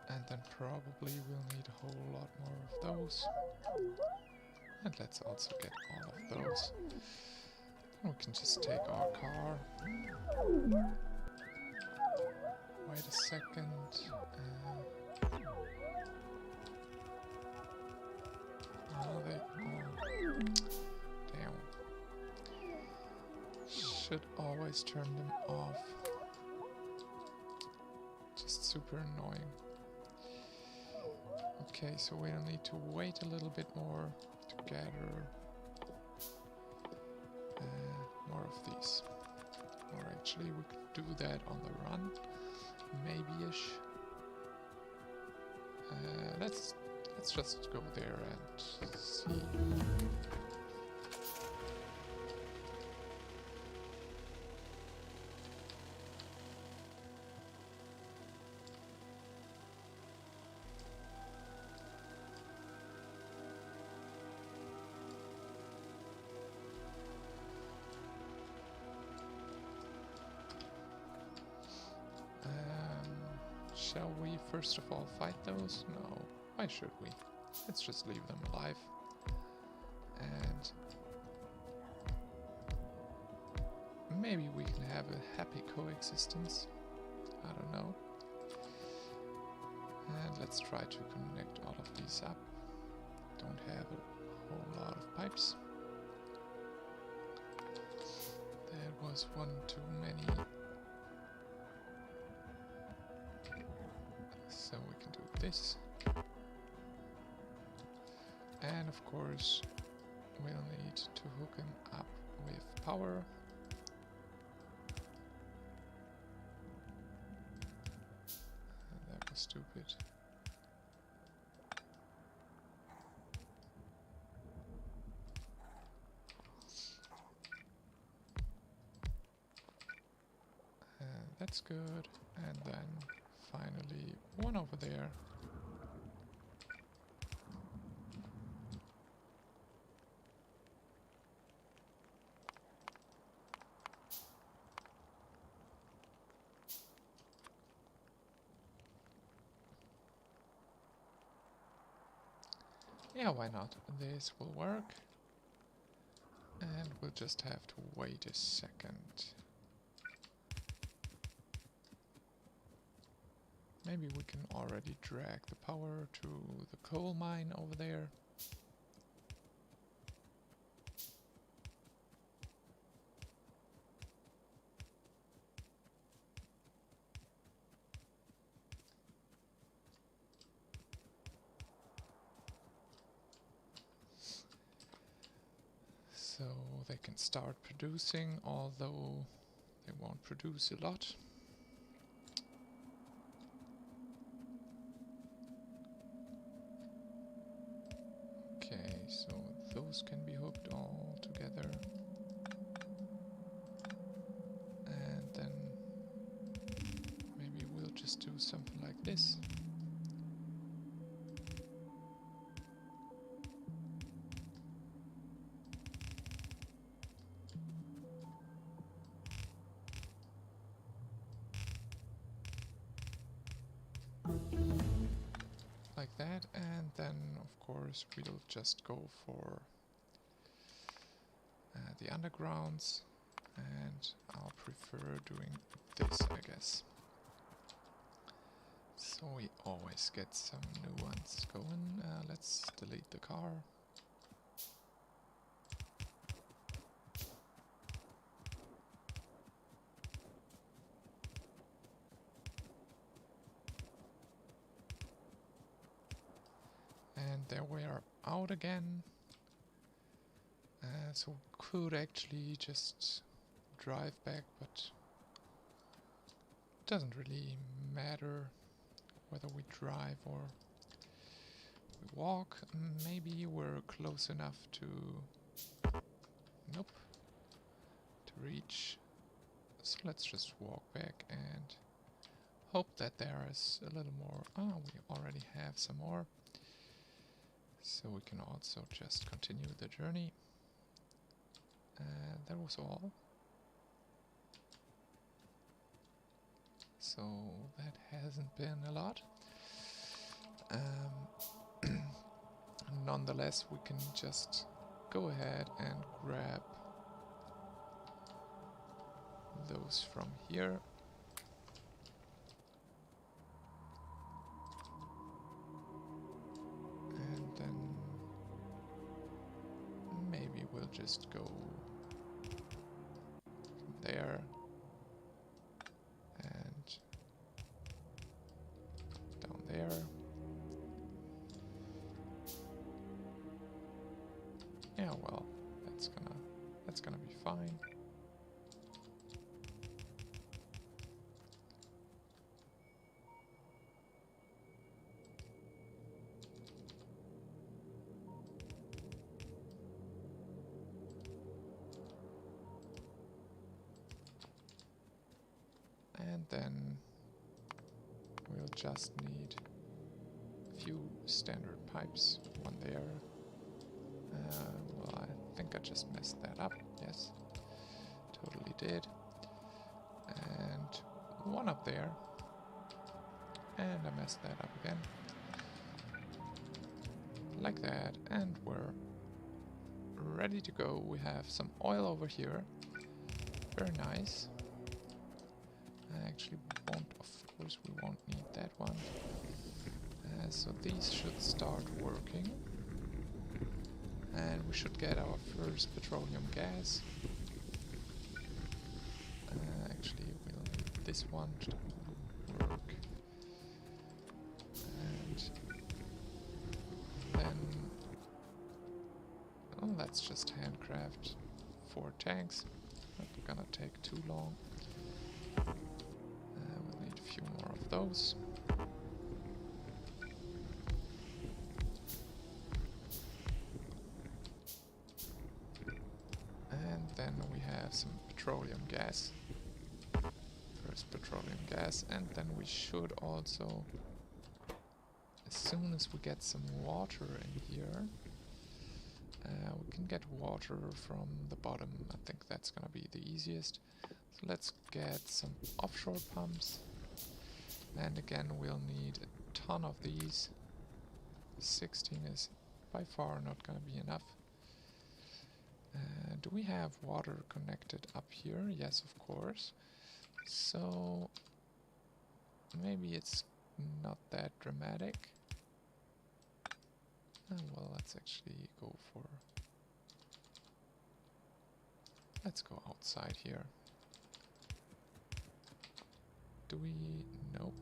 And then probably we'll need a whole lot more of those. And let's also get all of those. We can just take our car. Wait a second. Oh, they all... Damn. Should always turn them off. Just super annoying. Okay, so we'll need to wait a little bit more to gather more of these. Or actually we could do that on the run, maybe-ish. Let's just go there and see. Shall we first of all fight those? No. Why should we? Let's just leave them alive. And maybe we can have a happy coexistence. I don't know. And let's try to connect all of these up. Don't have a whole lot of pipes. There was one too many. this. And of course we'll need to hook him up with power. That was stupid. That's good. And then finally one over there. Yeah, why not? This will work. And we'll just have to wait a second. Maybe we can already drag the power to the coal mine over there. So they can start producing, although they won't produce a lot. Okay, so those can be hooked all together. And then maybe we'll just do something like this. Like that, and then of course we'll just go for the undergrounds, and I'll prefer doing this, I guess. So we always get some new ones going. Let's delete the car. And there we are out again. So could actually just drive back, but it doesn't really matter whether we drive or we walk. Maybe we're close enough to... Nope. To reach. So let's just walk back and hope that there is a little more. Ah, we already have some more. So we can also just continue the journey. That was all. So that hasn't been a lot. Nonetheless, we can just go ahead and grab those from here. And then maybe we'll just go there and down there. Yeah, well, that's gonna be fine. And then we'll just need a few standard pipes, one there. Well, I think I just messed that up. Yes, totally did. And one up there. And I messed that up again. Like that, and we're ready to go. We have some oil over here. Very nice. Actually, of course, we won't need that one. So these should start working. And we should get our first petroleum gas. Actually, we'll need this one to work. And let's just handcraft 4 tanks. Not gonna take too long. We'll need a few more of those. And then we have some petroleum gas. First petroleum gas, and then we should also, as soon as we get some water in here, we can get water from the bottom. I think that's gonna be the easiest. So let's get some offshore pumps. And again, we'll need a ton of these. 16 is by far not gonna be enough. Do we have water connected up here? Yes, of course. So maybe it's not that dramatic. Well, let's actually go for... Let's go outside here. Do we... Nope.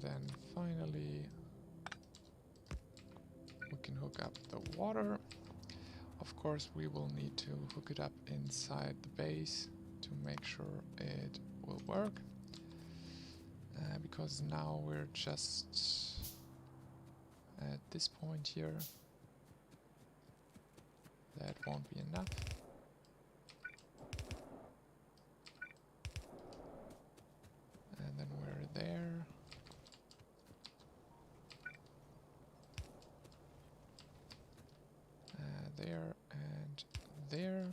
Then finally we can hook up the water. Of course we will need to hook it up inside the base to make sure it will work, because now we're just at this point here. That won't be enough. And then we're there. There and there,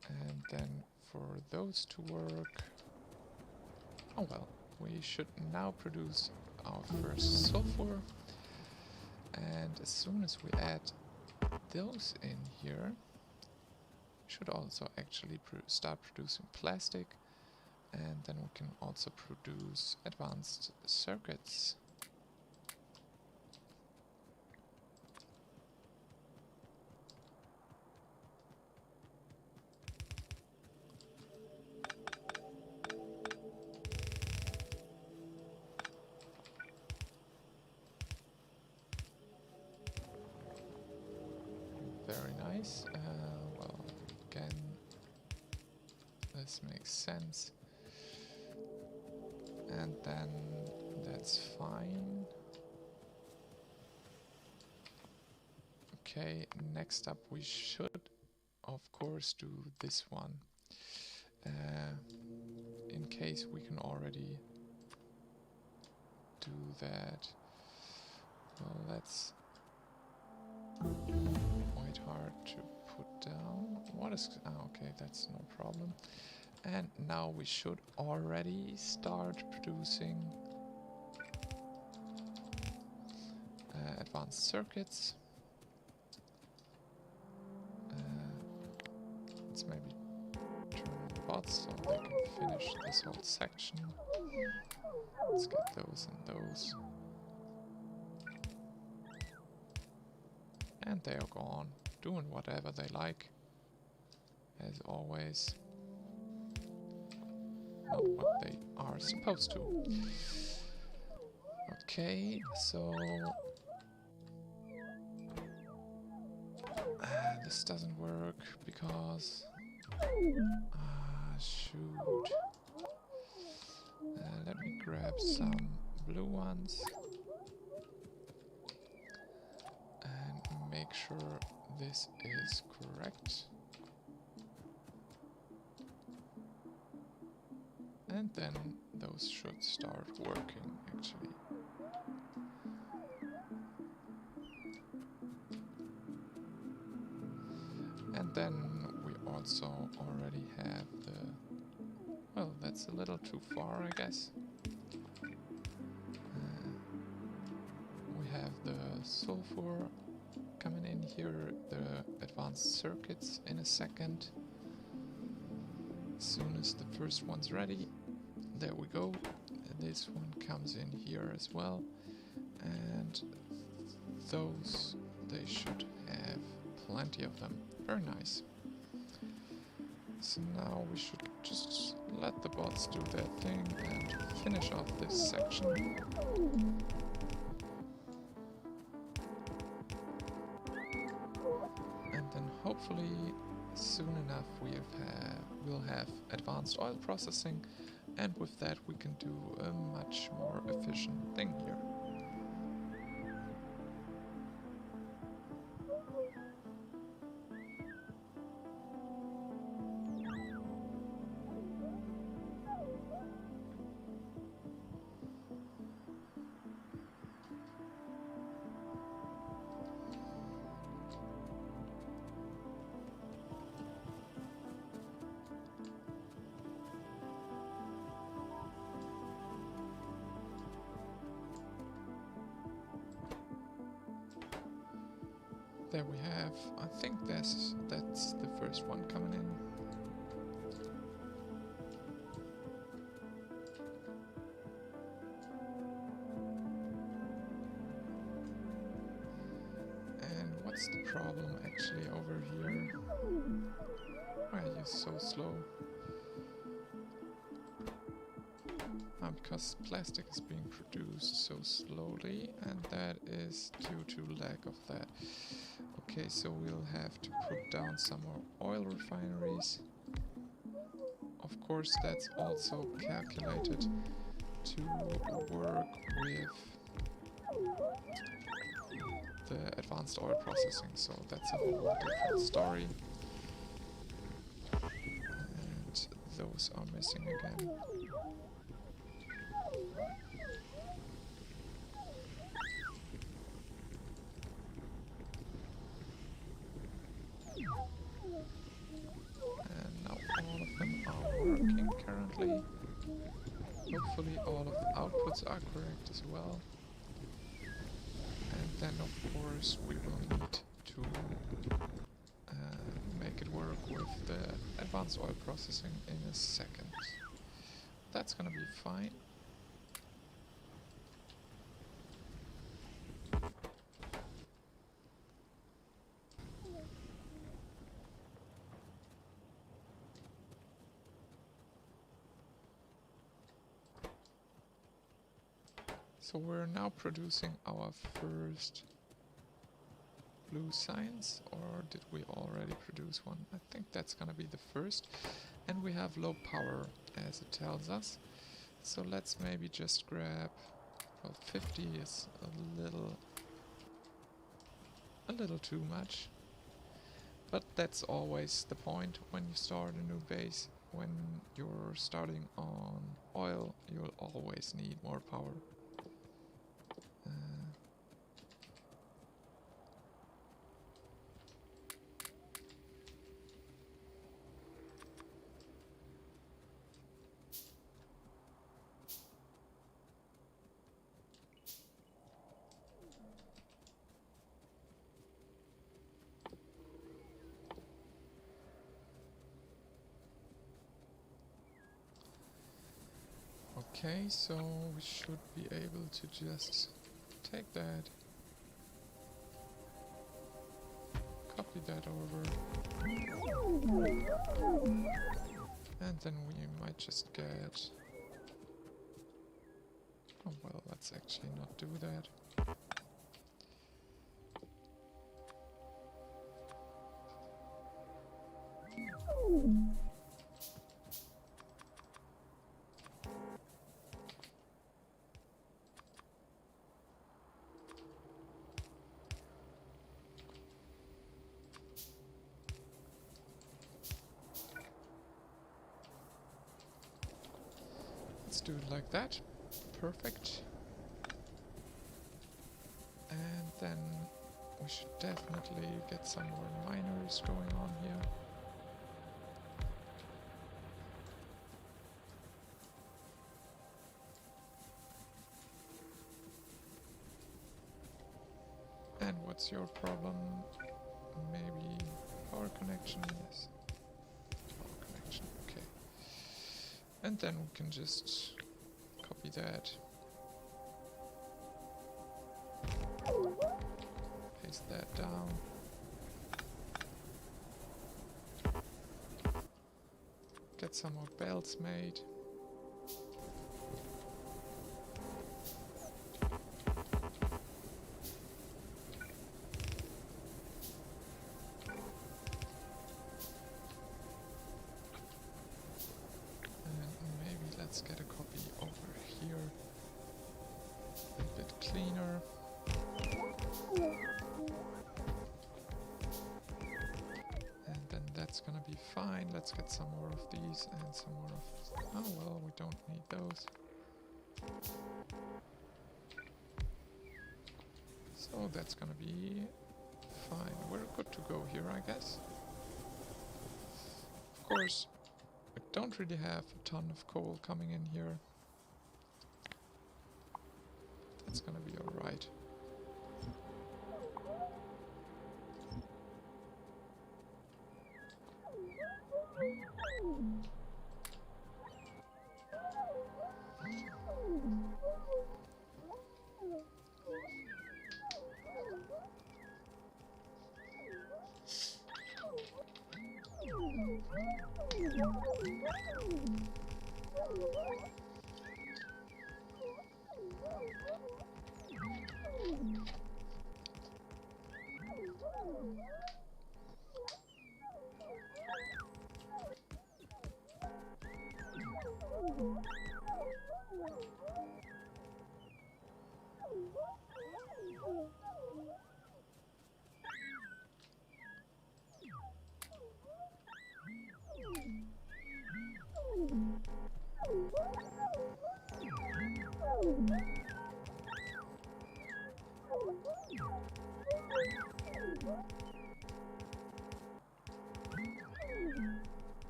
and then for those to work, oh well, we should now produce our first sulfur, and as soon as we add those in here, we should also actually start producing plastic, and then we can also produce advanced circuits. Very nice. Well, again, this makes sense. And then that's fine. Okay, next up we should, of course, do this one. In case we can already do that. Well, that's quite hard to put down. What is... okay, that's no problem. And now we should already start producing advanced circuits. Let's maybe turn on the bots so they can finish this whole section. Let's get those and those. And they are gone, doing whatever they like, as always. Not what they are supposed to. Okay, so... this doesn't work because... shoot. Let me grab some blue ones. And make sure this is correct. And then those should start working, actually. And then we also already have the... well, that's a little too far, I guess. We have the sulfur coming in here, the advanced circuits in a second. As soon as the first one's ready, there we go. This one comes in here as well, and those, they should have plenty of them. Very nice. So now we should just let the bots do their thing and finish off this section. And then hopefully soon enough we'll have advanced oil processing, and with that we can do a much more efficient thing here. There we have, I think that's the first one coming in. And what's the problem actually over here? Why are you so slow? Because plastic is being produced so slowly, and that is due to lack of that. Okay, so we'll have to put down some more oil refineries. Of course, that's also calculated to work with the advanced oil processing, so that's a whole different story. And those are missing again. And now all of them are working currently. Hopefully all of the outputs are correct as well. And then of course we will need to make it work with the advanced oil processing in a second. That's gonna be fine. So we're now producing our first blue science, or did we already produce one? I think that's gonna be the first. And we have low power, as it tells us. So let's maybe just grab, well, 50 is a little too much. But that's always the point when you start a new base. When you're starting on oil, you'll always need more power. Okay, so we should be able to just take that, copy that over, and then we might just get... Oh well, let's actually not do that. Let's do it like that. Perfect. And then we should definitely get some more miners going on here. And what's your problem? Maybe power connection, yes. Power connection, okay. And then we can just copy that. Paste that down. Get some more belts made. Let's get a copy over here. A bit cleaner. And then that's gonna be fine. Let's get some more of these and some more of... Oh well, we don't need those. So that's gonna be fine. We're good to go here, I guess. Of course, I don't really have a ton of coal coming in here. That's gonna be alright.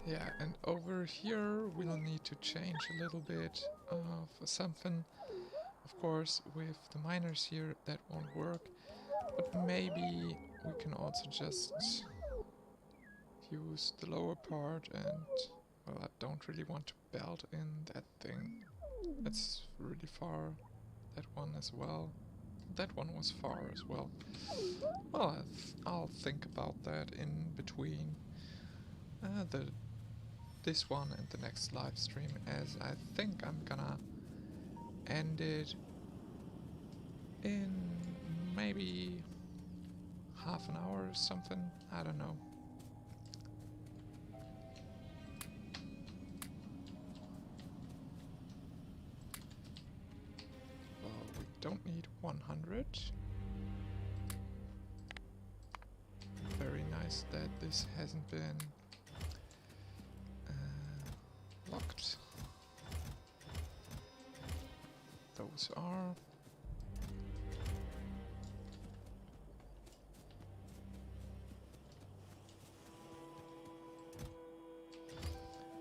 Yeah, and over here we'll need to change a little bit for something. Of course, with the miners here that won't work, but maybe we can also just use the lower part and, well, I don't really want to belt in that thing. It's really far, that one as well. That one was far as well. Well, I'll think about that in between this one and the next live stream, as I think I'm gonna end it in maybe half an hour or something. I don't know. Well, we don't need 100. Very nice that this hasn't been locked. Those are.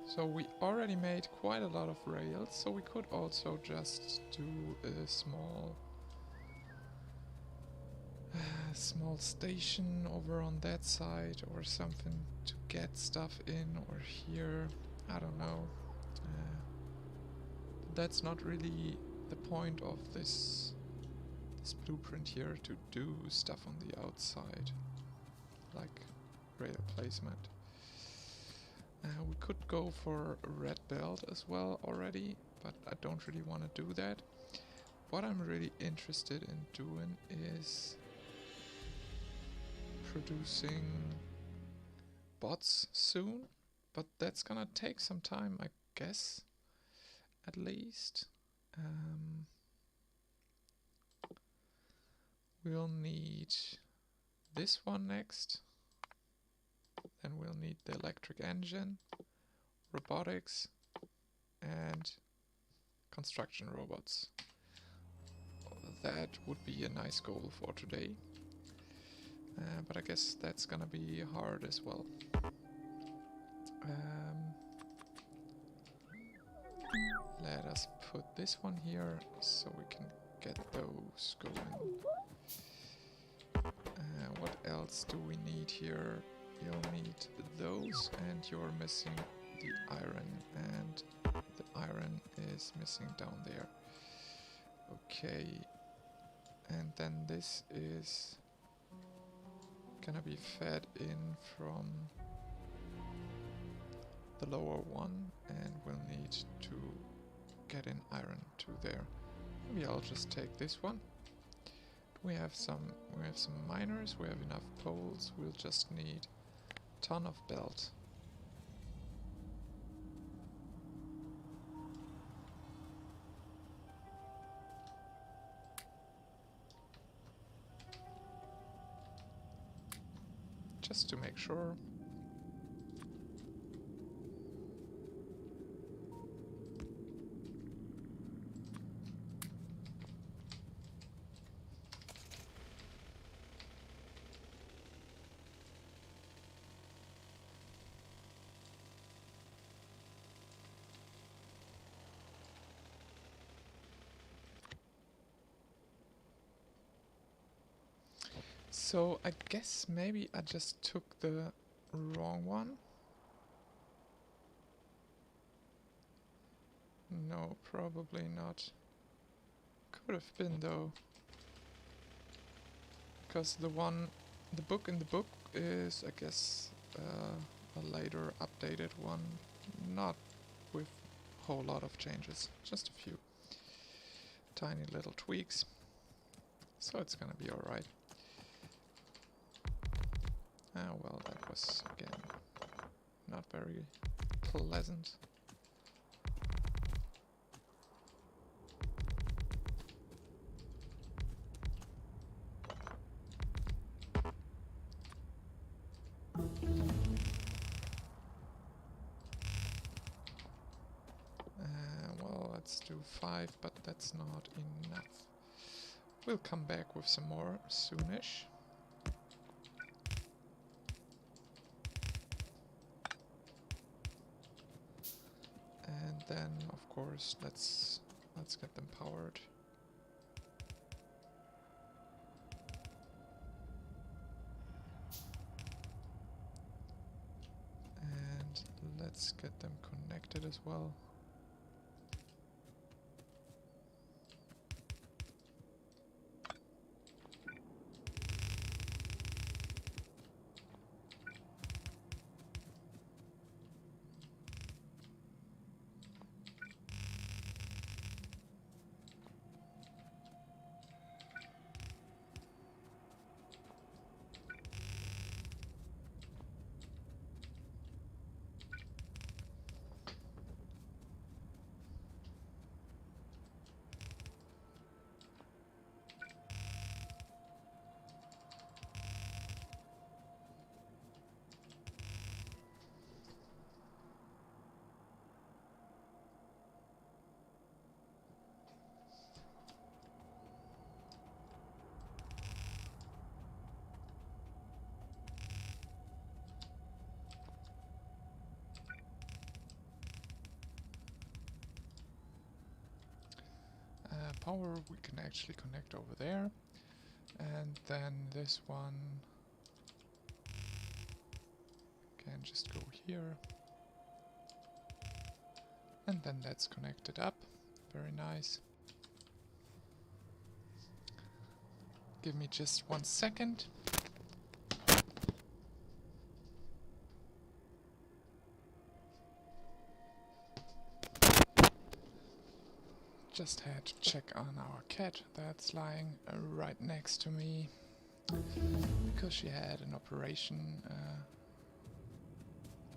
So we already made quite a lot of rails, so we could also just do a small station over on that side or something to get stuff in, or here, I don't know. That's not really the point of this blueprint here, to do stuff on the outside, like rail placement. We could go for a red belt as well already, but I don't really want to do that. What I'm really interested in doing is producing bots soon, but that's gonna take some time, I guess, at least. We'll need this one next. Then we'll need the electric engine, robotics, and construction robots. That would be a nice goal for today. But I guess that's gonna be hard as well. Let us put this one here so we can get those going. else do we need here? You'll need those, and you're missing the iron, and the iron is missing down there. Okay, and then this is gonna be fed in from the lower one, and we'll need to get in iron to there. Maybe I'll just take this one. We have some miners, we have enough poles, we'll just need a ton of belt. Just to make sure. So I guess maybe I just took the wrong one. No, probably not. Could have been though. Because the book in the book is, I guess, a later updated one. Not with a whole lot of changes. Just a few tiny little tweaks. So it's gonna be alright. Ah, well, that was, again, not very pleasant. Well, let's do 5, but that's not enough. We'll come back with some more soonish. And then, of course, let's get them powered. And let's get them connected as well. Power we can actually connect over there, and then this one can just go here, and then that's connected up. Very nice. Give me just 1 second. Just had to check on our cat that's lying right next to me, because she had an operation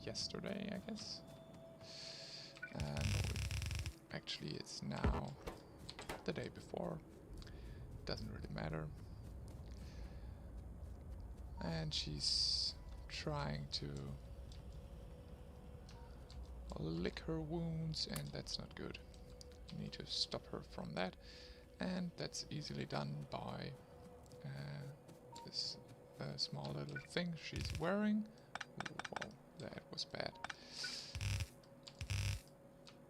yesterday, I guess. And actually it's now the day before. Doesn't really matter. And she's trying to lick her wounds, and that's not good. Need to stop her from that, and that's easily done by this small little thing she's wearing. Whoa, that was bad.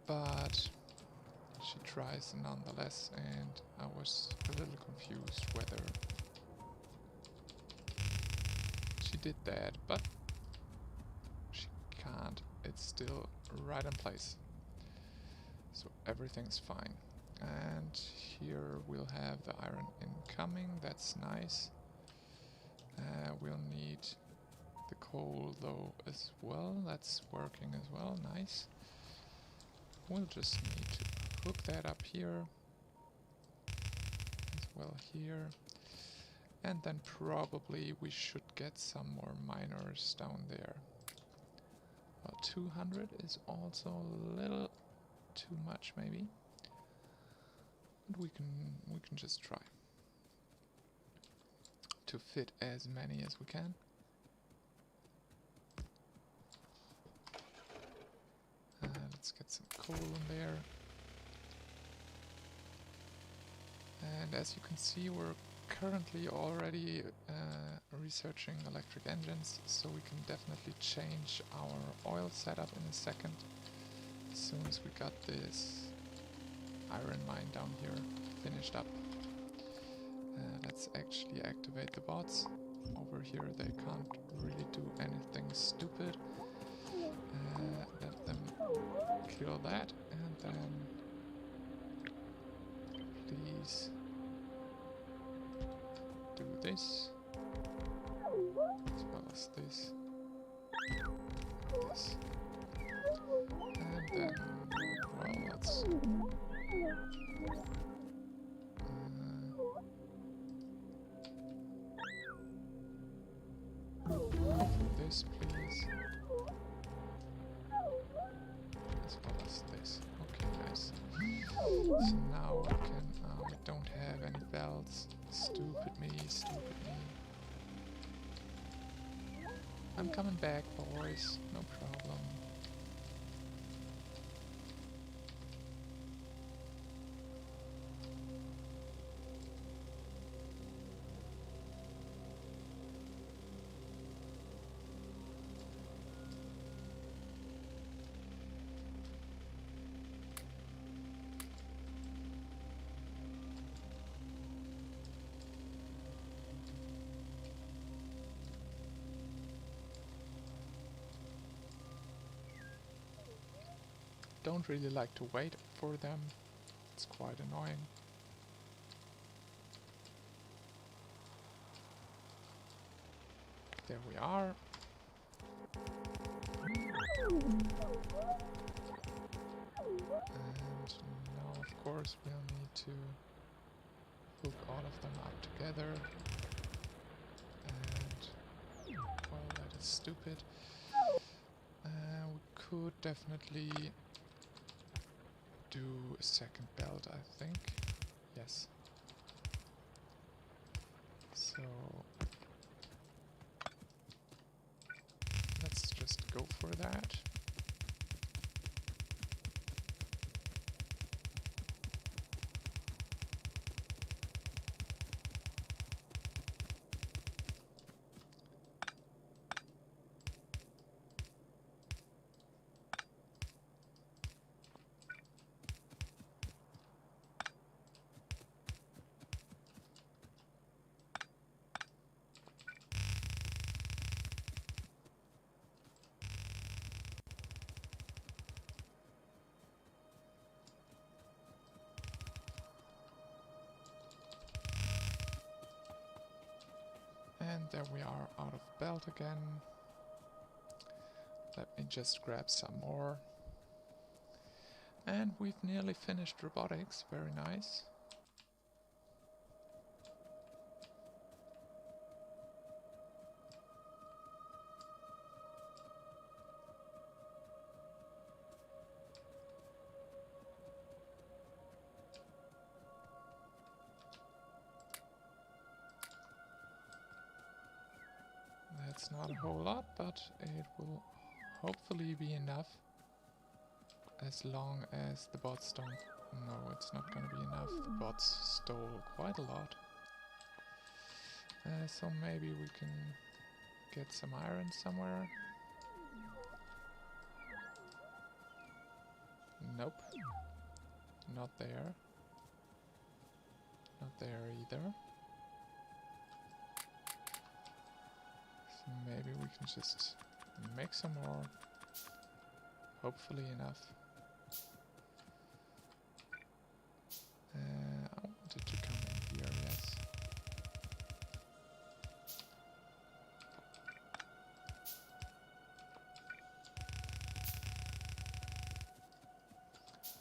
But she tries nonetheless, and I was a little confused whether did that, but she can't. It's still right in place. So everything's fine. And here we'll have the iron incoming. That's nice. We'll need the coal though as well. That's working as well. Nice. We'll just need to hook that up here as well here. And then probably we should get some more miners down there. Well, 200 is also a little too much maybe. But we can just try to fit as many as we can. Let's get some coal in there. And as you can see, we're currently already researching electric engines, so we can definitely change our oil setup in a second as soon as we got this iron mine down here finished up. Let's actually activate the bots. Over here they can't really do anything stupid. Let them kill that, and then please do this, as well as this, this, and then, well, let's this, please, as well as this. Okay, nice. So now we can, we don't have any belts. Stupid me, stupid me. I'm coming back, boys, no problem. Don't really like to wait for them. It's quite annoying. There we are. And now of course we'll need to hook all of them up together. And well, that is stupid. We could definitely do a second belt, I think. Yes. So let's just go for that. And there we are, out of belt again. Let me just grab some more. And we've nearly finished robotics, very nice. That's not a whole lot, but it will hopefully be enough. As long as the bots don't... No, it's not gonna be enough. The bots stole quite a lot. So maybe we can get some iron somewhere. Nope. Not there. Not there either. So maybe we can just make some more. Hopefully enough. I wanted to come in here, yes.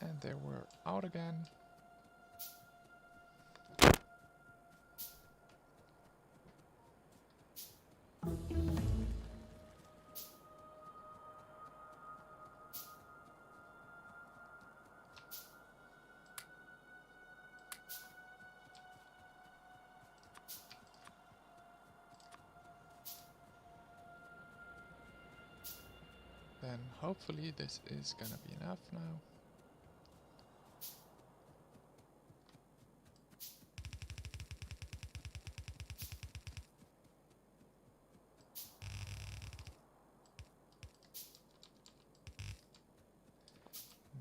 And they were out again. Then hopefully this is gonna be enough now.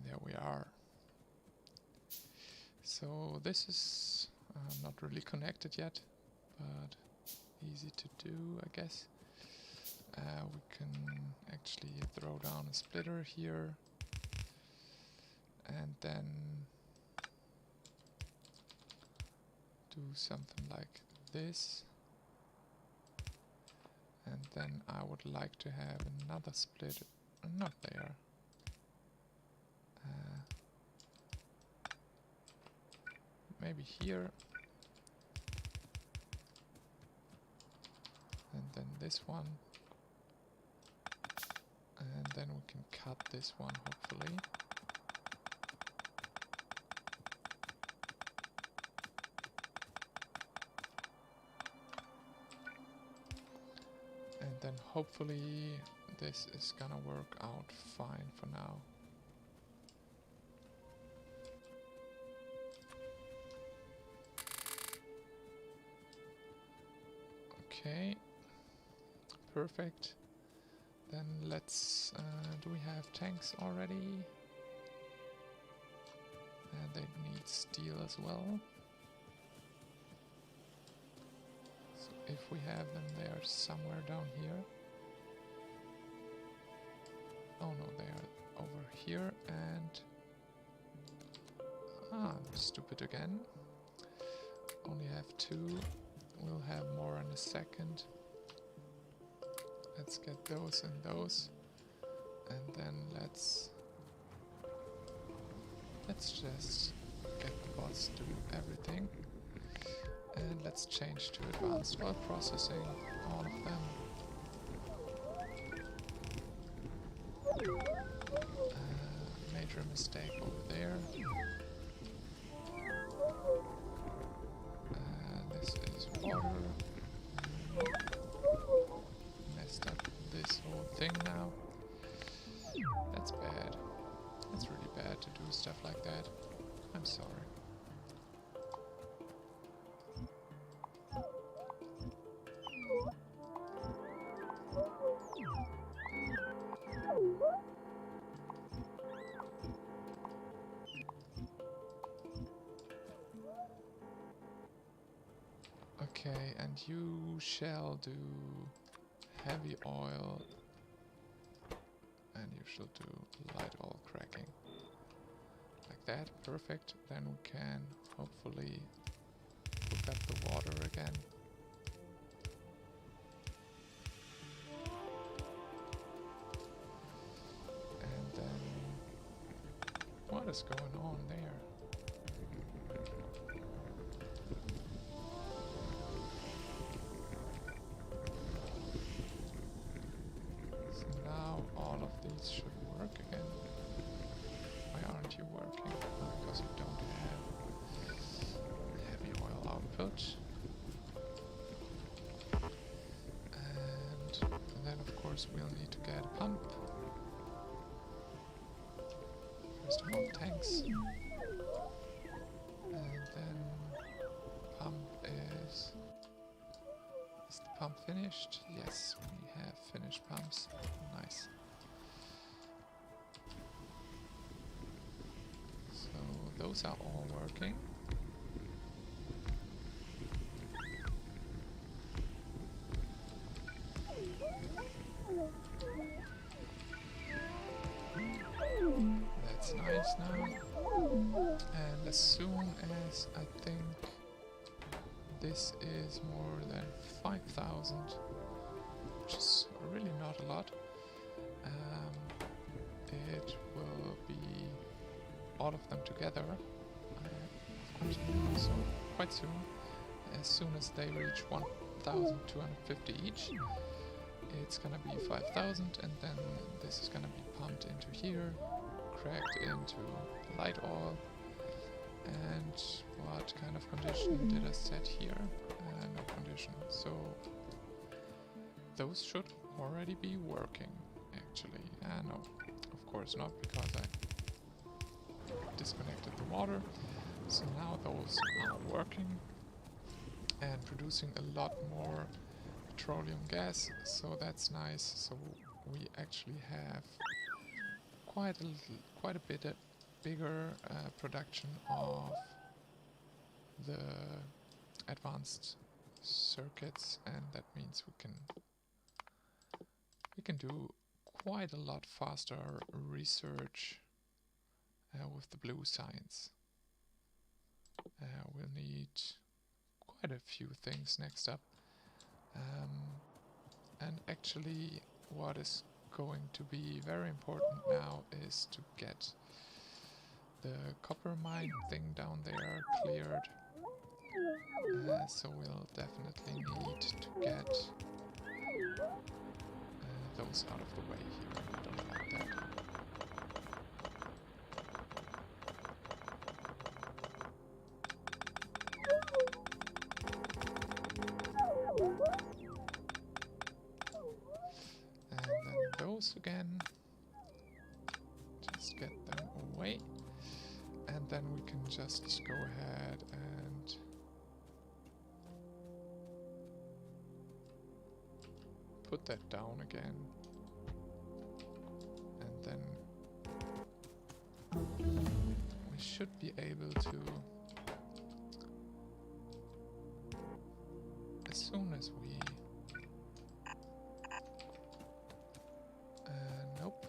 There we are. So this is not really connected yet, but easy to do, I guess. We can actually throw down a splitter here, and then do something like this. And then I would like to have another splitter, not there. Maybe here. And then this one. And then we can cut this one, hopefully. And then hopefully this is gonna work out fine for now. Okay, perfect. Then let's, do we have tanks already? They need steel as well. So if we have them, they are somewhere down here. Oh no, they are over here, and... I'm stupid again. Only have two. We'll have more in a second. Let's get those and those. And then let's just get the bots to do everything. And let's change to advanced oil processing, all of them. Major mistake over there. This is water. Messed up this whole thing now. That's bad. It's really bad to do stuff like that. I'm sorry. Okay, and you shall do heavy oil, and you shall do light oil cracking. Like that, perfect. Then we can hopefully hook up the water again. And then, what is going on there? These should work again. Why aren't you working? Because you don't have heavy oil output. And then of course we'll need to get a pump. First of all, tanks. And then pump is the pump finished? Yes, we have finished pumps. Nice. Those are all working. as soon as I think this is more than 5,000, which is really not a lot, it will be all of them together. Of course, so quite soon, as soon as they reach 1,250 each, it's gonna be 5,000, and then this is gonna be pumped into here, cracked into light oil. And what kind of condition did I set here? No condition. So those should already be working, actually. No, of course not, because I disconnected the water. So now those are working and producing a lot more petroleum gas, so that's nice. So we actually have quite a bit bigger production of the advanced circuits, and that means we can do quite a lot faster research with the blue science. We'll need quite a few things next up, and actually what is going to be very important now is to get the copper mine thing down there cleared. So we'll definitely need to get those out of the way here. I don't like that. And then those again. Just get them away. And then we can just go ahead and put that down again. And then we should be able to, as soon as we nope.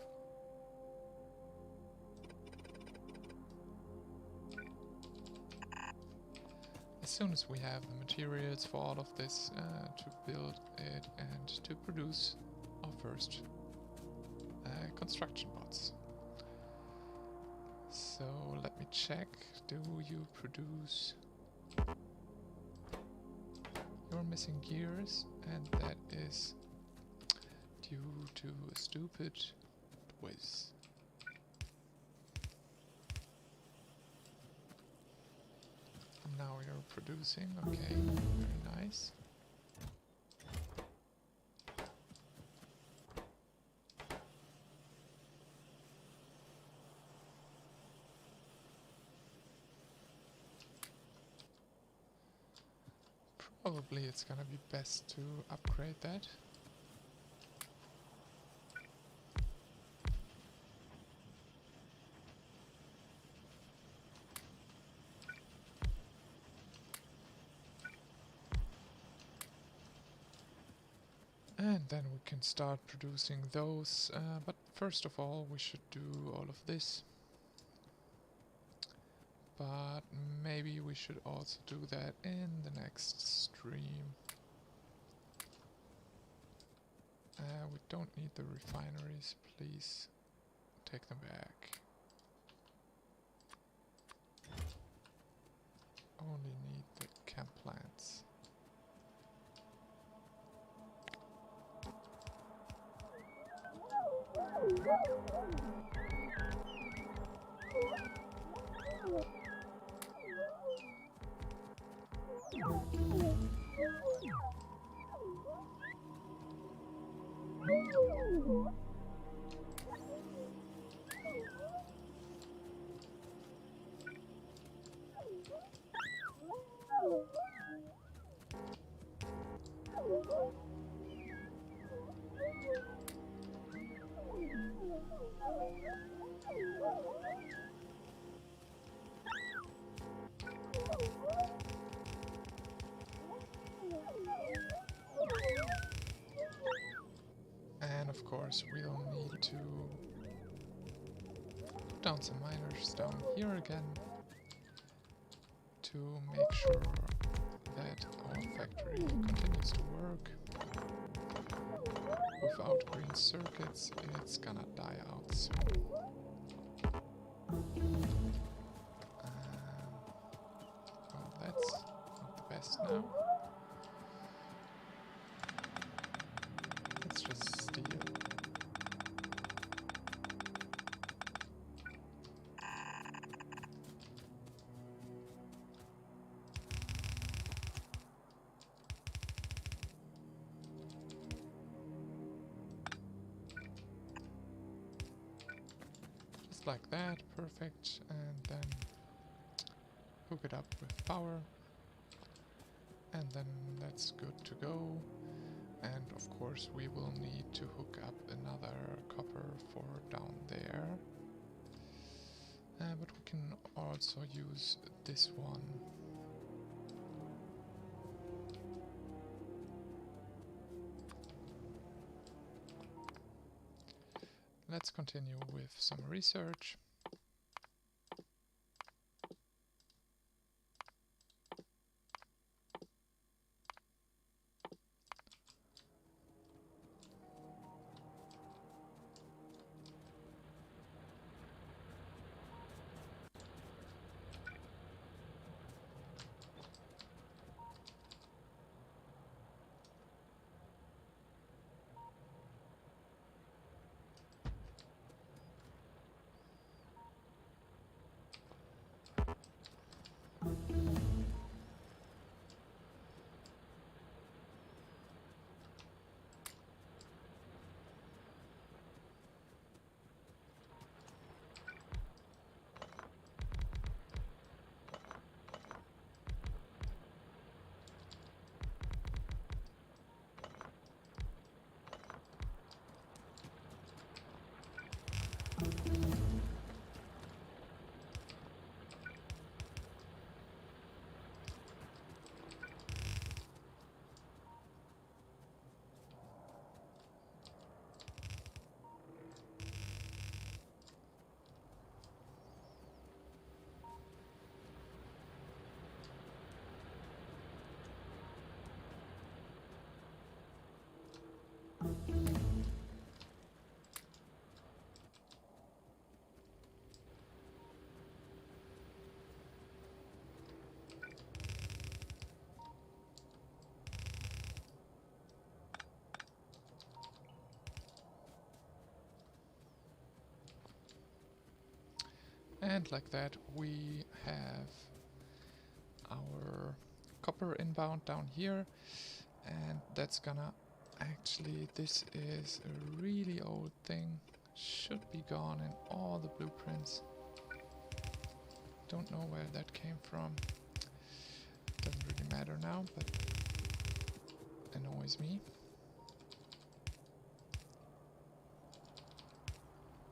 As soon as we have the materials for all of this to build it and to produce our first construction bots. So let me check. Do you produce? You're missing gears, and that is due to a stupid whiz. Now you're producing, okay, very nice. Probably it's gonna be best to upgrade that. And then we can start producing those, but first of all we should do all of this. But maybe we should also do that in the next stream. We don't need the refineries, please take them back. Only need the chem plants. And of course we'll need to put down some miners down here again. to make sure that our factory continues to work. Without green circuits, it's gonna die out soon. Well, that's not the best now. Let's just steal. Just like that, perfect, and then hook it up with power, and then that's good to go. And of course we will need to hook up another copper for down there, but we can also use this one. Let's continue with some research. And like that we have our copper inbound down here, and that's gonna actually, this is a really old thing, should be gone in all the blueprints. Don't know where that came from, doesn't really matter now, but annoys me.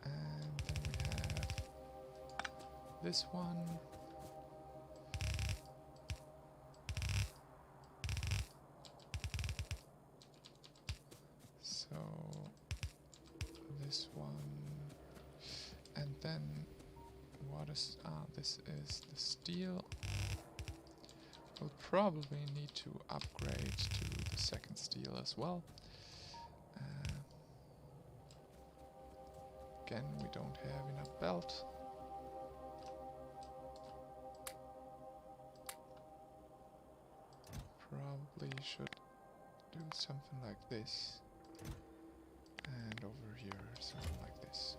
And then we have this one. So this one, and then what is this is the steel. We'll probably need to upgrade to the second steel as well. Again, we don't have enough belt. Probably should do something like this. And over here, something like this.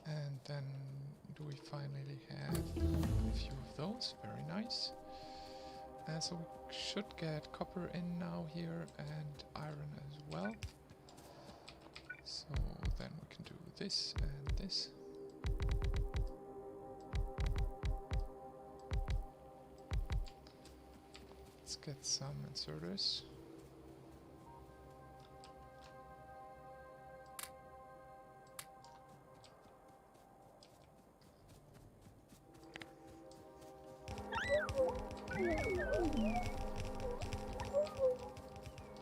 And then do we finally have a few of those? Very nice. So we should get copper in now here, and iron as well. So then we can do this and this. Let's get some inserters.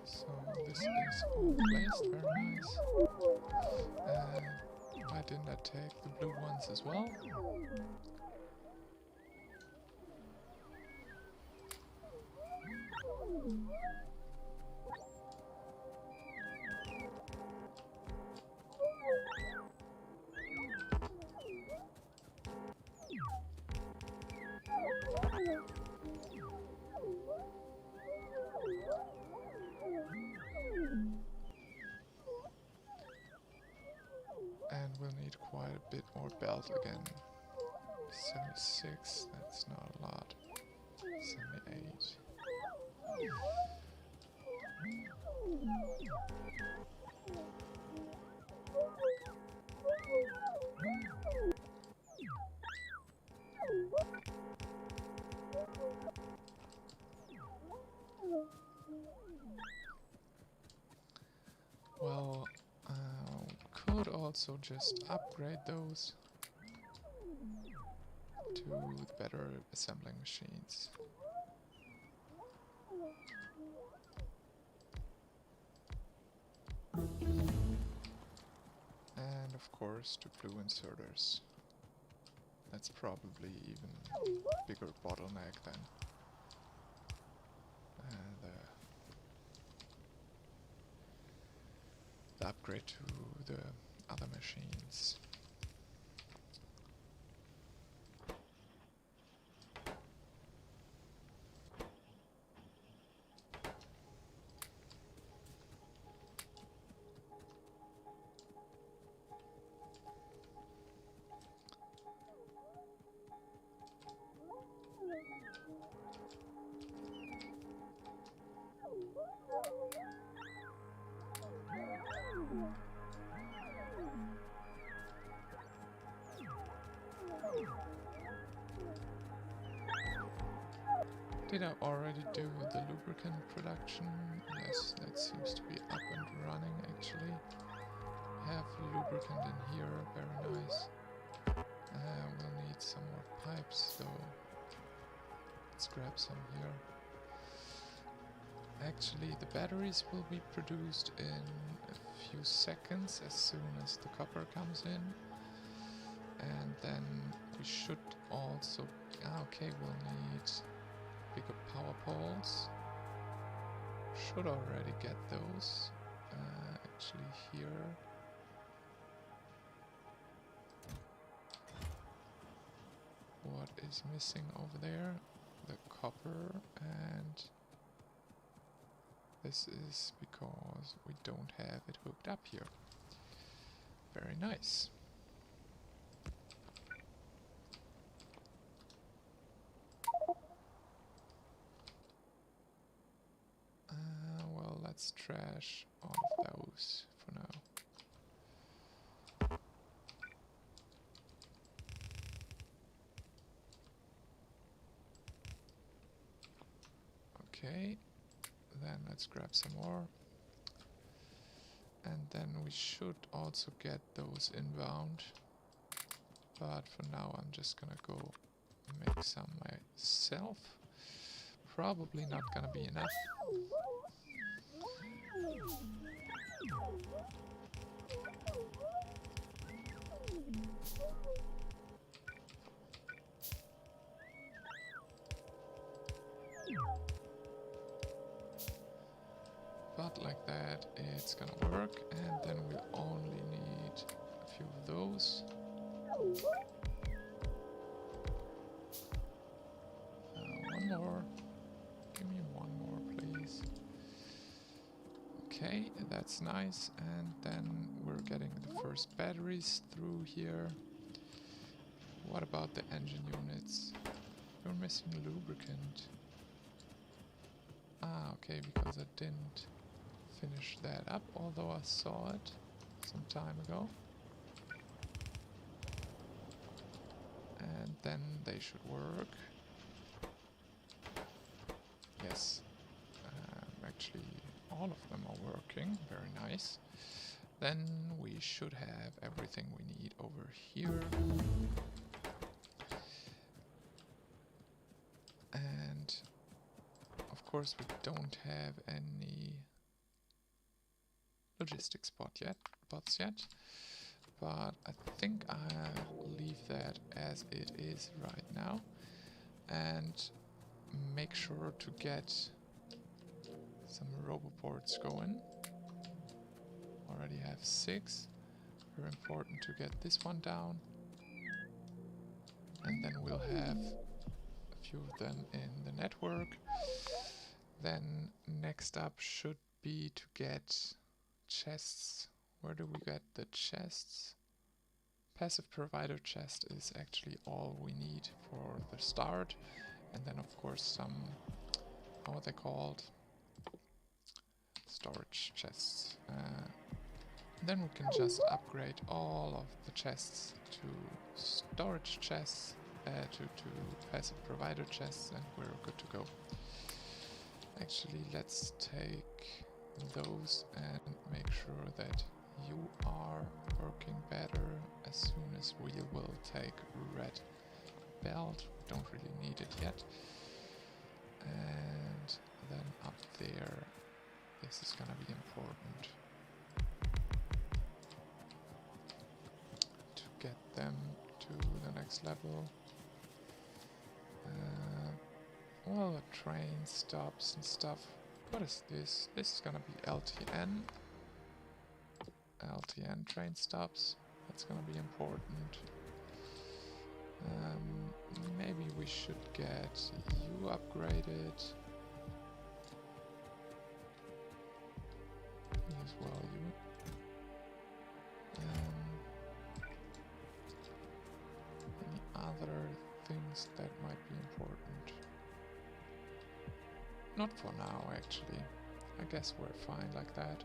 So this is all placed, very nice. didn't I take the blue ones as well? And we'll need quite a bit more belt again. 76, that's not a lot. 78. Well, we could also just upgrade those to the better assembling machines. And of course to blue inserters. That's probably even bigger bottleneck than the upgrade to the other machines. Did I already do the lubricant production? Yes, that seems to be up and running actually. Have lubricant in here, very nice. We'll need some more pipes though. Let's grab some here. Actually, the batteries will be produced in a few seconds as soon as the copper comes in. And then we should also... okay, we'll need bigger power poles. Should already get those. Actually here. What is missing over there? The copper, and this is because we don't have it hooked up here. Very nice. Well, let's trash all of those for now. Okay, then let's grab some more. And then we should also get those inbound. But for now I'm just gonna go make some myself. Probably not gonna be enough. But like that it's gonna work, and then we only need a few of those. One more. Give me one more, please. Okay, that's nice. And then we're getting the first batteries through here. What about the engine units? You're missing lubricant. Ah, okay, because I didn't finish that up, although I saw it some time ago. And then they should work. Yes, actually all of them are working, very nice. Then we should have everything we need over here. And of course we don't have any logistics bots yet. but I think I'll leave that as it is right now and make sure to get some roboports going. Already have 6. Very important to get this one down. And then we'll have a few of them in the network. Then next up should be to get chests. Where do we get the chests? Passive provider chest is actually all we need for the start. And then of course some, how are they called? Storage chests. Then we can just upgrade all of the chests to storage chests, to passive provider chests, and we're good to go. Actually, let's take those and make sure that you are working better. As soon as we will take red belt, we don't really need it yet. And then up there, this is gonna be important to get them to the next level. Well, the train stops and stuff. What is this? This is gonna be LTN. LTN train stops. That's gonna be important. Maybe we should get you upgraded. Me as well, you. Any other things that might be important? Not for now, actually. I guess we're fine like that.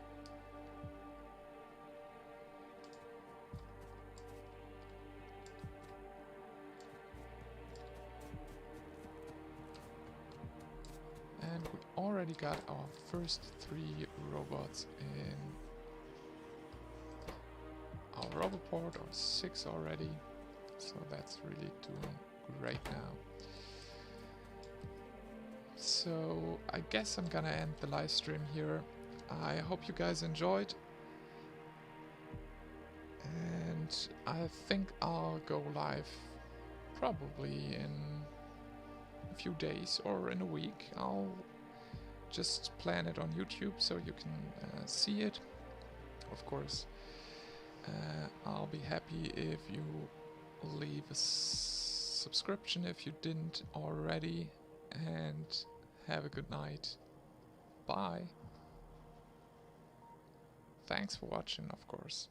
And we already got our first 3 robots in our roboport, or 6 already. So that's really doing great now. So I guess I'm gonna end the live stream here. I hope you guys enjoyed. And I think I'll go live probably in a few days or in a week. I'll just plan it on YouTube so you can see it. Of course, I'll be happy if you leave a subscription if you didn't already. And have a good night. Bye. Thanks for watching, of course.